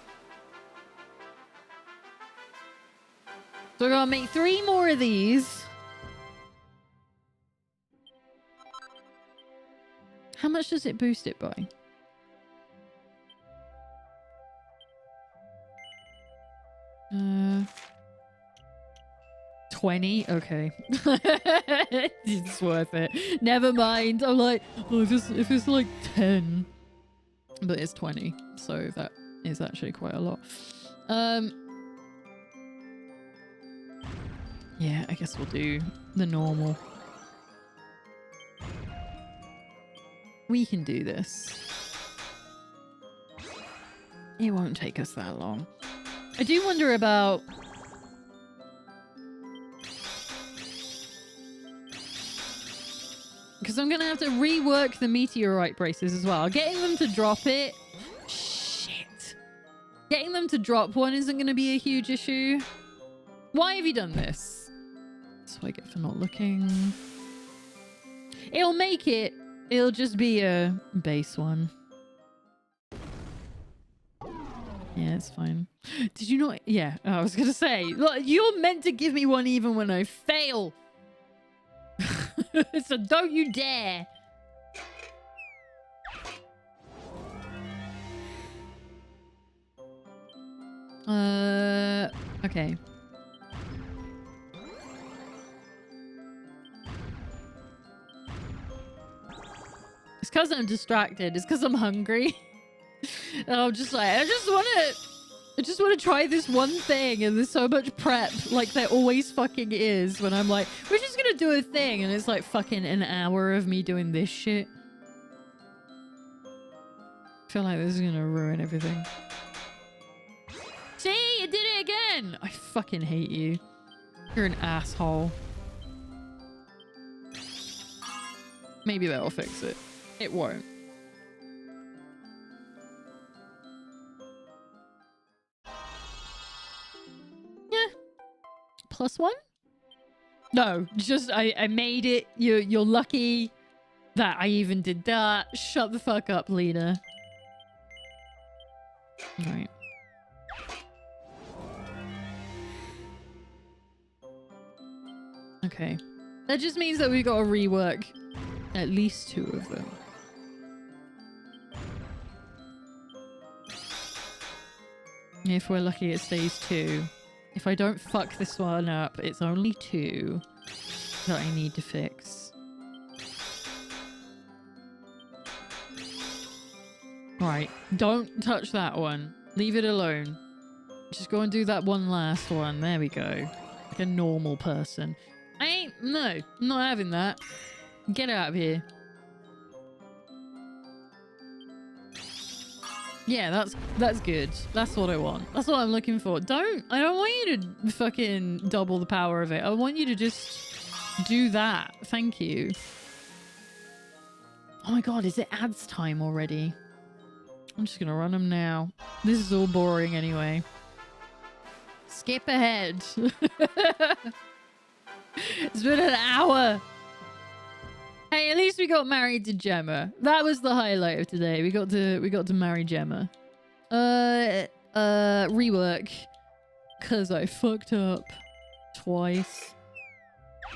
So I gotta make 3 more of these. How much does it boost it by? Uh, 20? Okay. It's worth it. Never mind. I'm like, oh, if it's like 10. But it's 20. So that is actually quite a lot. Yeah, I guess we'll do the normal. We can do this. It won't take us that long. I do wonder about... Because I'm going to have to rework the meteorite braces as well. Getting them to drop it... Shit. Getting them to drop one isn't going to be a huge issue. Why have you done this? That's what I get for not looking. It'll make it. It'll just be a base one. Yeah, it's fine. Did you not? Yeah, I was going to say. Look, you're meant to give me one even when I fail. So don't you dare. Okay. It's because I'm distracted. It's because I'm hungry. And I'm just like, I just want to try this one thing, and there's so much prep, like there always fucking is, when I'm like, we're just gonna do a thing, and it's like fucking an hour of me doing this shit. feel like this is gonna ruin everything. See, you did it again! I fucking hate you. You're an asshole. Maybe that'll fix it. It won't. Yeah. +1? No, just I made it. You're lucky that I even did that. Shut the fuck up, Lena. Alright. Okay. That just means that we've got to rework at least 2 of them. If we're lucky, it stays 2. If I don't fuck this one up, it's only 2 that I need to fix. Right, don't touch that one. Leave it alone. Just go and do that one last one. There we go. Like a normal person. No, I'm not having that. Get out of here. Yeah, that's good. That's what I want. That's what I'm looking for. I don't want you to fucking double the power of it. I want you to just do that. Thank you. Oh my god, is it ads time already? I'm just gonna run them now. This is all boring anyway. Skip ahead. It's been an hour. Hey, at least we got married to Gemma. That was the highlight of today. We got to marry Gemma. Rework. Cause I fucked up twice.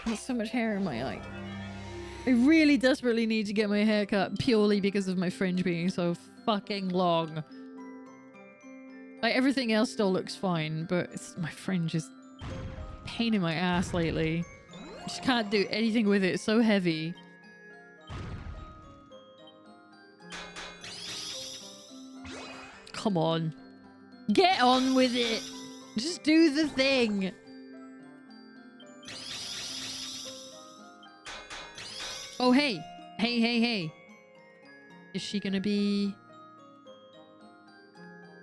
There's so much hair in my eye. I really desperately need to get my hair cut purely because of my fringe being so fucking long. Like everything else still looks fine, but my fringe is a pain in my ass lately. I just can't do anything with it. It's so heavy. Come on. Get on with it. Just do the thing. Oh, hey. Hey. Is she gonna be...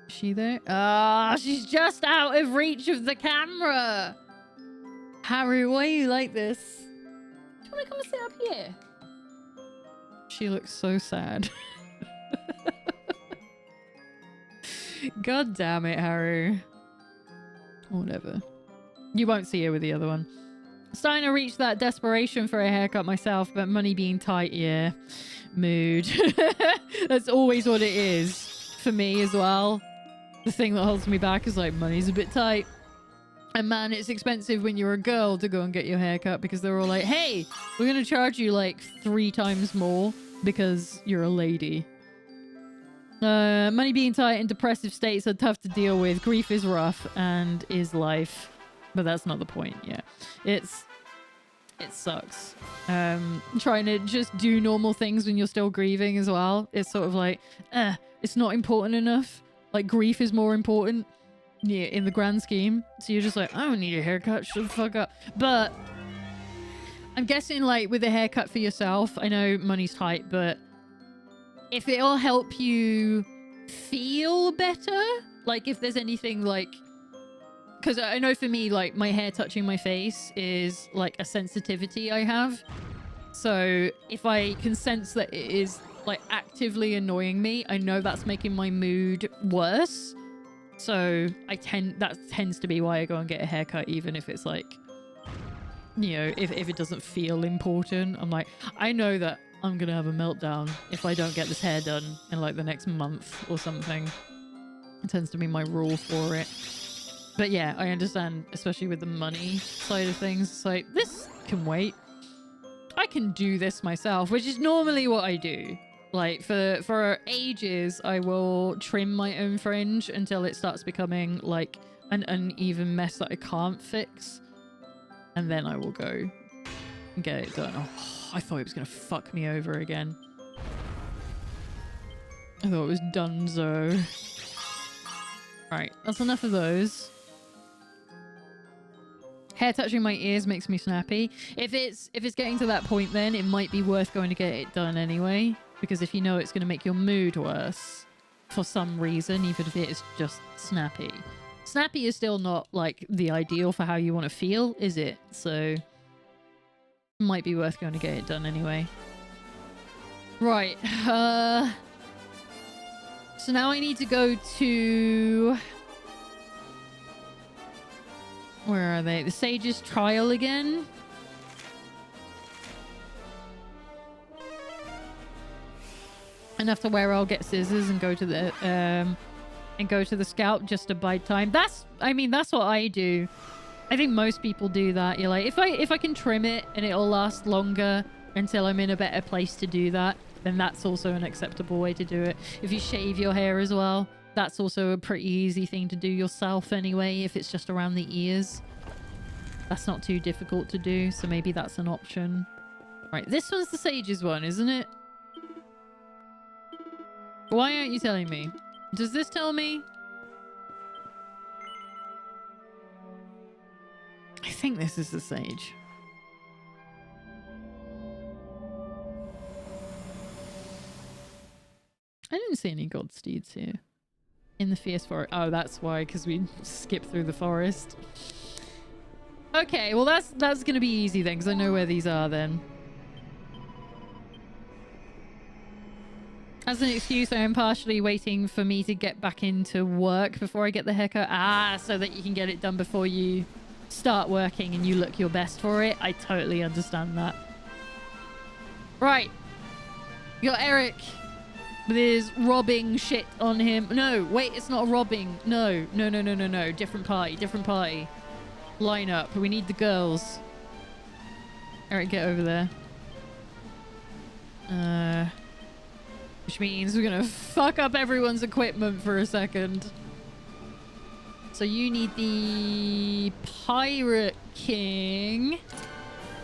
Is she there? Ah, she's just out of reach of the camera. Haru, why are you like this? Do you want to come and sit up here? She looks so sad. God damn it, Haru. Whatever. You won't see her with the other one. Starting to reach that desperation for a haircut myself, but money being tight, yeah. Mood. That's always what it is for me as well. The thing that holds me back is like, money's a bit tight. And man, it's expensive when you're a girl to go and get your haircut because they're all like, hey, we're going to charge you like 3 times more because you're a lady. Money being tight and depressive states are tough to deal with. Grief is rough and is life. But that's not the point, yeah. It sucks. Trying to just do normal things when you're still grieving as well. It's sort of like, it's not important enough. Like, grief is more important, yeah, in the grand scheme. So you're just like, I don't need a haircut, shut the fuck up. But I'm guessing, like, with a haircut for yourself, I know money's tight, but if it'll help you feel better, like, if there's anything, like... Because I know for me, like, my hair touching my face is, like, a sensitivity I have. So if I can sense that it is, like, actively annoying me, I know that's making my mood worse. So that tends to be why I go and get a haircut, even if it's, like, you know, if it doesn't feel important. I'm like, I know that I'm going to have a meltdown if I don't get this hair done in, like, the next month or something. It tends to be my rule for it. But yeah, I understand, especially with the money side of things. It's like, this can wait. I can do this myself, which is normally what I do. Like, for ages, I will trim my own fringe until it starts becoming, like, an uneven mess that I can't fix. And then I will go and get it done. Oh, I thought it was going to fuck me over again. I thought it was donezo. Right, that's enough of those. Hair touching my ears makes me snappy. If it's getting to that point, then it might be worth going to get it done anyway. Because if you know it's going to make your mood worse, for some reason, even if it is just snappy. Snappy is still not like the ideal for how you want to feel, is it? So might be worth going to get it done anyway. Right. So now I need to go to... Where are they? The Sage's Trial again. Enough to where I'll get scissors and go to the scout just to bide time. I mean, that's what I do. I think most people do that. You're like, if I can trim it and it'll last longer until I'm in a better place to do that, then that's also an acceptable way to do it. If you shave your hair as well, that's also a pretty easy thing to do yourself anyway, if it's just around the ears. That's not too difficult to do, so maybe that's an option. Right, this one's the Sage's one, isn't it? Why aren't you telling me? Does this tell me? I think this is the Sage. I didn't see any god steeds here. In the Fierce Forest. Oh, that's why, because we skipped through the forest. Okay, well that's going to be easy then, because I know where these are then. As an excuse, I am partially waiting for me to get back into work before I get the haircut. Ah, so that you can get it done before you start working and you look your best for it. I totally understand that. Right. You got Eric with his robbing shit on him. No, wait, it's not a robbing. No. Different party, different party. Line up. We need the girls. Eric, get over there. Which means we're gonna fuck up everyone's equipment for a second. So you need the Pirate King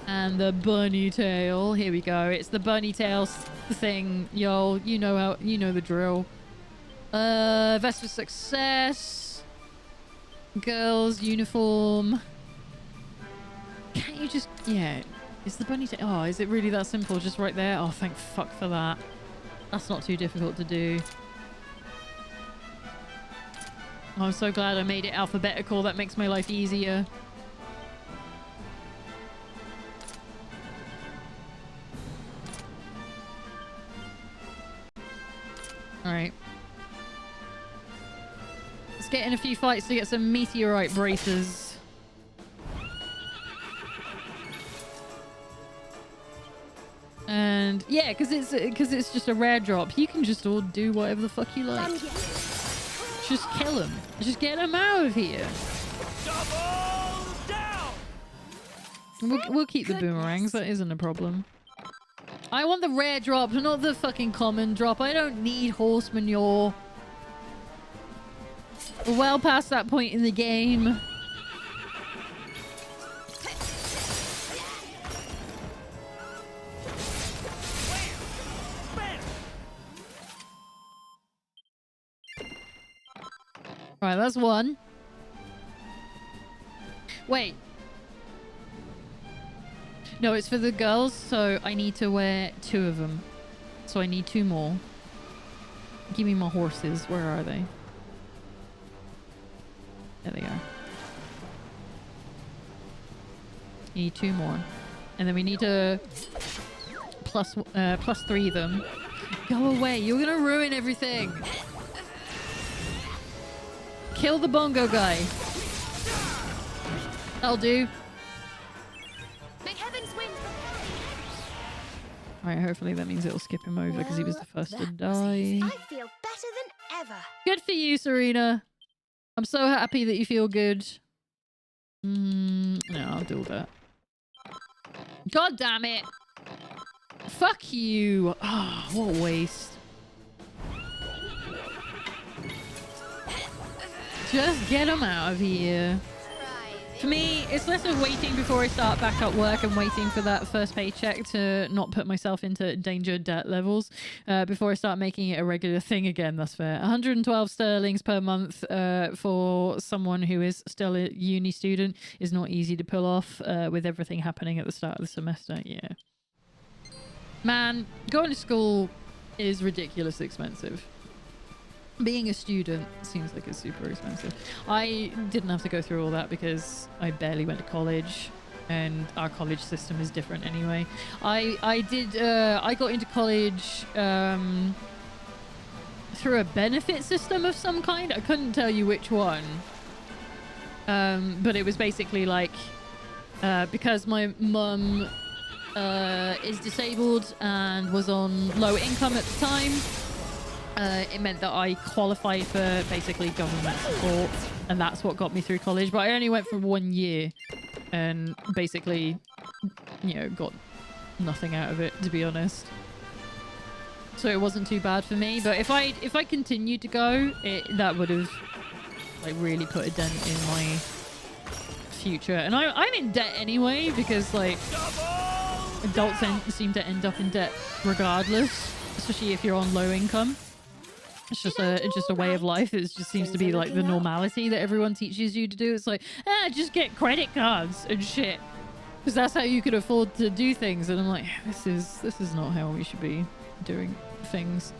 and the Bunny Tail. Here we go. It's the Bunny Tail thing, y'all. You know the drill. Vest for Success. Girls uniform. Can't you just... Yeah. Is the Bunny Tail... Oh, is it really that simple? Just right there? Oh, thank fuck for that. That's not too difficult to do. Oh, I'm so glad I made it alphabetical. That makes my life easier. Alright. Let's get in a few fights to get some meteorite braces. And yeah, because it's just a rare drop. You can just all do whatever the fuck you like. Just kill them. Just get them out of here. Double down. We'll keep the boomerangs. That isn't a problem. I want the rare drop, not the fucking common drop. I don't need horse manure. We're well past that point in the game. Right, that's one. Wait. No, it's for the girls, so I need to wear 2 of them. So I need 2 more. Give me my horses. Where are they? There they are. Need 2 more. And then we need to plus 3 them. Go away. You're going to ruin everything. Kill the bongo guy. That'll do. Make heavens win. Alright, hopefully that means it'll skip him over because he was the first to die. I feel better than ever. Good for you, Serena. I'm so happy that you feel good. No, I'll do that. God damn it. Fuck you. Ah, oh, what a waste. Just get them out of here. For me, it's less of waiting before I start back at work and waiting for that first paycheck to not put myself into danger debt levels before I start making it a regular thing again. That's fair. 112 sterlings per month for someone who is still a uni student is not easy to pull off with everything happening at the start of the semester. Yeah. Man, going to school is ridiculously expensive. being a student seems like it's super expensive. I didn't have to go through all that because I barely went to college, and our college system is different anyway. I got into college through a benefit system of some kind. I couldn't tell you which one, but it was basically like because my mum is disabled and was on low income at the time. It meant that I qualified for basically government support, and that's what got me through college. But I only went for 1 year and basically, you know, got nothing out of it, to be honest. So it wasn't too bad for me. But if I continued to go, that would have like really put a dent in my future. And I'm in debt anyway because like adults seem to end up in debt regardless, especially if you're on low income. It's just a way of life. It just seems to be like the normality that everyone teaches you to do. It's like, just get credit cards and shit, because that's how you could afford to do things. And I'm like, this is not how we should be doing things.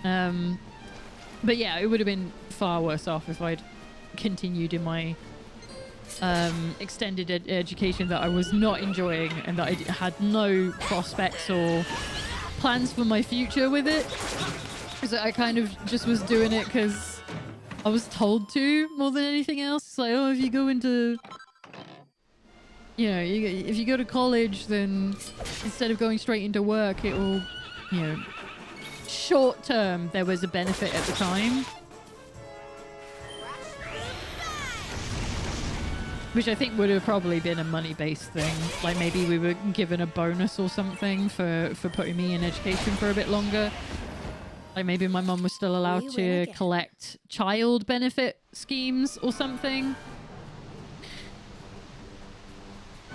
But yeah, it would have been far worse off if I'd continued in my extended education that I was not enjoying, and that I had no prospects or plans for my future with it. Because I kind of just was doing it because I was told to more than anything else. It's like, oh, if you go into, you know, if you go to college, then instead of going straight into work, it will, you know, short term, there was a benefit at the time. Which I think would have probably been a money-based thing. Like maybe we were given a bonus or something for putting me in education for a bit longer. Like maybe my mum was still allowed to collect child benefit schemes or something.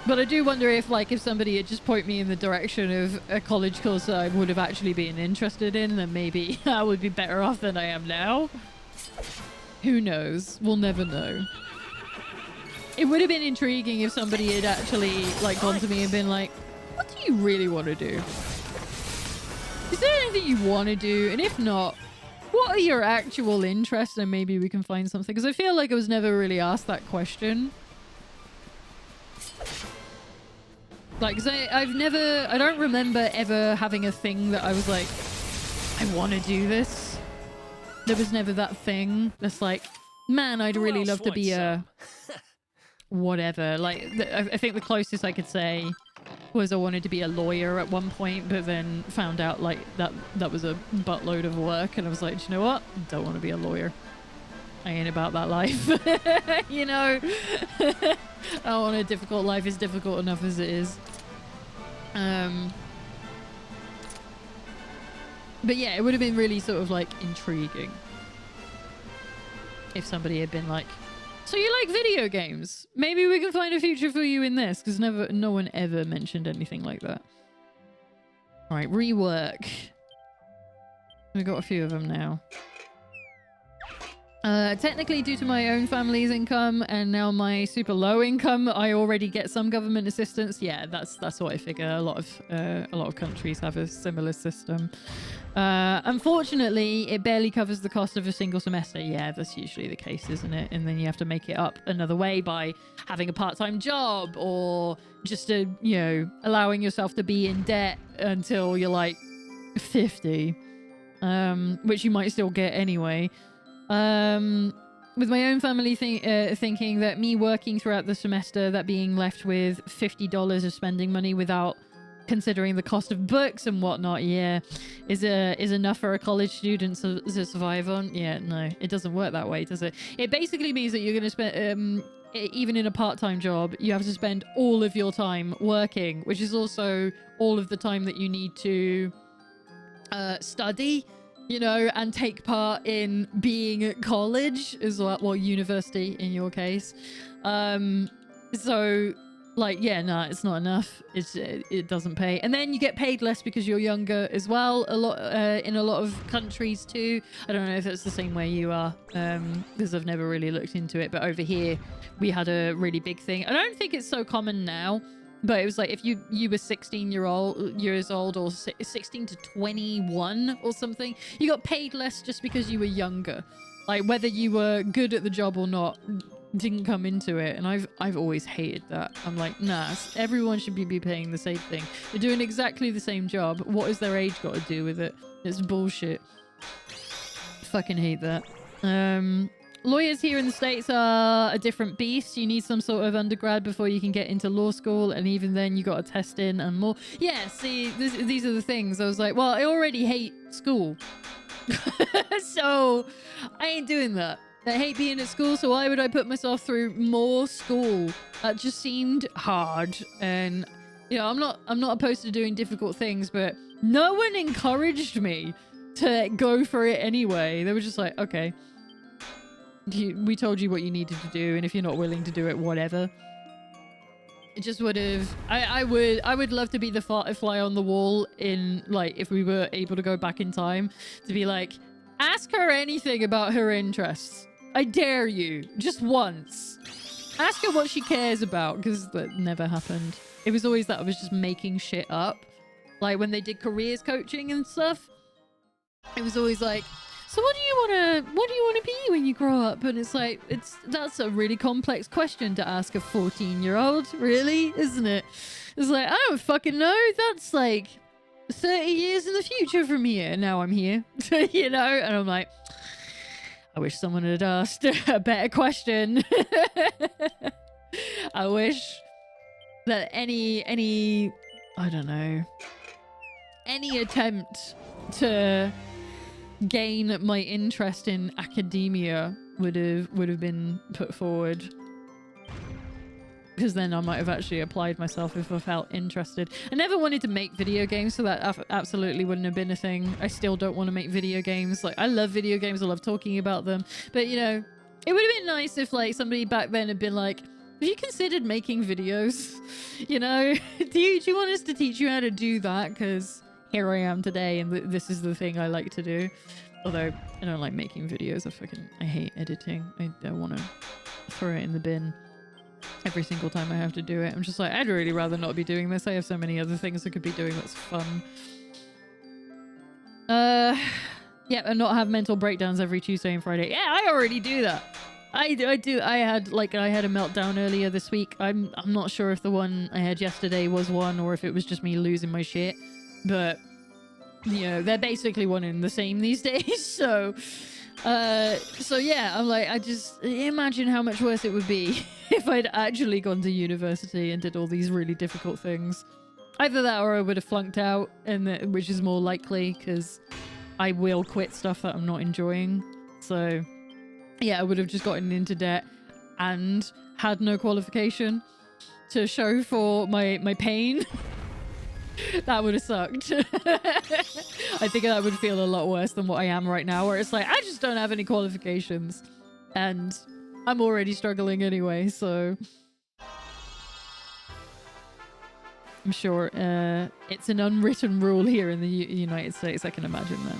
But I do wonder if somebody had just pointed me in the direction of a college course that I would have actually been interested in, then maybe I would be better off than I am now. Who knows? We'll never know. It would have been intriguing if somebody had actually gone to me and been like, what do you really want to do? Is there anything you want to do? And if not, what are your actual interests? And maybe we can find something. Because I feel like I was never really asked that question. Like, because I don't remember ever having a thing that I was like, I want to do this. There was never that thing that's like, man, I'd really love to be a whatever. Like, I think the closest I could say was I wanted to be a lawyer at one point, but then found out like that was a buttload of work, and I was like, do you know what? I don't want to be a lawyer. I ain't about that life. You know? I don't want a difficult life. It's difficult enough as it is. But yeah, it would have been really sort of like intriguing if somebody had been like, so you like video games? Maybe we can find a future for you in this, because no one ever mentioned anything like that. All right, rework. We've got a few of them now. Technically, due to my own family's income and now my super low income, I already get some government assistance. Yeah, that's what I figure. A lot of countries have a similar system. Unfortunately, it barely covers the cost of a single semester. Yeah, that's usually the case, isn't it? And then you have to make it up another way by having a part-time job, or just allowing yourself to be in debt until you're like 50, which you might still get anyway. With my own family thinking that me working throughout the semester, that being left with $50 of spending money without considering the cost of books and whatnot, yeah, is enough for a college student to survive on. Yeah, no, it doesn't work that way, does it? It basically means that you're going to spend, even in a part-time job, you have to spend all of your time working, which is also all of the time that you need to study, and take part in being at college as well, university in your case. So, yeah, no, it's not enough. It doesn't pay, and then you get paid less because you're younger as well. A lot in a lot of countries too. I don't know if it's the same way you are, because I've never really looked into it. But over here, we had a really big thing. I don't think it's so common now, But it was like if you were 16 years old or 16 to 21 or something, you got paid less just because you were younger. Like whether you were good at the job or not didn't come into it, and I've always hated that. I'm like, nah, everyone should be paying the same thing. They're doing exactly the same job. What has their age got to do with it? It's bullshit. Fucking hate that. Lawyers here in the States are a different beast. You need some sort of undergrad before you can get into law school, and even then you got to test in and more. Yeah, see, these are the things. I was like, well, I already hate school. So I ain't doing that. I hate being at school, so why would I put myself through more school? That just seemed hard. And you know, I'm not opposed to doing difficult things, but no one encouraged me to go for it anyway. They were just like, okay, we told you what you needed to do, and if you're not willing to do it, whatever. It just would have... I would love to be the fly on the wall in, like, if we were able to go back in time, to be like, ask her anything about her interests. I dare you. Just once. Ask her what she cares about, because that never happened. It was always that I was just making shit up. Like, when they did careers coaching and stuff, it was always like, so what do you want to be when you grow up? And it's like, that's a really complex question to ask a 14-year-old, really, isn't it? It's like, I don't fucking know. That's like 30 years in the future from here. Now I'm here, you know? And I'm like, I wish someone had asked a better question. I wish that any, I don't know, any attempt to gain my interest in academia would have been put forward, because then I might have actually applied myself if I felt interested. I never wanted to make video games, so that absolutely wouldn't have been a thing. I still don't want to make video games. Like, I love video games, I love talking about them, but you know, it would have been nice if like somebody back then had been like, have you considered making videos? You know, do you want us to teach you how to do that? Because here I am today, and this is the thing I like to do. Although I don't like making videos. I hate editing. I don't want to throw it in the bin every single time I have to do it. I'm just like, I'd really rather not be doing this. I have so many other things I could be doing that's fun. Yeah, and not have mental breakdowns every Tuesday and Friday. Yeah, I already do that. I do. I had a meltdown earlier this week. I'm not sure if the one I had yesterday was one, or if it was just me losing my shit. But you know, they're basically one and the same these days. So yeah, I'm like, I just imagine how much worse it would be if I'd actually gone to university and did all these really difficult things. Either that, or I would have flunked out, which is more likely, because I will quit stuff that I'm not enjoying. So yeah, I would have just gotten into debt and had no qualification to show for my pain. That would have sucked. I think that would feel a lot worse than what I am right now, where it's like, I just don't have any qualifications and I'm already struggling anyway, so I'm sure it's an unwritten rule here in the United States. I can imagine that.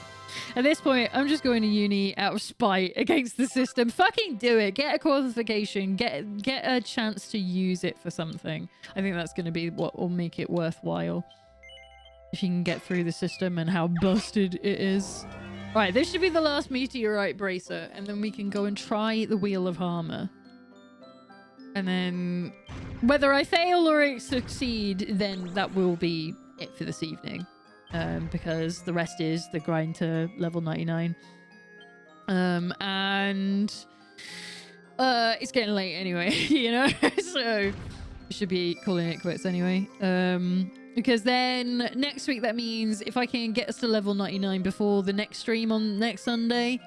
At this point, I'm just going to uni out of spite against the system. Fucking do it. Get a qualification. Get a chance to use it for something. I think that's going to be what will make it worthwhile. If you can get through the system and how busted it is. Right, this should be the last meteorite bracer, and then we can go and try the Wheel of Harmor. And then whether I fail or I succeed, then that will be it for this evening. Because the rest is the grind to level 99. And it's getting late anyway, you know? So we should be calling it quits anyway. Because then next week, that means if I can get us to level 99 before the next stream on next Sunday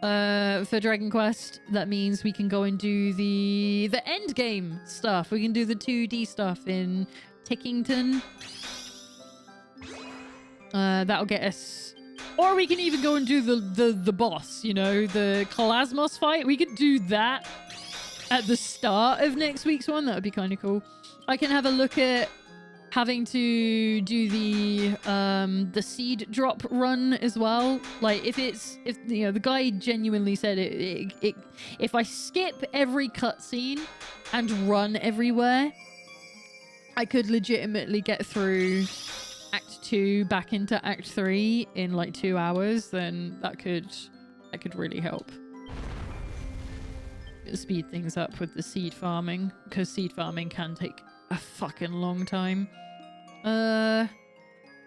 for Dragon Quest, that means we can go and do the end game stuff. We can do the 2D stuff in Tickington. That'll get us, or we can even go and do the boss, you know, the Kalasmos fight. We could do that at the start of next week's one. That would be kind of cool. I can have a look at having to do the seed drop run as well. Like if you know, the guy genuinely said it if I skip every cutscene and run everywhere, I could legitimately get through Act 2 back into Act 3 in like 2 hours, then that could really help speed things up with the seed farming, because seed farming can take a fucking long time. What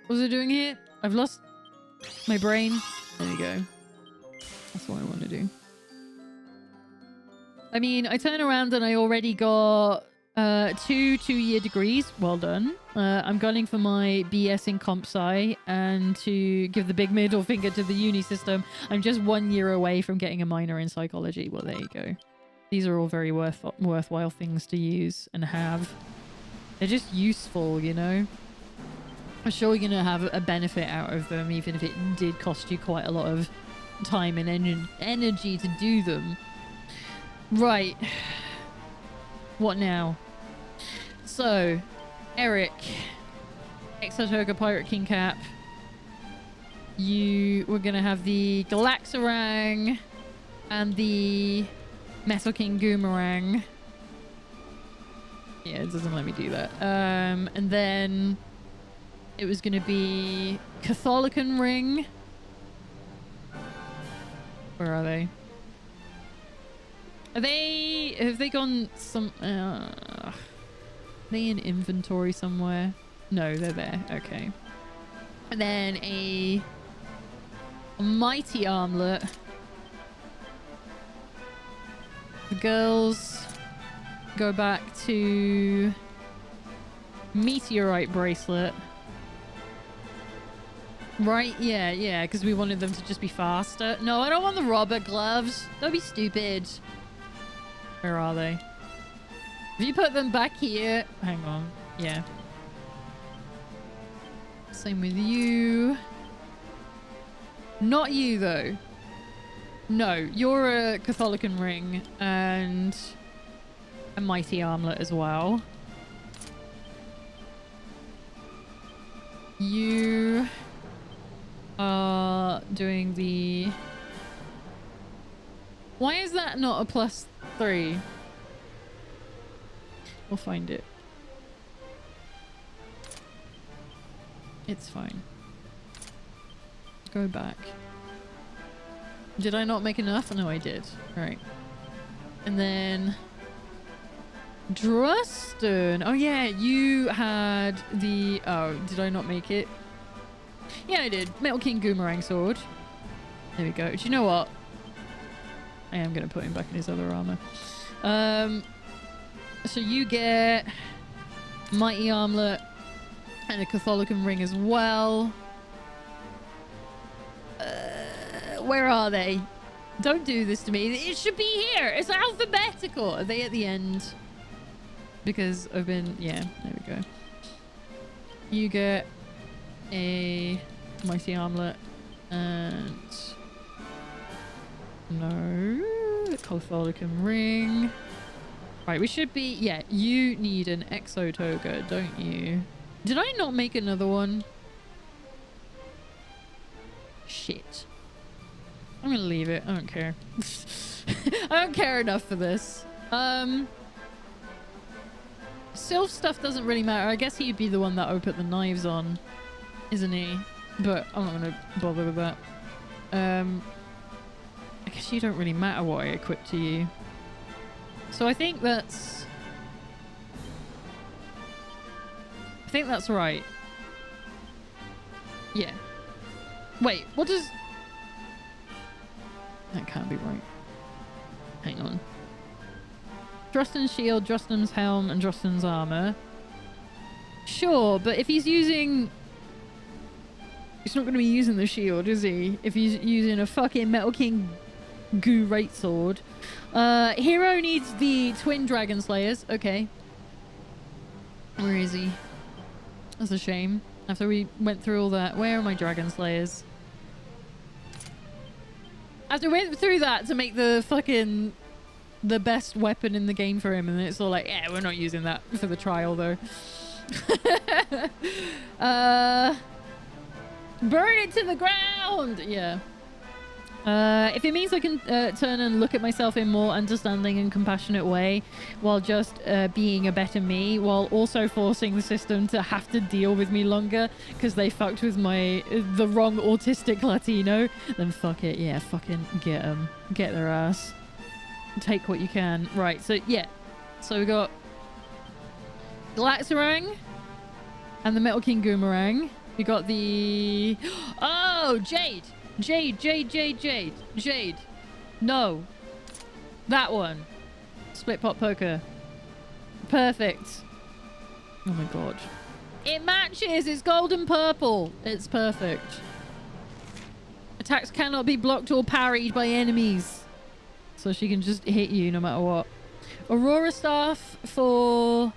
was I doing here? I've lost my brain. There we go. That's what I want to do. I mean, I turn around and I already got 2 2-year degrees. Well done. I'm gunning for my BS in comp sci, and to give the big middle finger to the uni system, I'm just 1 year away from getting a minor in psychology. Well, there you go. These are all very worthwhile things to use and have. They're just useful, you know? I'm sure you're going to have a benefit out of them, even if it did cost you quite a lot of time and energy to do them. Right. What now? So, Eric. Exotoga Pirate King Cap. We're going to have the Galaxorang and the Metal King Goomerang. Yeah, it doesn't let me do that. And then it was going to be Catholican Ring. Where are they? Have they gone some... are they in inventory somewhere? No, they're there. Okay. And then a Mighty Armlet. The girls go back to Meteorite Bracelet. Right? Yeah, because we wanted them to just be faster. No, I don't want the Robert gloves. Don't be stupid. Where are they? If you put them back here... Hang on. Yeah. Same with you. Not you, though. No, you're a Catholican Ring and a Mighty Armlet as well. You are doing the... Why is that not a +3? We'll find it. It's fine. Go back. Did I not make enough? No, I did. Right. And then... Drustin. Oh, yeah. You had the... Oh, did I not make it? Yeah, I did. Metal King Goomerang Sword. There we go. Do you know what? I am going to put him back in his other armor. So you get Mighty Armlet and a Catholican Ring as well. Where are they? Don't do this to me. It should be here. It's alphabetical. Are they at the end? Because I've been... Yeah, there we go. You get a Mighty Armlet and... No. The Catholican Ring. Right, we should be... Yeah, you need an Exotoga, don't you? Did I not make another one? Shit. I'm gonna leave it. I don't care. I don't care enough for this. Sylph stuff doesn't really matter. I guess he'd be the one that I would put the knives on, isn't he? But I'm not gonna bother with that. I guess you don't really matter what I equip to you. So I think that's right. Yeah. Wait, what does... That can't be right. Hang on. Drustin's shield, Drustin's helm, and Drustin's armor. Sure, but if he's using... He's not going to be using the shield, is he? If he's using a fucking Metal King Goo Rate Sword. Hero needs the Twin Dragon Slayers. Okay. Where is he? That's a shame. After we went through all that. Where are my Dragon Slayers? After we went through that to make the fucking... the best weapon in the game for him, and it's all like, yeah, we're not using that for the trial, though. Burn it to the ground! Yeah. If it means I can turn and look at myself in more understanding and compassionate way while just being a better me, while also forcing the system to have to deal with me longer because they fucked with the wrong autistic Latino, then fuck it. Yeah, fucking get them. Get their ass. Take what you can. Right, so yeah. So we got Galaxorang and the Metal King Goomerang. We got the... Oh, Jade! Jade. No. That one. Split pot poker. Perfect. Oh my god. It matches! It's golden purple. It's perfect. Attacks cannot be blocked or parried by enemies. So she can just hit you no matter what. Aurora Staff for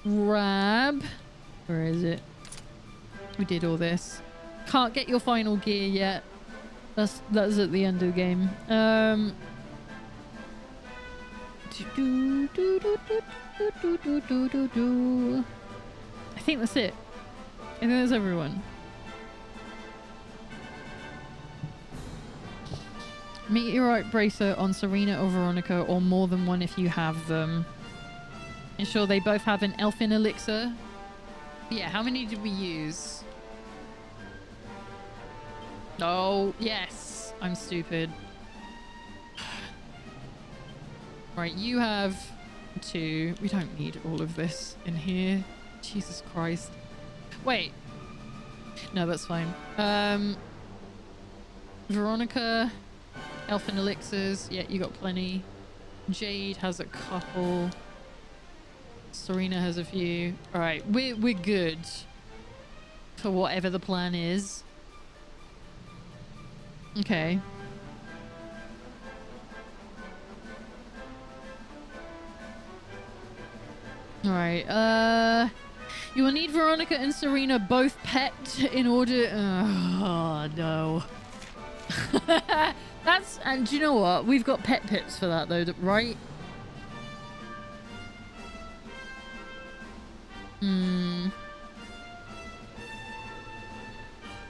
Rab. Where is it? We did all this. Can't get your final gear yet. That's at the end of the game. I think that's it. I think that's everyone. Meteorite Bracer on Serena or Veronica, or more than one if you have them. Ensure they both have an Elfin Elixir. Yeah, how many did we use? Oh, yes. I'm stupid. Right, you have 2. We don't need all of this in here. Jesus Christ. Wait. No, that's fine. Veronica, Elfin Elixirs. Yeah, you got plenty. Jade has a couple. Serena has a few. All right, we're good for whatever the plan is. Okay. All right. You will need Veronica and Serena both pet in order. Oh no. And do you know what? We've got pet pips for that though, right?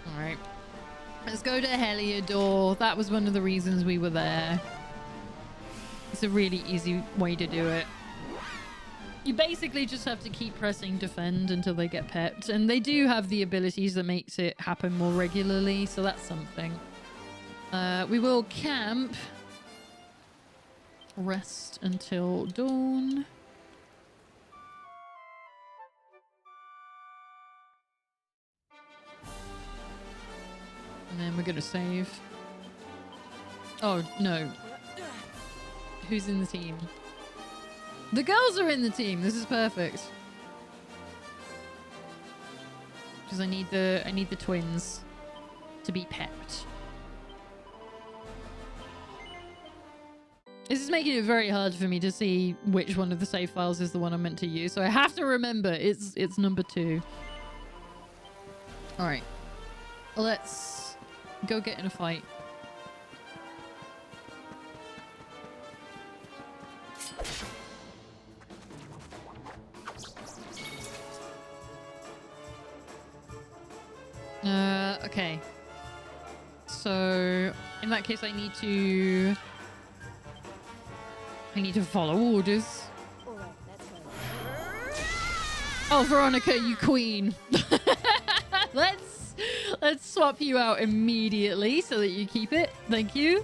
Alright. Let's go to Heliodor. That was one of the reasons we were there. It's a really easy way to do it. You basically just have to keep pressing defend until they get pepped. And they do have the abilities that makes it happen more regularly, so that's something. We will camp. Rest until dawn. And then we're gonna save. Oh, no. Who's in the team? The girls are in the team. This is perfect. Because I need the twins to be pepped. This is making it very hard for me to see which one of the save files is the one I'm meant to use. So I have to remember it's number 2. All right. Let's go get in a fight. Okay. So in that case, I need to follow orders. All right, let's go. Oh, Veronica, you queen. Let's swap you out immediately so that you keep it. Thank you.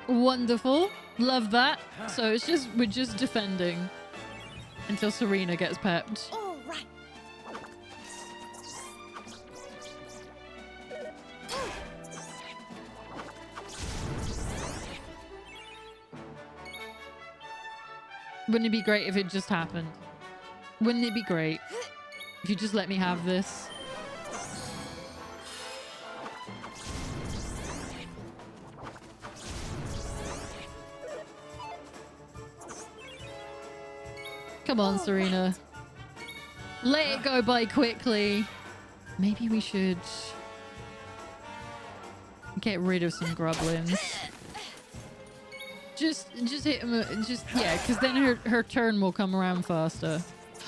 Wonderful. Love that. So we're just defending until Serena gets pepped. All right. Wouldn't it be great if it just happened? Wouldn't it be great if you just let me have this? Come on, Serena. Let it go by quickly. Maybe we should get rid of some grublins. Just hit him. Yeah, because then her turn will come around faster.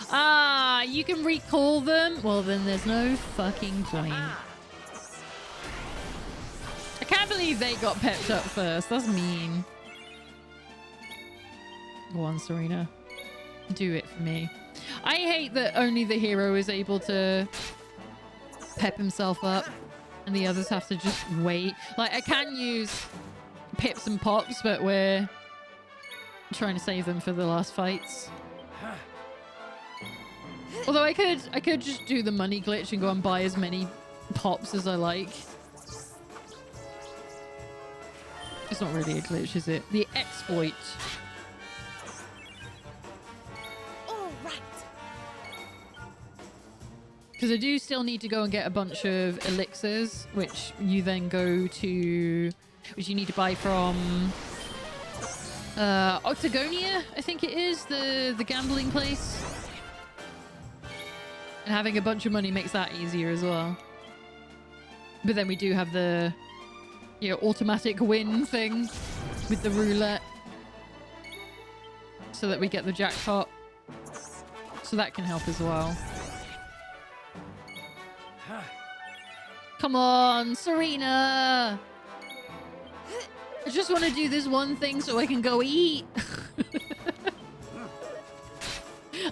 Ah, you can recall them? Well, then there's no fucking point. I can't believe they got pepped up first. That's mean. Go on, Serena. Do it for me. I hate that only the hero is able to pep himself up and the others have to just wait. Like, I can use pips and pops, but we're trying to save them for the last fights. Although I could just do the money glitch and go and buy as many pops as I like. It's not really a glitch, is it? The exploit. All right. Because I do still need to go and get a bunch of elixirs, which you then go to... which you need to buy from... Octagonia, I think it is, the gambling place. And having a bunch of money makes that easier as well. But then we do have the, you know, automatic win thing with the roulette. So that we get the jackpot. So that can help as well. Come on, Serena! I just want to do this one thing so I can go eat.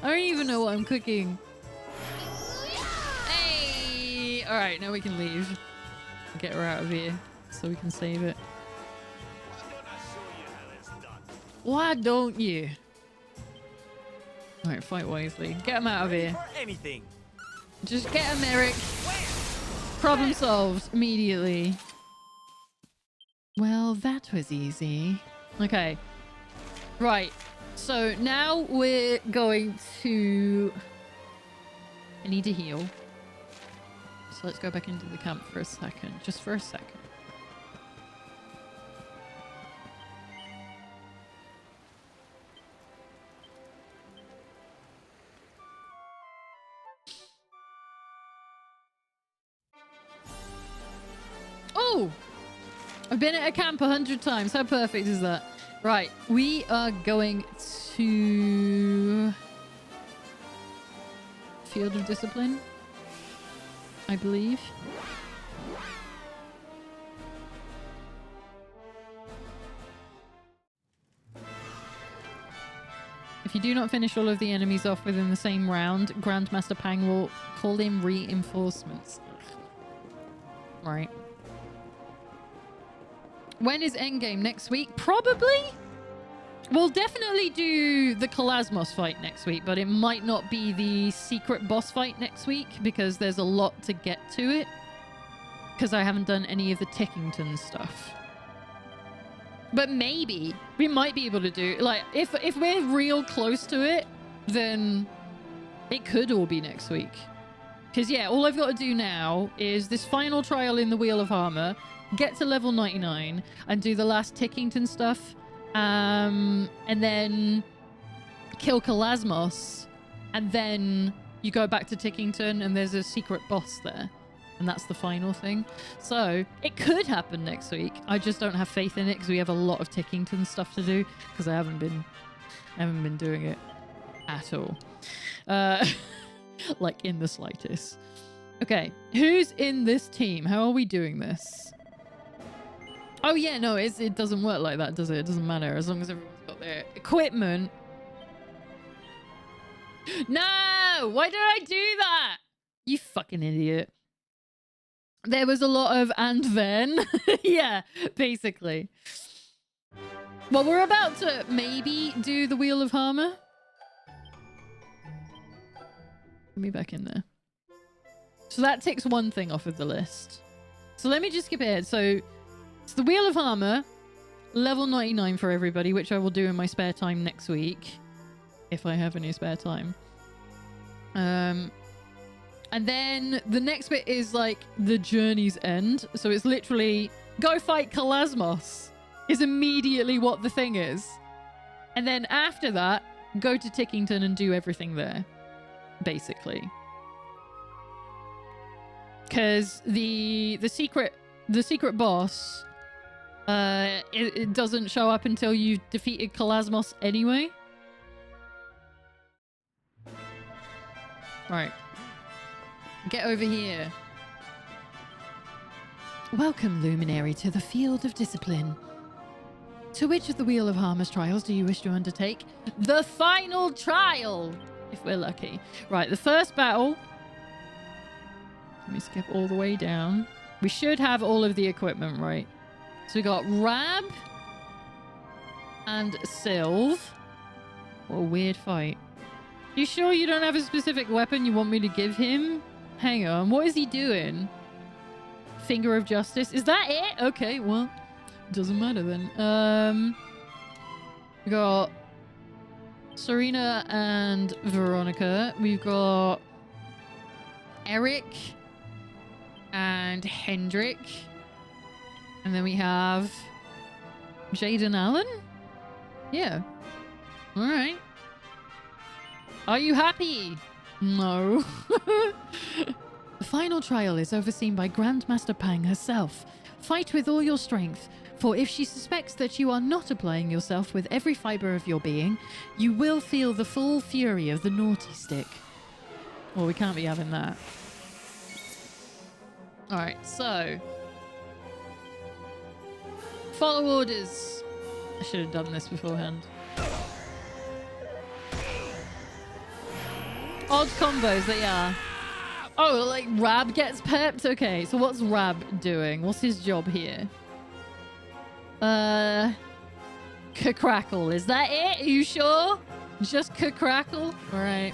I don't even know what I'm cooking. Hey! Alright, now we can leave. Get her out of here so we can save it. Why don't you? Alright, fight wisely. Get him out of here. Anything. Just get him, Eric. Problem solved immediately. Well, that was easy. Okay. Right. So now we're going to... I need to heal. So let's go back into the camp for a second. Just for a second. Oh! I've been at a camp 100 times. How perfect is that? Right, we are going to... Field of Discipline, I believe. If you do not finish all of the enemies off within the same round, Grandmaster Pang will call in reinforcements. Right. When is Endgame? Next week? Probably? We'll definitely do the Kalasmos fight next week, but it might not be the secret boss fight next week because there's a lot to get to it. Because I haven't done any of the Tickington stuff. But maybe we might be able to do... Like, if we're real close to it, then it could all be next week. Because, yeah, all I've got to do now is this final trial in the Wheel of Armor, get to level 99 and do the last Tickington stuff, and then kill Kalasmos, and then you go back to Tickington and there's a secret boss there, and that's the final thing. So it could happen next week. I just don't have faith in it because we have a lot of Tickington stuff to do because I haven't been doing it at all, like in the slightest. Okay, who's in this team? How are we doing this? Oh yeah, no, it doesn't work like that, does it? It doesn't matter as long as everyone's got their equipment. No! Why did I do that? You fucking idiot. There was a lot of and then. Yeah, basically. Well, we're about to maybe do the Wheel of Armor. Let me back in there. So that takes one thing off of the list. So let me just skip ahead. So it's the Wheel of Armor, level 99 for everybody, which I will do in my spare time next week. If I have any spare time. And then the next bit is like the journey's end. So it's literally go fight Kalasmos is immediately what the thing is. And then after that, go to Tickington and do everything there. Basically. Because the secret boss, it doesn't show up until you've defeated Kalasmos anyway. Right. Get over here. Welcome, Luminary, to the field of discipline. To which of the Wheel of Harmers trials do you wish to undertake? The final trial, if we're lucky. Right, the first battle. Let me skip all the way down. We should have all of the equipment right. So we got Rab and Sylve. What a weird fight. You sure you don't have a specific weapon you want me to give him? Hang on, what is he doing? Finger of Justice. Is that it? Okay, well, doesn't matter then. We got Serena and Veronica. We've got Eric and Hendrik. And then we have Jaden Allen? Yeah. All right. Are you happy? No. The final trial is overseen by Grandmaster Pang herself. Fight with all your strength, for if she suspects that you are not applying yourself with every fiber of your being, you will feel the full fury of the naughty stick. Well, we can't be having that. Alright, so... follow orders. I should have done this beforehand. Odd combos, they are. Oh, like Rab gets pepped? Okay, so what's Rab doing? What's his job here? Crackle. Is that it? Are you sure? Just Crackle? Alright.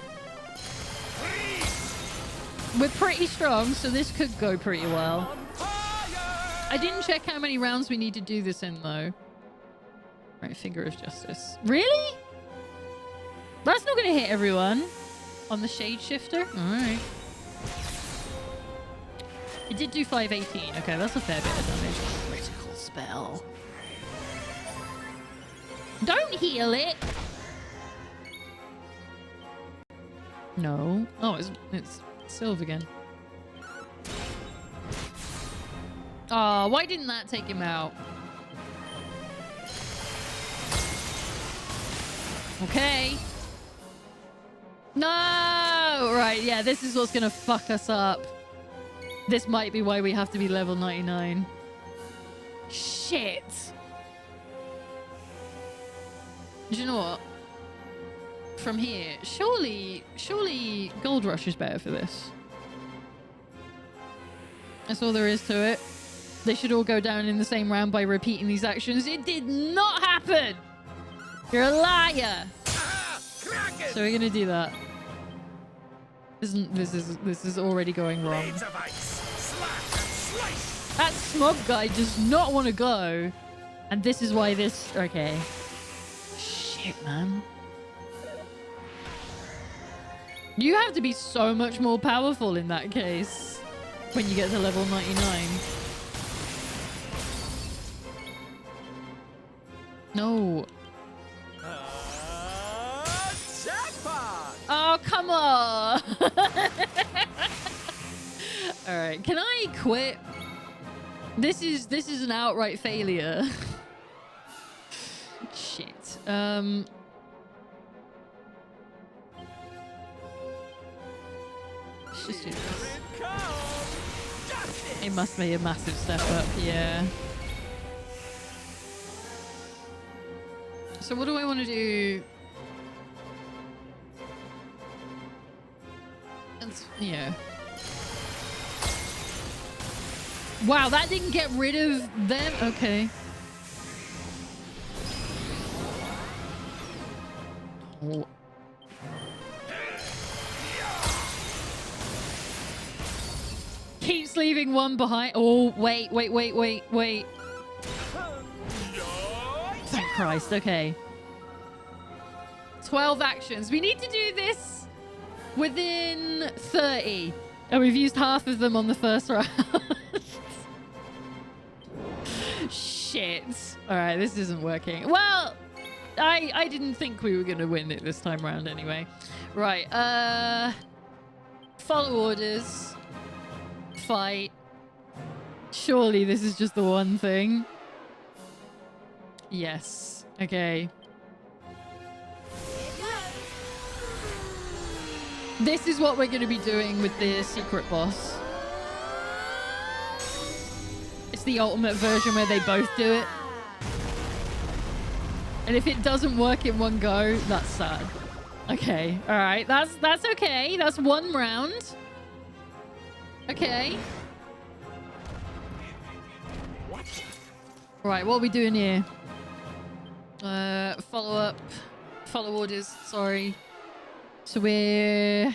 We're pretty strong, so this could go pretty well. I didn't check how many rounds we need to do this in, though. Right, Finger of Justice. Really? That's not going to hit everyone. On the Shade Shifter? Alright. It did do 518. Okay, that's a fair bit of damage. Critical spell. Don't heal it! No. Oh, it's Sylve again. Oh, why didn't that take him out? Okay. No! Right, yeah, this is what's gonna fuck us up. This might be why we have to be level 99. Shit! Do you know what? From here, surely Gold Rush is better for this. That's all there is to it. They should all go down in the same round by repeating these actions. It did not happen! You're a liar! So we're gonna do that. This is already going wrong. That smog guy does not want to go. And this is why this... Okay. Shit, man. You have to be so much more powerful in that case. When you get to level 99. No. Jackpot! Oh, come on. All right, can I quit? This is an outright failure. Shit. Let's just do this. It must be a massive step up, yeah. So what do I want to do? Yeah. Wow, that didn't get rid of them? Okay. Oh. Keeps leaving one behind. Oh, wait. Thank Christ, okay. 12 actions. We need to do this within 30. And we've used half of them on the first round. Shit. Alright, this isn't working. Well, I didn't think we were going to win it this time around anyway. Right, follow orders. Fight. Surely this is just the one thing. Yes. Okay. This is what we're going to be doing with the secret boss. it's the ultimate version where they both do it. And if it doesn't work in one go, that's sad. Okay, all right, that's okay. That's one round. Okay. All right, what are we doing here? Follow orders. Sorry. So we're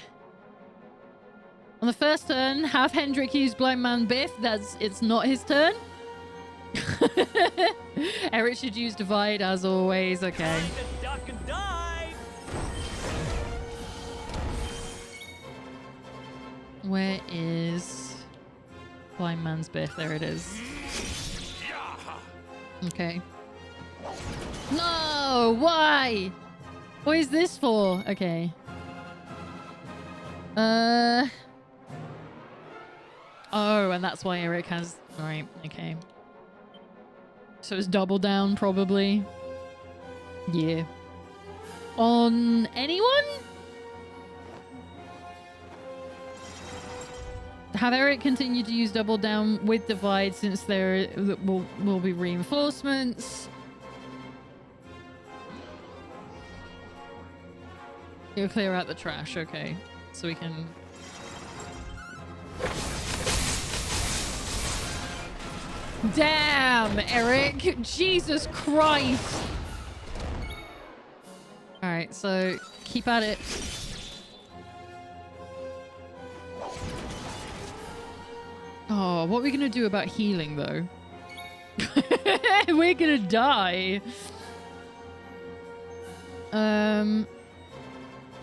on the first turn. Have Hendrik use Blind Man Biff. It's not his turn. Eric should use Divide as always. Okay. Duck and dive. Where is Blind Man's Biff? There it is. Okay. No! Why? What is this for? Okay. Oh, and that's why Eric has... Right, okay. So it's double down, probably. Yeah. On anyone? Have Eric continue to use double down with Divide since there will be reinforcements. You'll clear out the trash, okay. So we can... Damn, Eric! Jesus Christ! Alright, so keep at it. Oh, what are we gonna do about healing, though? We're gonna die.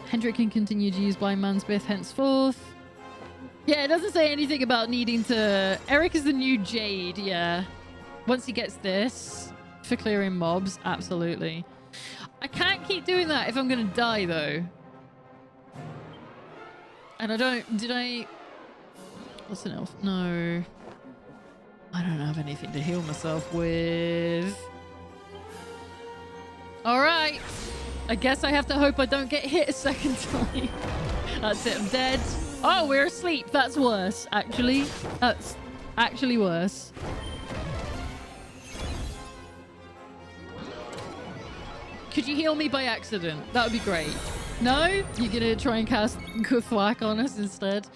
Hendrik can continue to use Blind Man's Biff henceforth. Yeah, it doesn't say anything about needing to... Eric is the new Jade, yeah. Once he gets this for clearing mobs, absolutely. I can't keep doing that if I'm gonna die, though. And I don't... Did I... What's an elf? No. I don't have anything to heal myself with. Alright. I guess I have to hope I don't get hit a second time. That's it, I'm dead. Oh, we're asleep. That's worse, actually. That's actually worse. Could you heal me by accident? That would be great. No? You're gonna try and cast Kuthwak on us instead?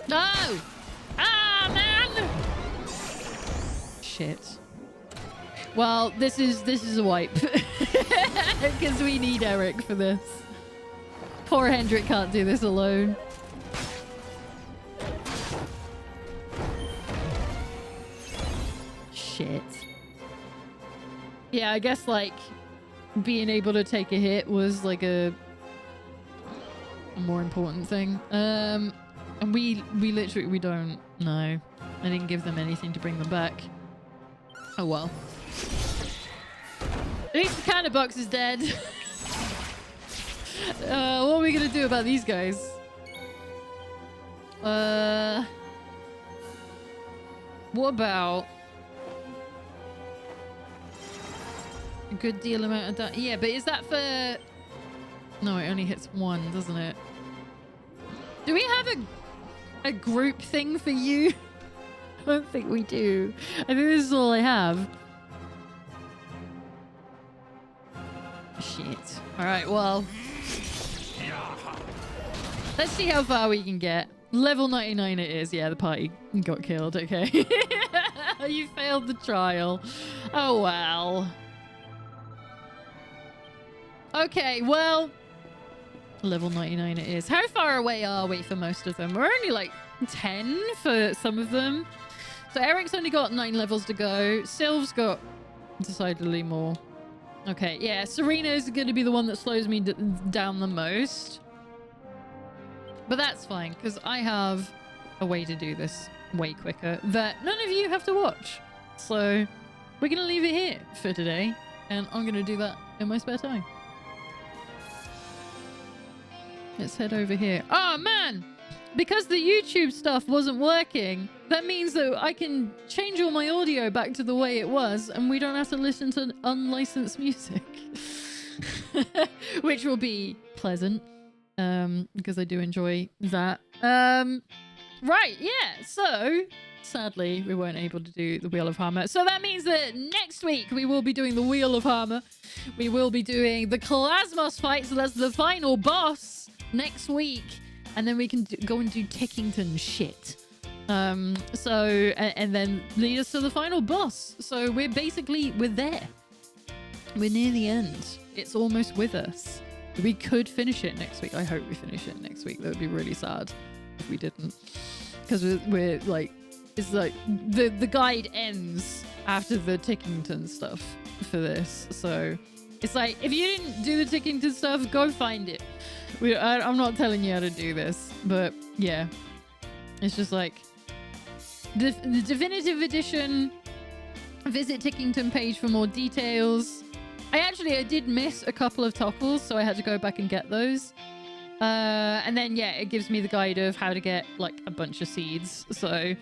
No! Ah, man! Shit. Well, this is a wipe. Because we need Eric for this. Poor Hendrik can't do this alone. Shit. Yeah, I guess, like, being able to take a hit was, like, a more important thing. And we literally, we don't know. I didn't give them anything to bring them back. Oh, well. At least the cannon box is dead. What are we gonna do about these guys? What about a good deal amount of that? Yeah, but is that for... No, it only hits one, doesn't it? Do we have a group thing for you? I don't think we do. I think this is all I have. Shit. Alright, well. Let's see how far we can get. Level 99 it is. Yeah, the party got killed. Okay. You failed the trial. Oh, well. Okay, well. Level 99 it is. How far away are we for most of them? We're only like 10 for some of them. So Eric's only got 9 levels to go. Sylv's got decidedly more. Okay, yeah, Serena's going to be the one that slows me down the most. But that's fine, because I have a way to do this way quicker that none of you have to watch. So we're going to leave it here for today, and I'm going to do that in my spare time. Let's head over here. Oh, man! Because the YouTube stuff wasn't working, that means that I can change all my audio back to the way it was, and we don't have to listen to unlicensed music. Which will be pleasant. because I do enjoy that. Right, yeah, so sadly we weren't able to do the Wheel of Hammer. So that means that next week we will be doing the Wheel of Hammer. We will be doing the Klasmos fight, so that's the final boss next week. And then we can go and do Tickington shit. And then lead us to the final boss. So we're there. We're near the end. It's almost with us. We could finish it next week. I hope we finish it next week. That would be really sad if we didn't. Because we're like, it's like the guide ends after the Tickington stuff for this. So it's like, if you didn't do the Tickington stuff, go find it. I'm not telling you how to do this, but yeah. It's just like the definitive edition. Visit Tickington page for more details. I did miss a couple of toggles, so I had to go back and get those. And then, yeah, it gives me the guide of how to get, like, a bunch of seeds. So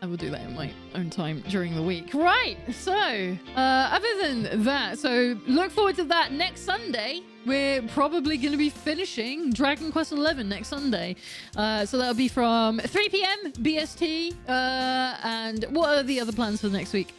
I will do that in my own time during the week. Right, so other than that, so look forward to that next Sunday. We're probably going to be finishing Dragon Quest XI next Sunday. So that'll be from 3 p.m. BST. And what are the other plans for next week?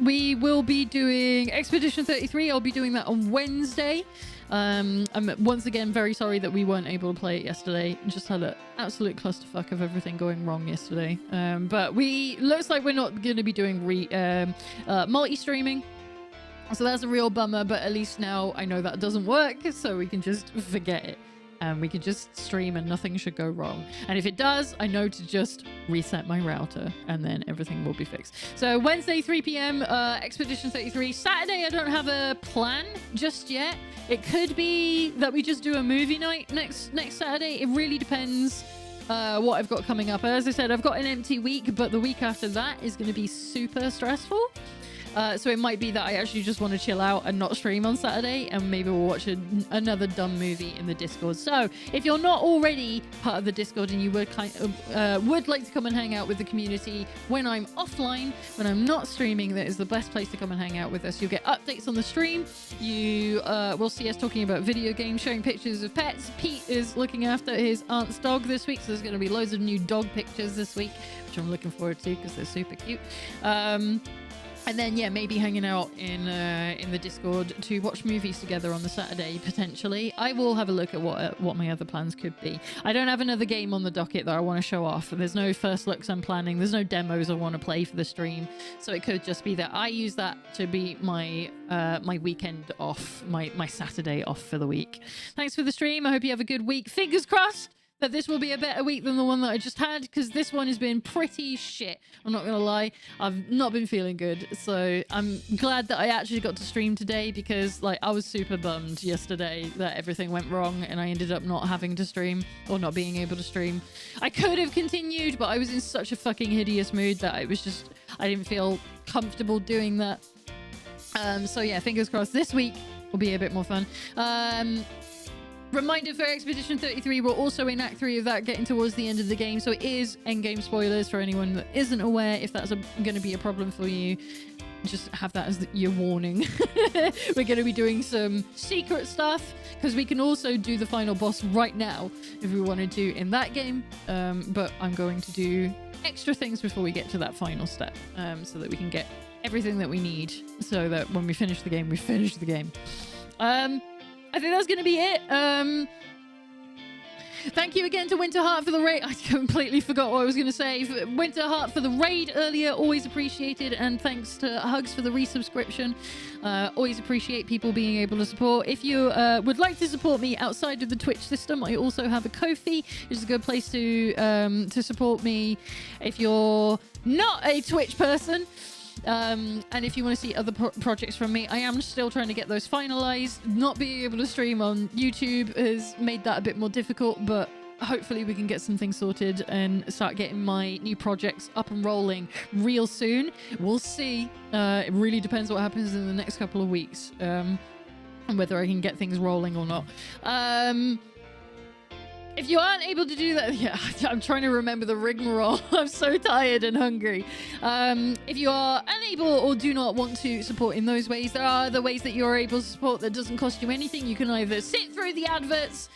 We will be doing Expedition 33. I'll be doing that on Wednesday. I'm once again very sorry that we weren't able to play it yesterday. Just had an absolute clusterfuck of everything going wrong yesterday. But looks like we're not going to be doing multi-streaming. So that's a real bummer, but at least now I know that doesn't work, so we can just forget it. And we can just stream and nothing should go wrong. And if it does, I know to just reset my router and then everything will be fixed. So Wednesday, 3 p.m, Expedition 33. Saturday, I don't have a plan just yet. It could be that we just do a movie night next Saturday. It really depends what I've got coming up. As I said, I've got an empty week, but the week after that is going to be super stressful. So it might be that I actually just want to chill out and not stream on Saturday, and maybe we'll watch another dumb movie in the Discord. So if you're not already part of the Discord and you would would like to come and hang out with the community when I'm offline, when I'm not streaming, that is the best place to come and hang out with us. You'll get updates on the stream. You will see us talking about video games, showing pictures of pets. Pete is looking after his aunt's dog this week, so there's going to be loads of new dog pictures this week, which I'm looking forward to because they're super cute. And then, yeah, maybe hanging out in the Discord to watch movies together on the Saturday, potentially. I will have a look at what my other plans could be. I don't have another game on the docket that I want to show off. There's no first looks I'm planning. There's no demos I want to play for the stream. So it could just be that I use that to be my my weekend off, my Saturday off for the week. Thanks for the stream. I hope you have a good week. Fingers crossed that this will be a better week than the one that I just had, because this one has been pretty shit. I'm not gonna lie, I've not been feeling good. So I'm glad that I actually got to stream today, because like I was super bummed yesterday that everything went wrong and I ended up not having to stream, or not being able to stream. I could have continued, but I was in such a fucking hideous mood that it was just, I didn't feel comfortable doing that. So yeah, fingers crossed this week will be a bit more fun. Reminder for Expedition 33, we're also in Act 3 of that, getting towards the end of the game, so it is endgame spoilers for anyone that isn't aware. If that's going to be a problem for you, just have that as your warning. We're going to be doing some secret stuff, because we can also do the final boss right now if we wanted to in that game, but I'm going to do extra things before we get to that final step, so that we can get everything that we need, so that when we finish the game, we finish the game. I think that's going to be it. Thank you again to Winterheart for the raid. I completely forgot what I was going to say. Winterheart for the raid earlier. Always appreciated. And thanks to Hugs for the resubscription. Always appreciate people being able to support. If you would like to support me outside of the Twitch system, I also have a Ko-fi, which is a good place to support me if you're not a Twitch person. And if you want to see other projects from me, I am still trying to get those finalized. Not being able to stream on YouTube has made that a bit more difficult, but hopefully we can get some things sorted and start getting my new projects up and rolling real soon. We'll see. It really depends what happens in the next couple of weeks, and whether I can get things rolling or not. if you aren't able to do that, yeah, I'm trying to remember the rigmarole. I'm so tired and hungry. If you are unable or do not want to support in those ways, there are other ways that you're able to support that doesn't cost you anything. You can either sit through the adverts,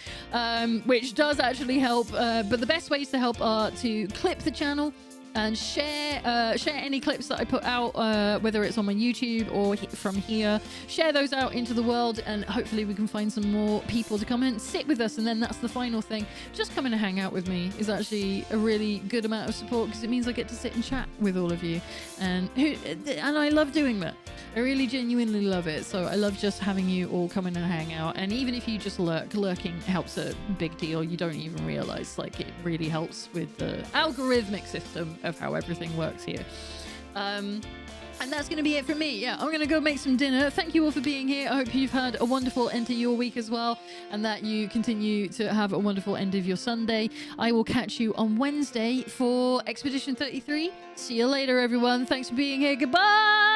which does actually help, but the best ways to help are to clip the channel and share any clips that I put out, whether it's on my YouTube or from here. Share those out into the world, and hopefully we can find some more people to come and sit with us. And then that's the final thing. Just coming to hang out with me is actually a really good amount of support, because it means I get to sit and chat with all of you, and I love doing that. I really genuinely love it. So I love just having you all come in and hang out. And even if you just lurking helps a big deal. You don't even realize, like, it really helps with the algorithmic system of how everything works here. And that's going to be it from me. Yeah, I'm going to go make some dinner. Thank you all for being here. I hope you've had a wonderful end to your week as well, and that you continue to have a wonderful end of your Sunday. I will catch you on Wednesday for Expedition 33. See you later, everyone. Thanks for being here. Goodbye!